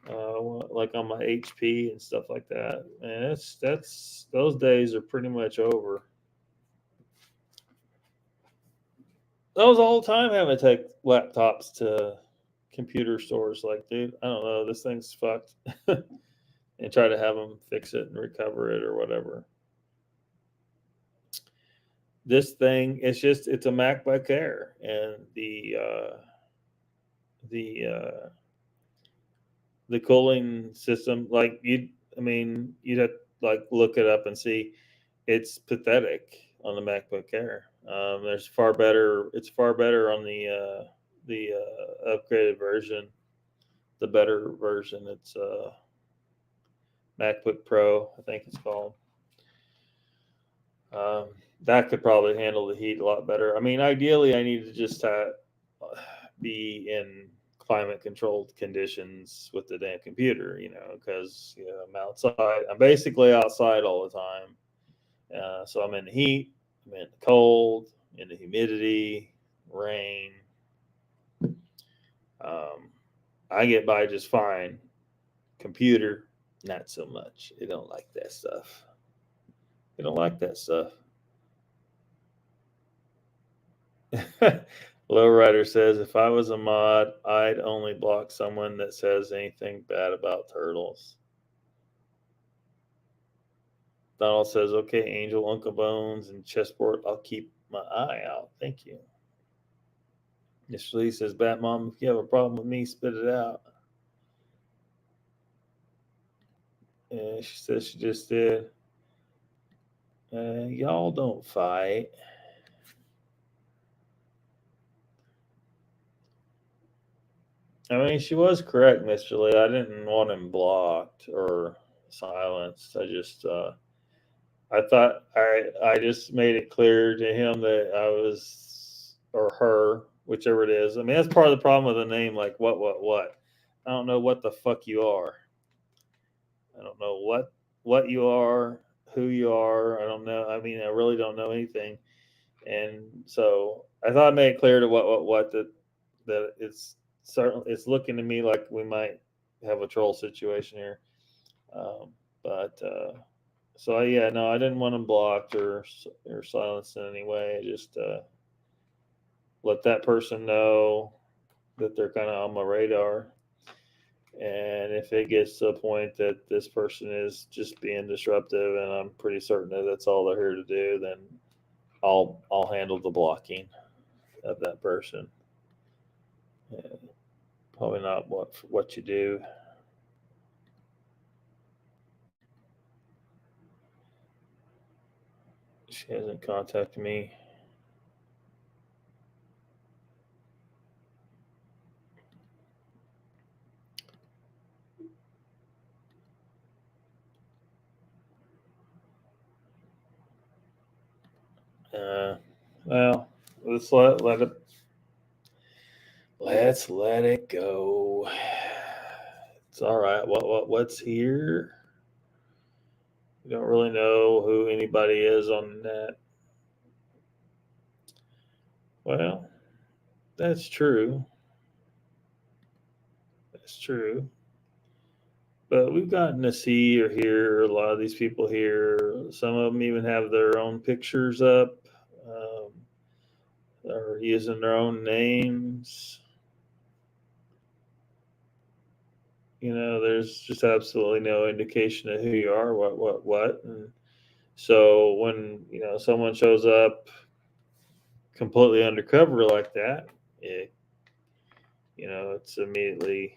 Like on my HP and stuff like that. Man, that's those days are pretty much over. I was all the time having to take laptops to computer stores. Like, dude, I don't know, this thing's fucked, and try to have them fix it and recover it or whatever. This thing, it's a MacBook Air, and the cooling system, like you'd have to like look it up and see. It's pathetic on the MacBook Air. It's far better on the upgraded version, the better version. It's MacBook Pro, I think it's called. That could probably handle the heat a lot better. I mean, ideally, I need to just be in climate controlled conditions with the damn computer, because I'm outside. I'm basically outside all the time. So I'm in the heat, I'm in the cold, in the humidity, rain. I get by just fine. Computer, not so much. They don't like that stuff. They don't like that stuff. Lowrider says, if I was a mod, I'd only block someone that says anything bad about turtles. Donald says, okay, Angel, Uncle Bones, and Chessboard, I'll keep my eye out. Thank you. Miss Lee says, Batmom, if you have a problem with me, spit it out. And she says she just did. Y'all don't fight. I mean, she was correct, Mr. Lee. I didn't want him blocked or silenced. I just, I thought I just made it clear to him that I was, or her, whichever it is. I mean, that's part of the problem with the name, like what. I don't know what the fuck you are. I don't know what you are, who you are. I don't know. I mean, I really don't know anything. And so I thought I made it clear to what that it's certainly, it's looking to me like we might have a troll situation here. So yeah, no, I didn't want them blocked or silenced in any way. I just let that person know that they're kind of on my radar. And if it gets to the point that this person is just being disruptive, and I'm pretty certain that that's all they're here to do, then I'll handle the blocking of that person. Probably not what you do. She hasn't contacted me. Well, let's let it go. It's all right. What's here? We don't really know who anybody is on that. Well, that's true. That's true. But we've gotten to see or hear a lot of these people here. Some of them even have their own pictures up, or using their own names. There's just absolutely no indication of who you are, what. And so when, someone shows up completely undercover like that, it's immediately,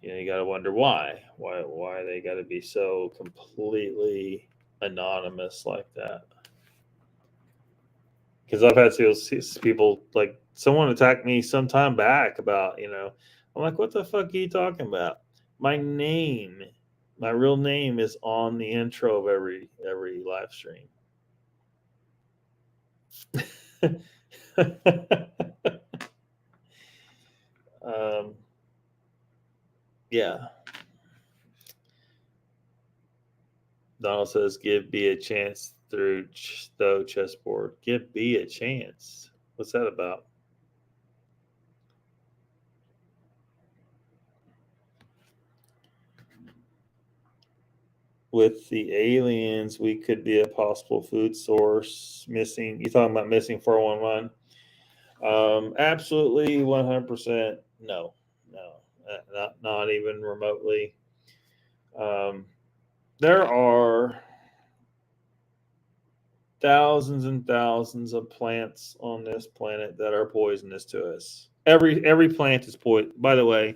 you got to wonder why they got to be so completely anonymous like that. Because I've had people, like, someone attacked me some time back about, I'm like, what the fuck are you talking about? My real name is on the intro of every live stream. Yeah. Donald says, give B a chance. through Stowe chessboard. Give B a chance. What's that about? With the aliens, we could be a possible food source. Missing, you talking about missing 411? Absolutely, 100%. No, not even remotely. There are thousands and thousands of plants on this planet that are poisonous to us. Every plant is poison. By the way,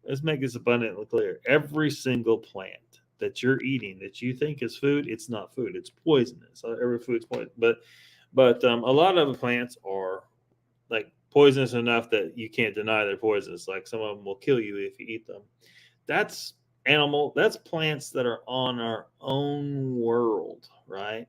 let's make this abundantly clear. Every single plant that you're eating that you think is food, it's not food. It's poisonous. Every food's poison. But a lot of the plants are like poisonous enough that you can't deny they're poisonous. Like some of them will kill you if you eat them. That's plants that are on our own world, right?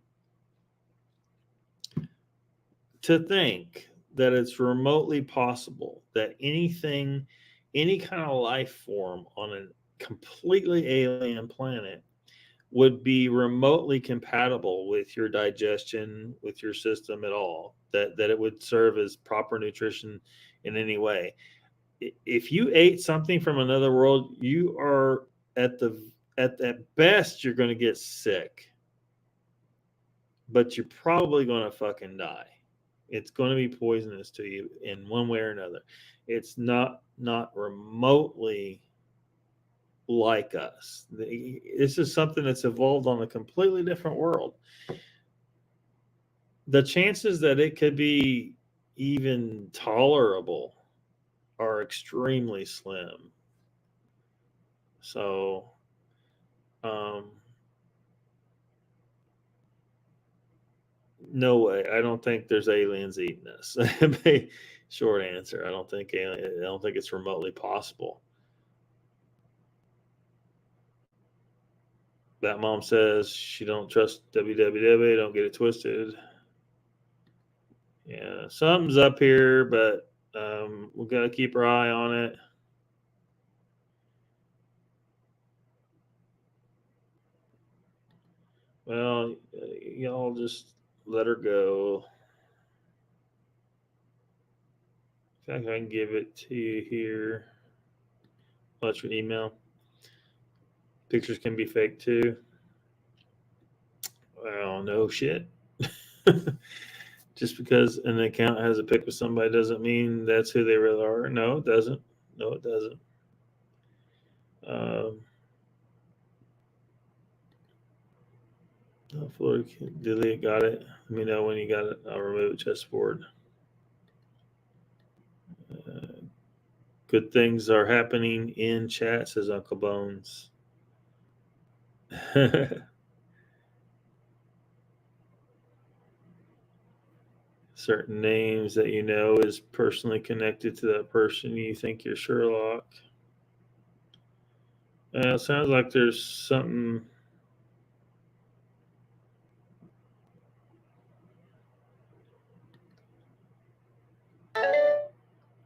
To think that it's remotely possible that anything, any kind of life form on a completely alien planet would be remotely compatible with your digestion, with your system at all, that it would serve as proper nutrition in any way. If you ate something from another world, you are at best you're going to get sick, but you're probably going to fucking die. It's going to be poisonous to you in one way or another. It's not remotely like us. This is something that's evolved on a completely different world. The chances that it could be even tolerable are extremely slim. So, no way. I don't think there's aliens eating us. Short answer. I don't think it's remotely possible. That mom says she don't trust www. Don't get it twisted. Yeah, something's up here, but we got to keep our eye on it. Well, y'all just let her go. In fact, I can give it to you here. What's your email? Pictures can be fake too. Well, no shit. Just because an account has a pic with somebody doesn't mean that's who they really are. No, it doesn't. No, it doesn't. Florida delete. Got it. Let me know when you got it. I'll remove chessboard. Good things are happening in chat, says Uncle Bones. Certain names that you know is personally connected to that person. You think you're Sherlock. It sounds like there's something.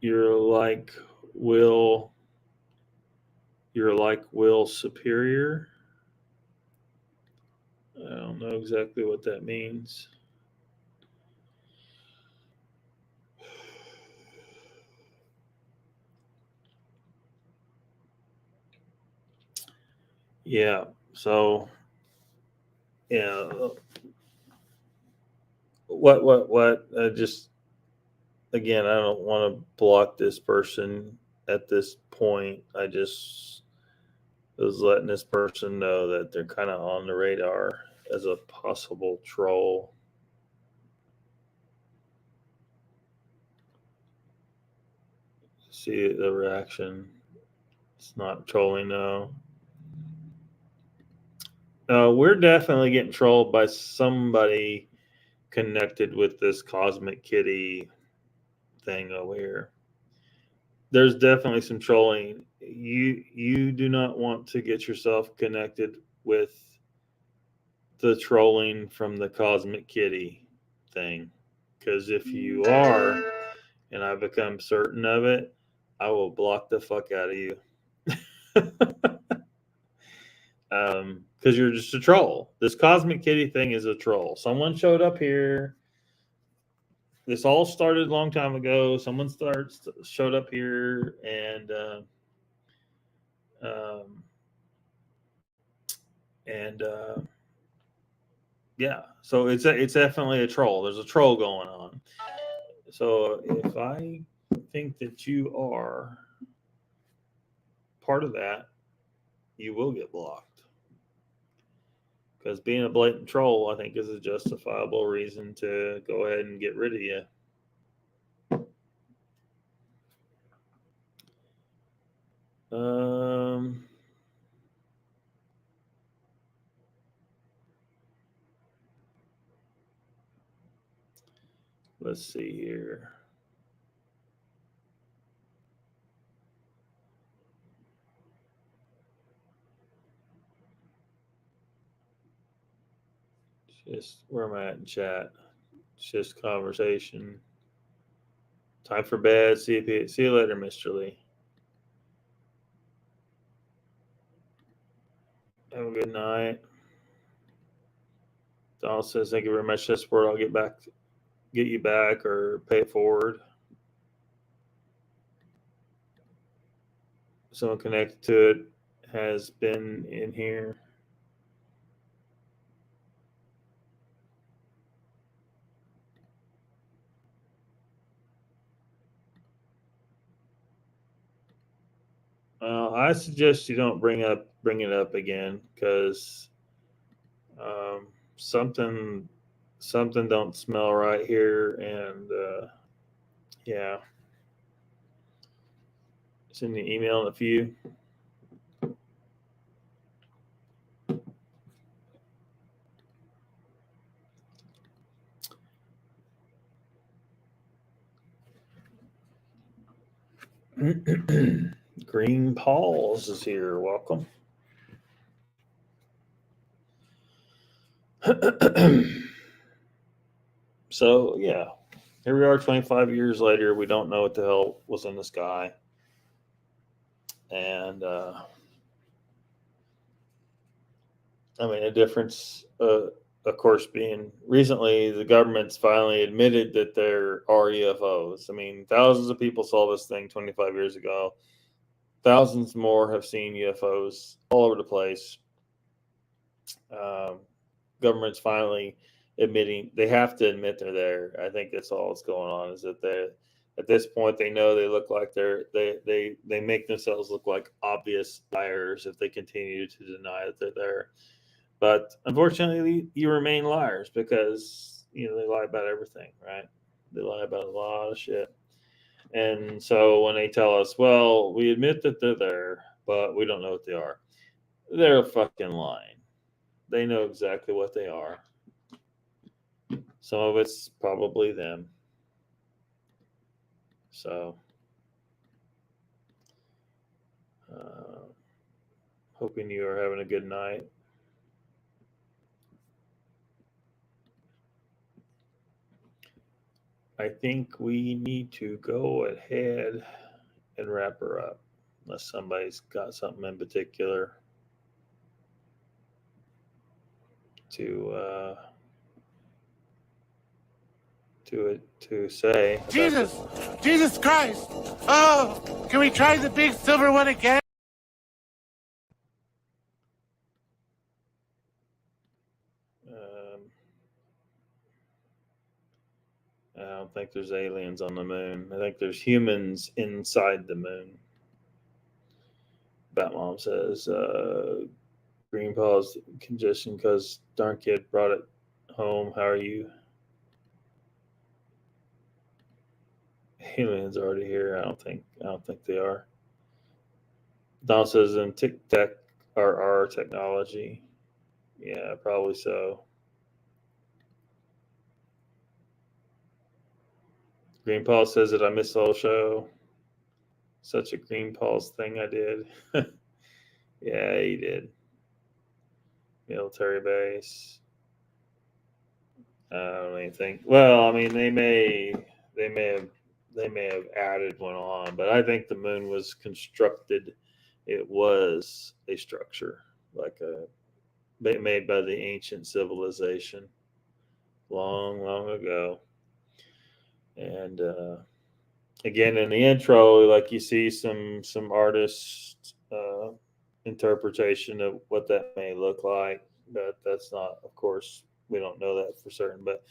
You're like Will Superior. I don't know exactly what that means. Yeah. So, yeah. What? Just again, I don't want to block this person at this point. I just was letting this person know that they're kind of on the radar as a possible troll. See the reaction. It's not trolling, no. We're definitely getting trolled by somebody connected with this cosmic kitty thing over here. There's definitely some trolling. You do not want to get yourself connected with the trolling from the cosmic kitty thing, because if you are, and I become certain of it, I will block the fuck out of you. because you're just a troll. This Cosmic Kitty thing is a troll. Someone showed up here. This all started a long time ago. Someone showed up here and yeah. So it's definitely a troll. There's a troll going on. So if I think that you are part of that, you will get blocked. Because being a blatant troll, I think, is a justifiable reason to go ahead and get rid of you. Let's see here. Just where am I at in chat? It's just conversation. Time for bed. See you later, Mr. Lee. Have a good night. Donald says, "Thank you very much. This word, I'll get you back, or pay it forward." Someone connected to it has been in here. I suggest you don't bring it up again, because something don't smell right here, and yeah. Send me an email in a few. Green Paws is here. Welcome. So, yeah, here we are 25 years later. We don't know what the hell was in the sky. And, I mean, a difference, of course, being recently the government's finally admitted that there are UFOs. I mean, thousands of people saw this thing 25 years ago. Thousands more have seen UFOs all over the place. Government's finally admitting, they have to admit they're there. I think that's all that's going on, is that they, at this point, they know they look like they make themselves look like obvious liars if they continue to deny that they're there. But unfortunately, you remain liars, because they lie about everything, right? They lie about a lot of shit. And so when they tell us, well, we admit that they're there, but we don't know what they are, they're fucking lying. They know exactly what they are. Some of it's probably them. So, hoping you are having a good night. I think we need to go ahead and wrap her up, unless somebody's got something in particular to say. Jesus Christ! Oh, can we try the big silver one again? I don't think there's aliens on the moon. I think there's humans inside the moon. Batmom says, Green Paws congestion because darn kid brought it home. How are you? Aliens already here. I don't think they are. Don says, "And Tic Tac are our technology." Yeah, probably so. Green Paw says that I missed the whole show. Such a Green Paws thing I did. Yeah, he did. Military base. I don't even think. Well, I mean, they may have added one on, but I think the moon was constructed. It was a structure. like made by the ancient civilization long, long ago. And again, in the intro, like you see some artist interpretation of what that may look like, but that's not, of course, we don't know that for certain. But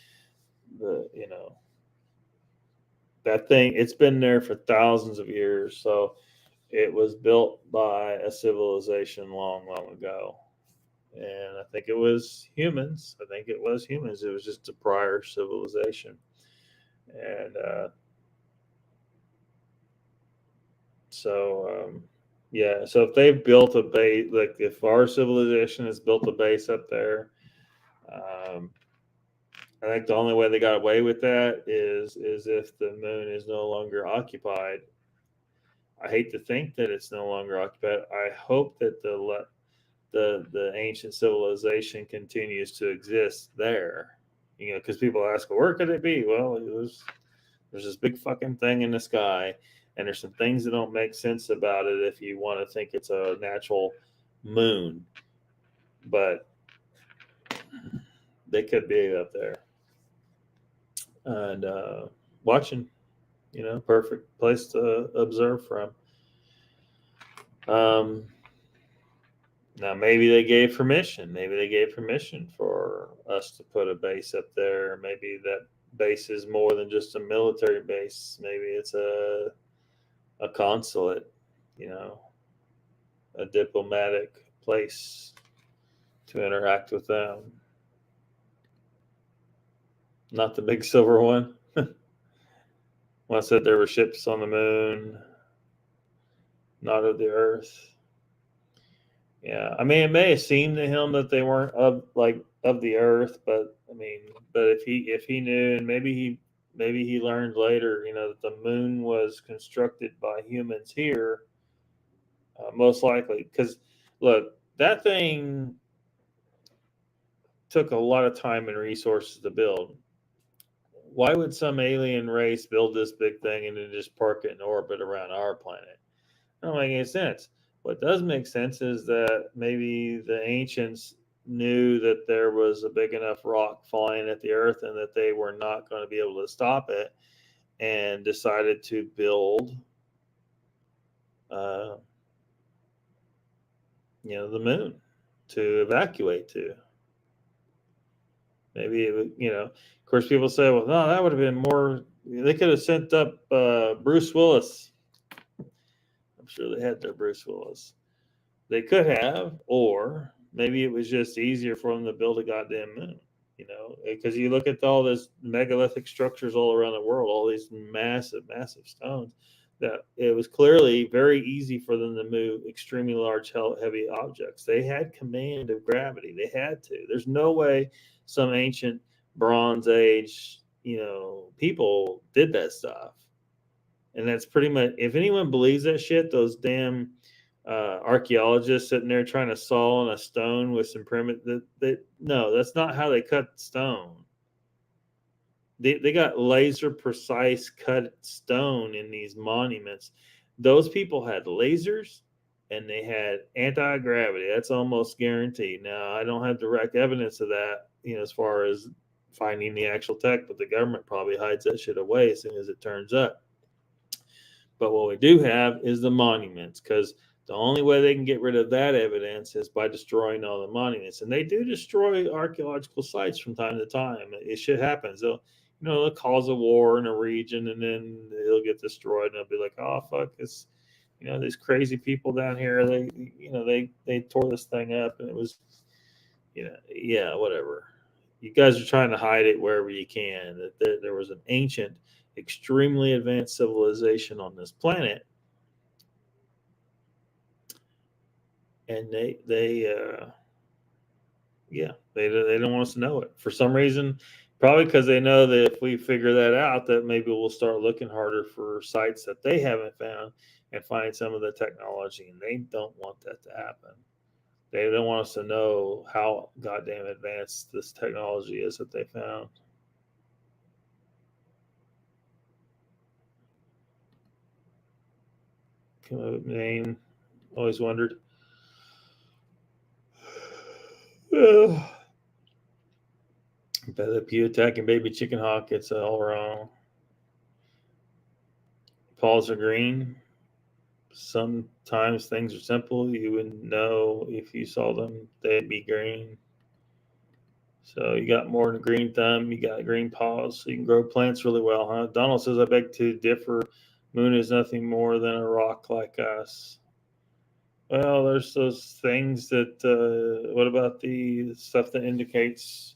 that thing, it's been there for thousands of years. So it was built by a civilization long, long ago. And I think it was humans. It was just a prior civilization. And so if they've built a base, like if our civilization has built a base up there, I think the only way they got away with that is if the moon is no longer occupied. I hate to think that it's no longer occupied. I hope that the ancient civilization continues to exist there. Because people ask, well, where could it be? Well, there's this big fucking thing in the sky, and there's some things that don't make sense about it if you want to think it's a natural moon. But they could be up there. And watching, perfect place to observe from. Now, maybe they gave permission. Maybe they gave permission for us to put a base up there. Maybe that base is more than just a military base. Maybe it's a consulate, a diplomatic place to interact with them. Not the big silver one. When I said there were ships on the moon, not of the earth. Yeah, I mean, it may have seemed to him that they weren't of the earth, but if he knew, and maybe he learned later, that the moon was constructed by humans here, most likely. Because look, that thing took a lot of time and resources to build. Why would some alien race build this big thing and then just park it in orbit around our planet? That don't make any sense. What does make sense is that maybe the ancients knew that there was a big enough rock flying at the earth and that they were not going to be able to stop it, and decided to build the moon to evacuate to. Maybe it would, of course, people say, well, no, that would have been more. They could have sent up Bruce Willis. I'm sure they had their Bruce Willis. They could have, or maybe it was just easier for them to build a goddamn moon, because you look at all these megalithic structures all around the world, all these massive, massive stones, that it was clearly very easy for them to move extremely large, heavy objects. They had command of gravity. They had to. There's no way some ancient Bronze Age, people did that stuff. And that's pretty much, if anyone believes that shit, those damn archaeologists sitting there trying to saw on a stone with some primitive, no, that's not how they cut stone. They got laser precise cut stone in these monuments. Those people had lasers and they had anti-gravity. That's almost guaranteed. Now, I don't have direct evidence of that, as far as finding the actual tech, but the government probably hides that shit away as soon as it turns up. But what we do have is the monuments, because the only way they can get rid of that evidence is by destroying all the monuments. And they do destroy archaeological sites from time to time. It shit happens. They'll cause a war in a region, and then it'll get destroyed, and they'll be like, oh, fuck, it's, these crazy people down here, they tore this thing up, and it was, yeah, whatever. You guys are trying to hide it wherever you can, that there was an ancient, extremely advanced civilization on this planet, and they don't want us to know it for some reason. Probably because they know that if we figure that out, that maybe we'll start looking harder for sites that they haven't found and find some of the technology, and they don't want that to happen. They don't want us to know how goddamn advanced this technology is that they found. Name, always wondered. The Pew attacking baby chicken hawk, it's all wrong. Paws are green. Sometimes things are simple. You wouldn't know if you saw them, they'd be green. So you got more than a green thumb, you got green paws, so you can grow plants really well, huh? Donald says, I beg to differ. Moon is nothing more than a rock like us. Well, there's those things that, what about the stuff that indicates,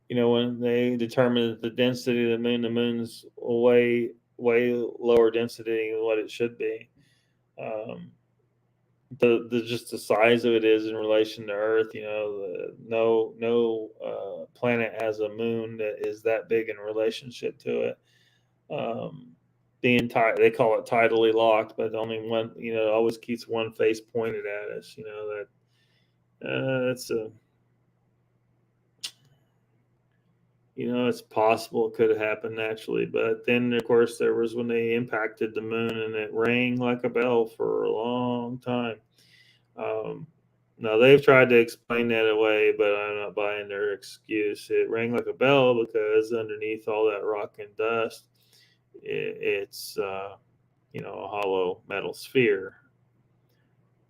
when they determine the density of the moon's way lower density than what it should be. Just the size of it is in relation to Earth. No planet has a moon that is that big in relationship to it. They call it tidally locked, but only one. Always keeps one face pointed at us. That's a. It's possible it could have happened naturally, but then of course there was when they impacted the moon and it rang like a bell for a long time. Now they've tried to explain that away, but I'm not buying their excuse. It rang like a bell because underneath all that rock and dust, it's a hollow metal sphere.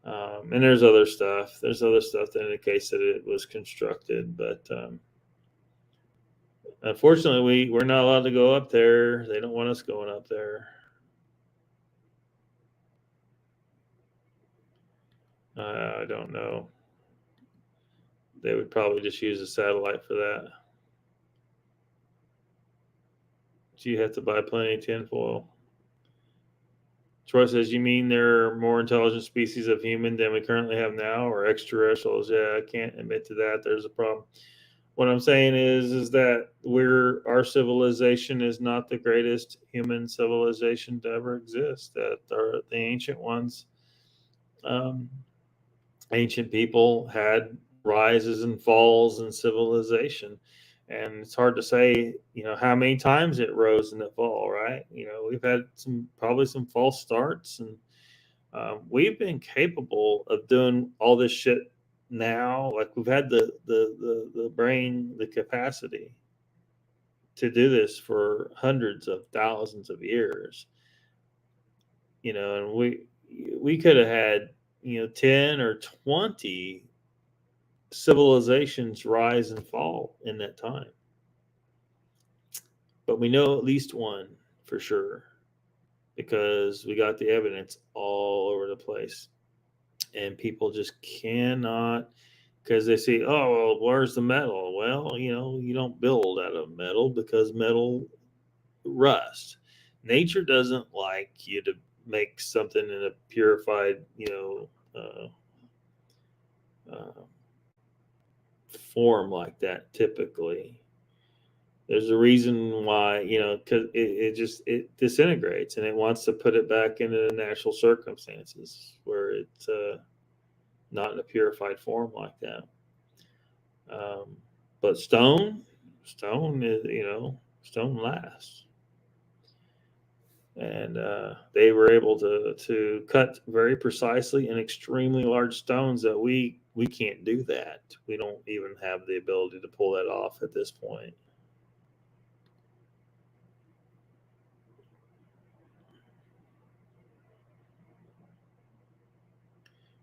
And there's other stuff. There's other stuff that indicates that it was constructed, but unfortunately, we're not allowed to go up there. They don't want us going up there. I don't know. They would probably just use a satellite for that. So you have to buy plenty of tinfoil. Troy says, you mean there are more intelligent species of human than we currently have now, or extraterrestrials? Yeah, I can't admit to that. There's a problem. What I'm saying is that our civilization is not the greatest human civilization to ever exist. That are the ancient ones. Ancient people had rises and falls in civilization, and it's hard to say, how many times it rose and it fall. Right? We've had probably some false starts, and we've been capable of doing all this shit. Now, like we've had the brain, the capacity to do this for hundreds of thousands of years, and we could have had 10 or 20 civilizations rise and fall in that time, but we know at least one for sure because we got the evidence all over the place. And people just cannot, because they say, oh, well, where's the metal? Well, you don't build out of metal because metal rusts. Nature doesn't like you to make something in a purified, form like that typically. There's a reason why, because it disintegrates and it wants to put it back into the natural circumstances where it's not in a purified form like that. But stone is, stone lasts. And they were able to cut very precisely in extremely large stones that we can't do that. We don't even have the ability to pull that off at this point.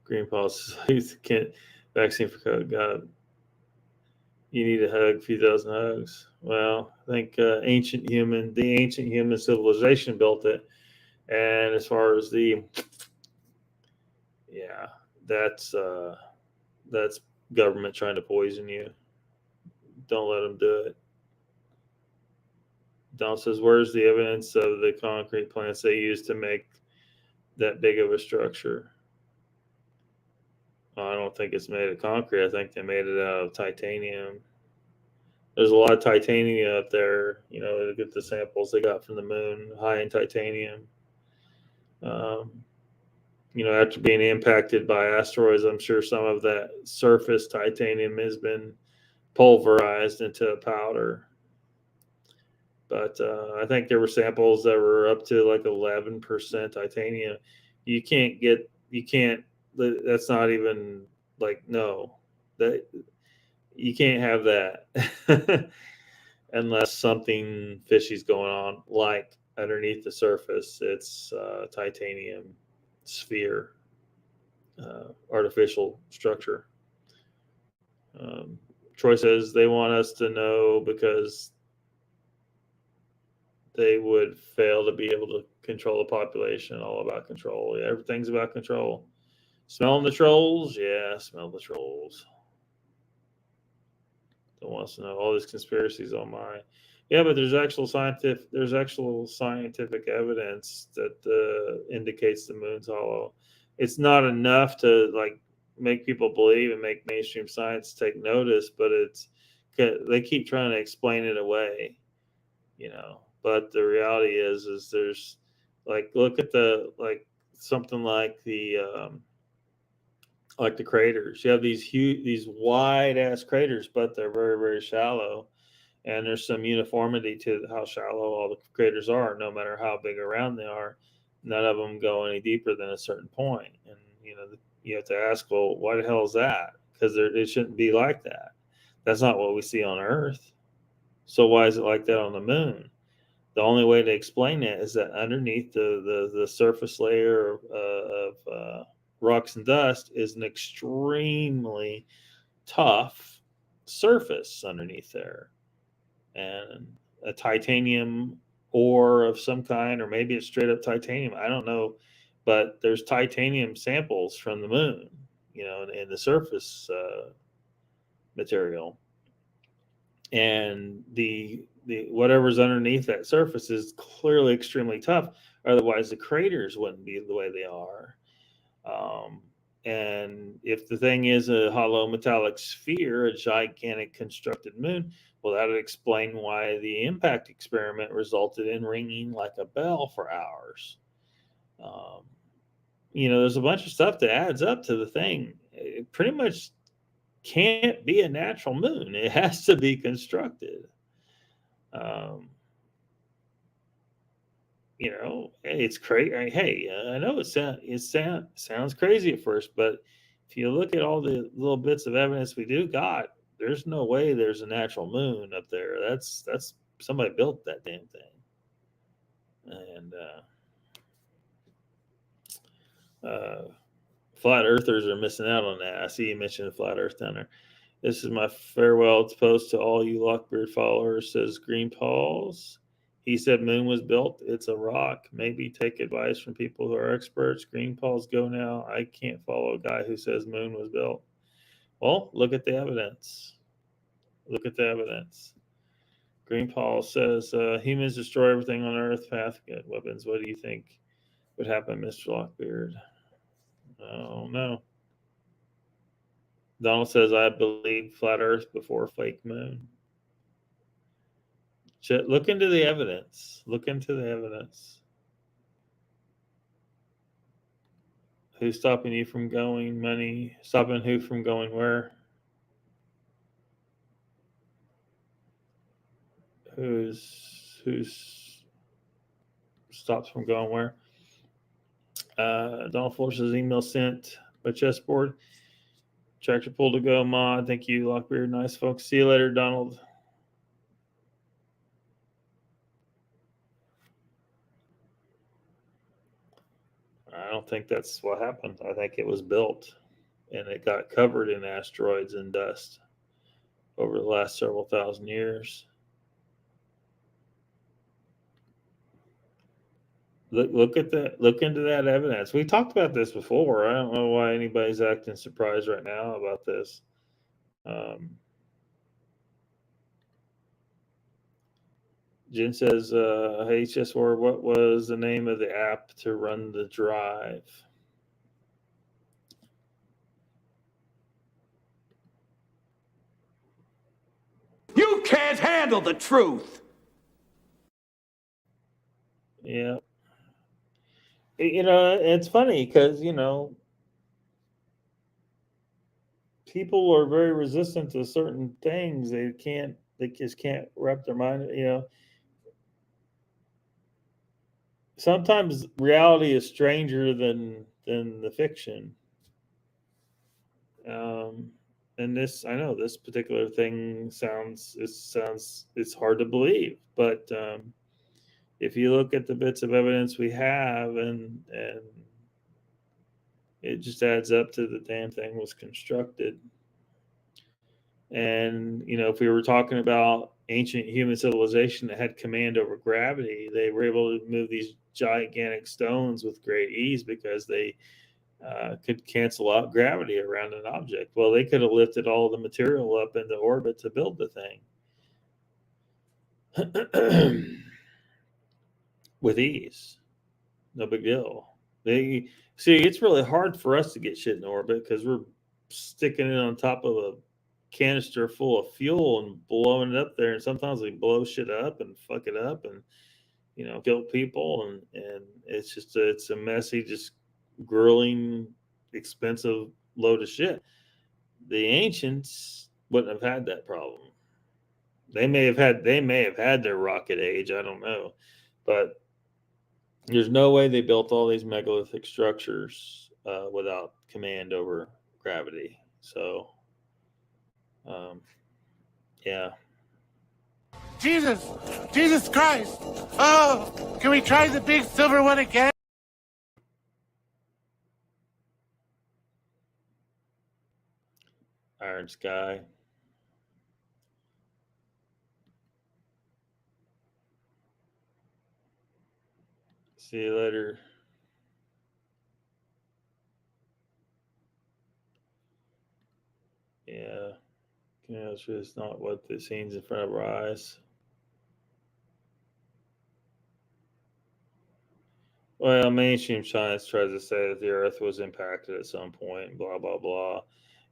Green Paws can't vaccine for COVID. God, you need a hug, a few thousand hugs. Well, I think the ancient human civilization built it, and as far as that's government trying to poison you. Don't let them do it. Don says, "Where's the evidence of the concrete plants they used to make that big of a structure?" I don't think it's made of concrete. I think they made it out of titanium. There's a lot of titanium up there. To get the samples they got from the moon, high in titanium. After being impacted by asteroids, I'm sure some of that surface titanium has been pulverized into a powder. But I think there were samples that were up to like 11% titanium. That's not even no. You can't have that unless something fishy's going on, like underneath the surface. It's titanium sphere, artificial structure. Troy says they want us to know because they would fail to be able to control the population. All about control. Yeah, everything's about control. Smelling the trolls? Yeah, smell the trolls. Don't want us to know all these conspiracies on my. Yeah, but there's actual scientific evidence that indicates the moon's hollow. It's not enough to like make people believe and make mainstream science take notice, but they keep trying to explain it away, you know. But the reality is there's like look at something like the craters. You have these wide ass craters, but they're very, very shallow. And there's some uniformity to how shallow all the craters are, no matter how big around they are. None of them go any deeper than a certain point. And, you know, you have to ask, well, why the hell is that? Because it shouldn't be like that. That's not what we see on Earth. So why is it like that on the moon? The only way to explain it is that underneath the surface layer of rocks and dust is an extremely tough surface underneath there. And a titanium ore of some kind, or maybe it's straight up titanium. I don't know, but there's titanium samples from the moon, you know, in the surface material, and the whatever's underneath that surface is clearly extremely tough. Otherwise, the craters wouldn't be the way they are. And if the thing is a hollow metallic sphere, a gigantic constructed moon, well, that would explain why the impact experiment resulted in ringing like a bell for hours. You know, there's a bunch of stuff that adds up to the thing. It pretty much can't be a natural moon. It has to be constructed. You know, it's crazy. Hey, I know it sounds crazy at first, but if you look at all the little bits of evidence we do got, there's no way there's a natural moon up there. That's somebody built that damn thing. And flat earthers are missing out on that. I see you mentioned the flat earth down there. This is my farewell post to all you Lockbeard followers, says Green Paws. He said moon was built. It's a rock. Maybe take advice from people who are experts. Green Paws, go now. I can't follow a guy who says moon was built. Well, look at the evidence. Look at the evidence. Green Paws says humans destroy everything on Earth. Path good weapons. What do you think would happen, Mr. Lockbeard? Oh no. Donald says I believe flat Earth before fake moon. Look into the evidence. Look into the evidence. Who's stopping you from going? Money. Stopping who from going where? Who's stops from going where? Donald Force's email sent by chessboard. Tractor pull to go, mod. Thank you, Lockbeard. Nice folks. See you later, Donald. I don't think that's what happened. I think it was built and it got covered in asteroids and dust over the last several thousand years. Look at that. Look into that evidence. We talked about this before. I don't know why anybody's acting surprised right now about this. Jen says, hey, HS4, what was the name of the app to run the drive? You can't handle the truth. Yeah. You know, it's funny because, you know, people are very resistant to certain things. They just can't wrap their mind, you know. Sometimes reality is stranger than the fiction. and this, I know this particular thing it's hard to believe, but if you look at the bits of evidence we have, and it just adds up to the damn thing was constructed. And, you know, if we were talking about ancient human civilization that had command over gravity, they were able to move these gigantic stones with great ease because they could cancel out gravity around an object. Well, they could have lifted all the material up into orbit to build the thing with ease. No big deal. They see, it's really hard for us to get shit in orbit because we're sticking it on top of a canister full of fuel and blowing it up there, and sometimes we blow shit up and fuck it up and, you know, kill people, and it's just it's a messy, just grueling, expensive load of shit. The ancients wouldn't have had that problem. They may have had their rocket age, I don't know, but there's no way they built all these megalithic structures without command over gravity. So yeah. Jesus Christ. Oh, can we try the big silver one again? Iron Sky. See you later. Yeah. You know, it's just not what the scene's in front of our eyes. Well, mainstream science tries to say that the Earth was impacted at some point, blah blah blah.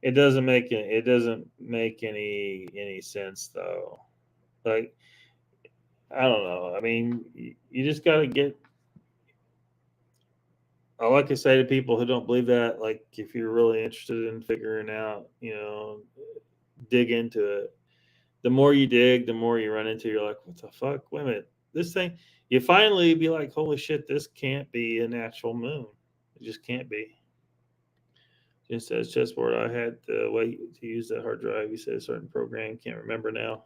It doesn't make any sense though. Like, I don't know. I mean, you just got to get. I like to say to people who don't believe that, like, if you're really interested in figuring out, you know, dig into it. The more you dig, the more you run into, you're like, what the fuck? Wait a minute. This thing, you finally be like, holy shit, this can't be an actual moon. It just can't be. Just says chessboard, I had to wait to use that hard drive. You said a certain program, can't remember now.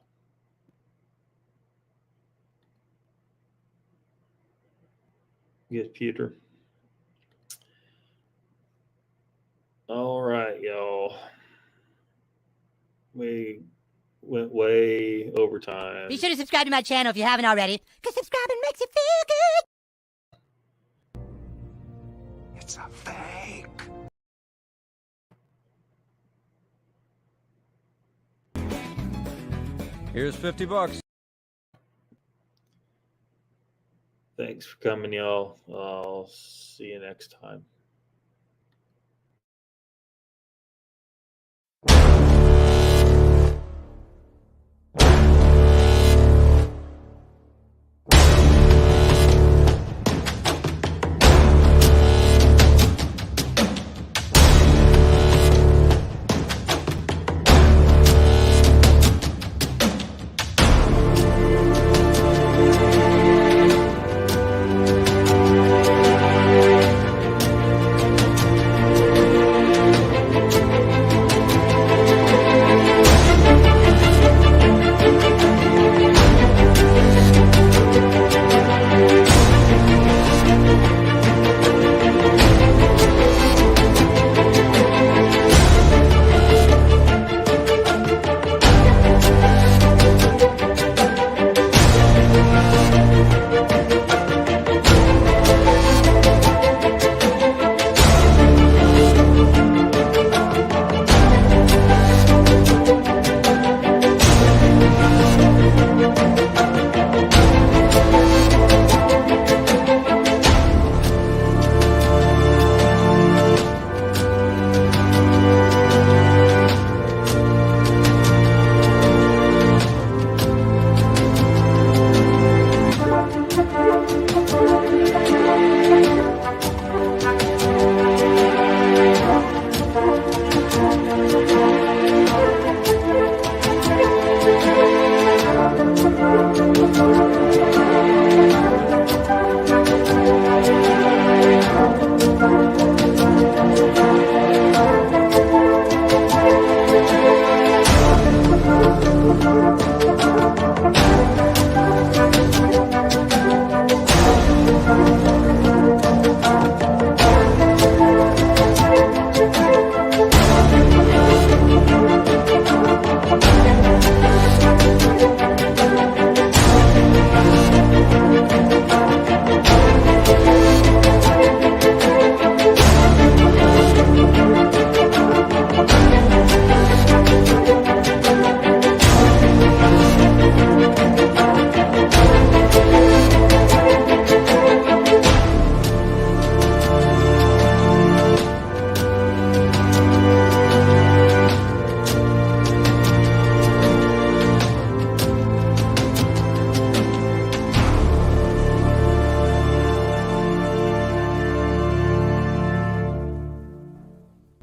Get Peter. All right, y'all. We went way over time. Be sure to subscribe to my channel if you haven't already, because subscribing makes you feel good. It's a fake. Here's $50. Thanks for coming, y'all. I'll see you next time.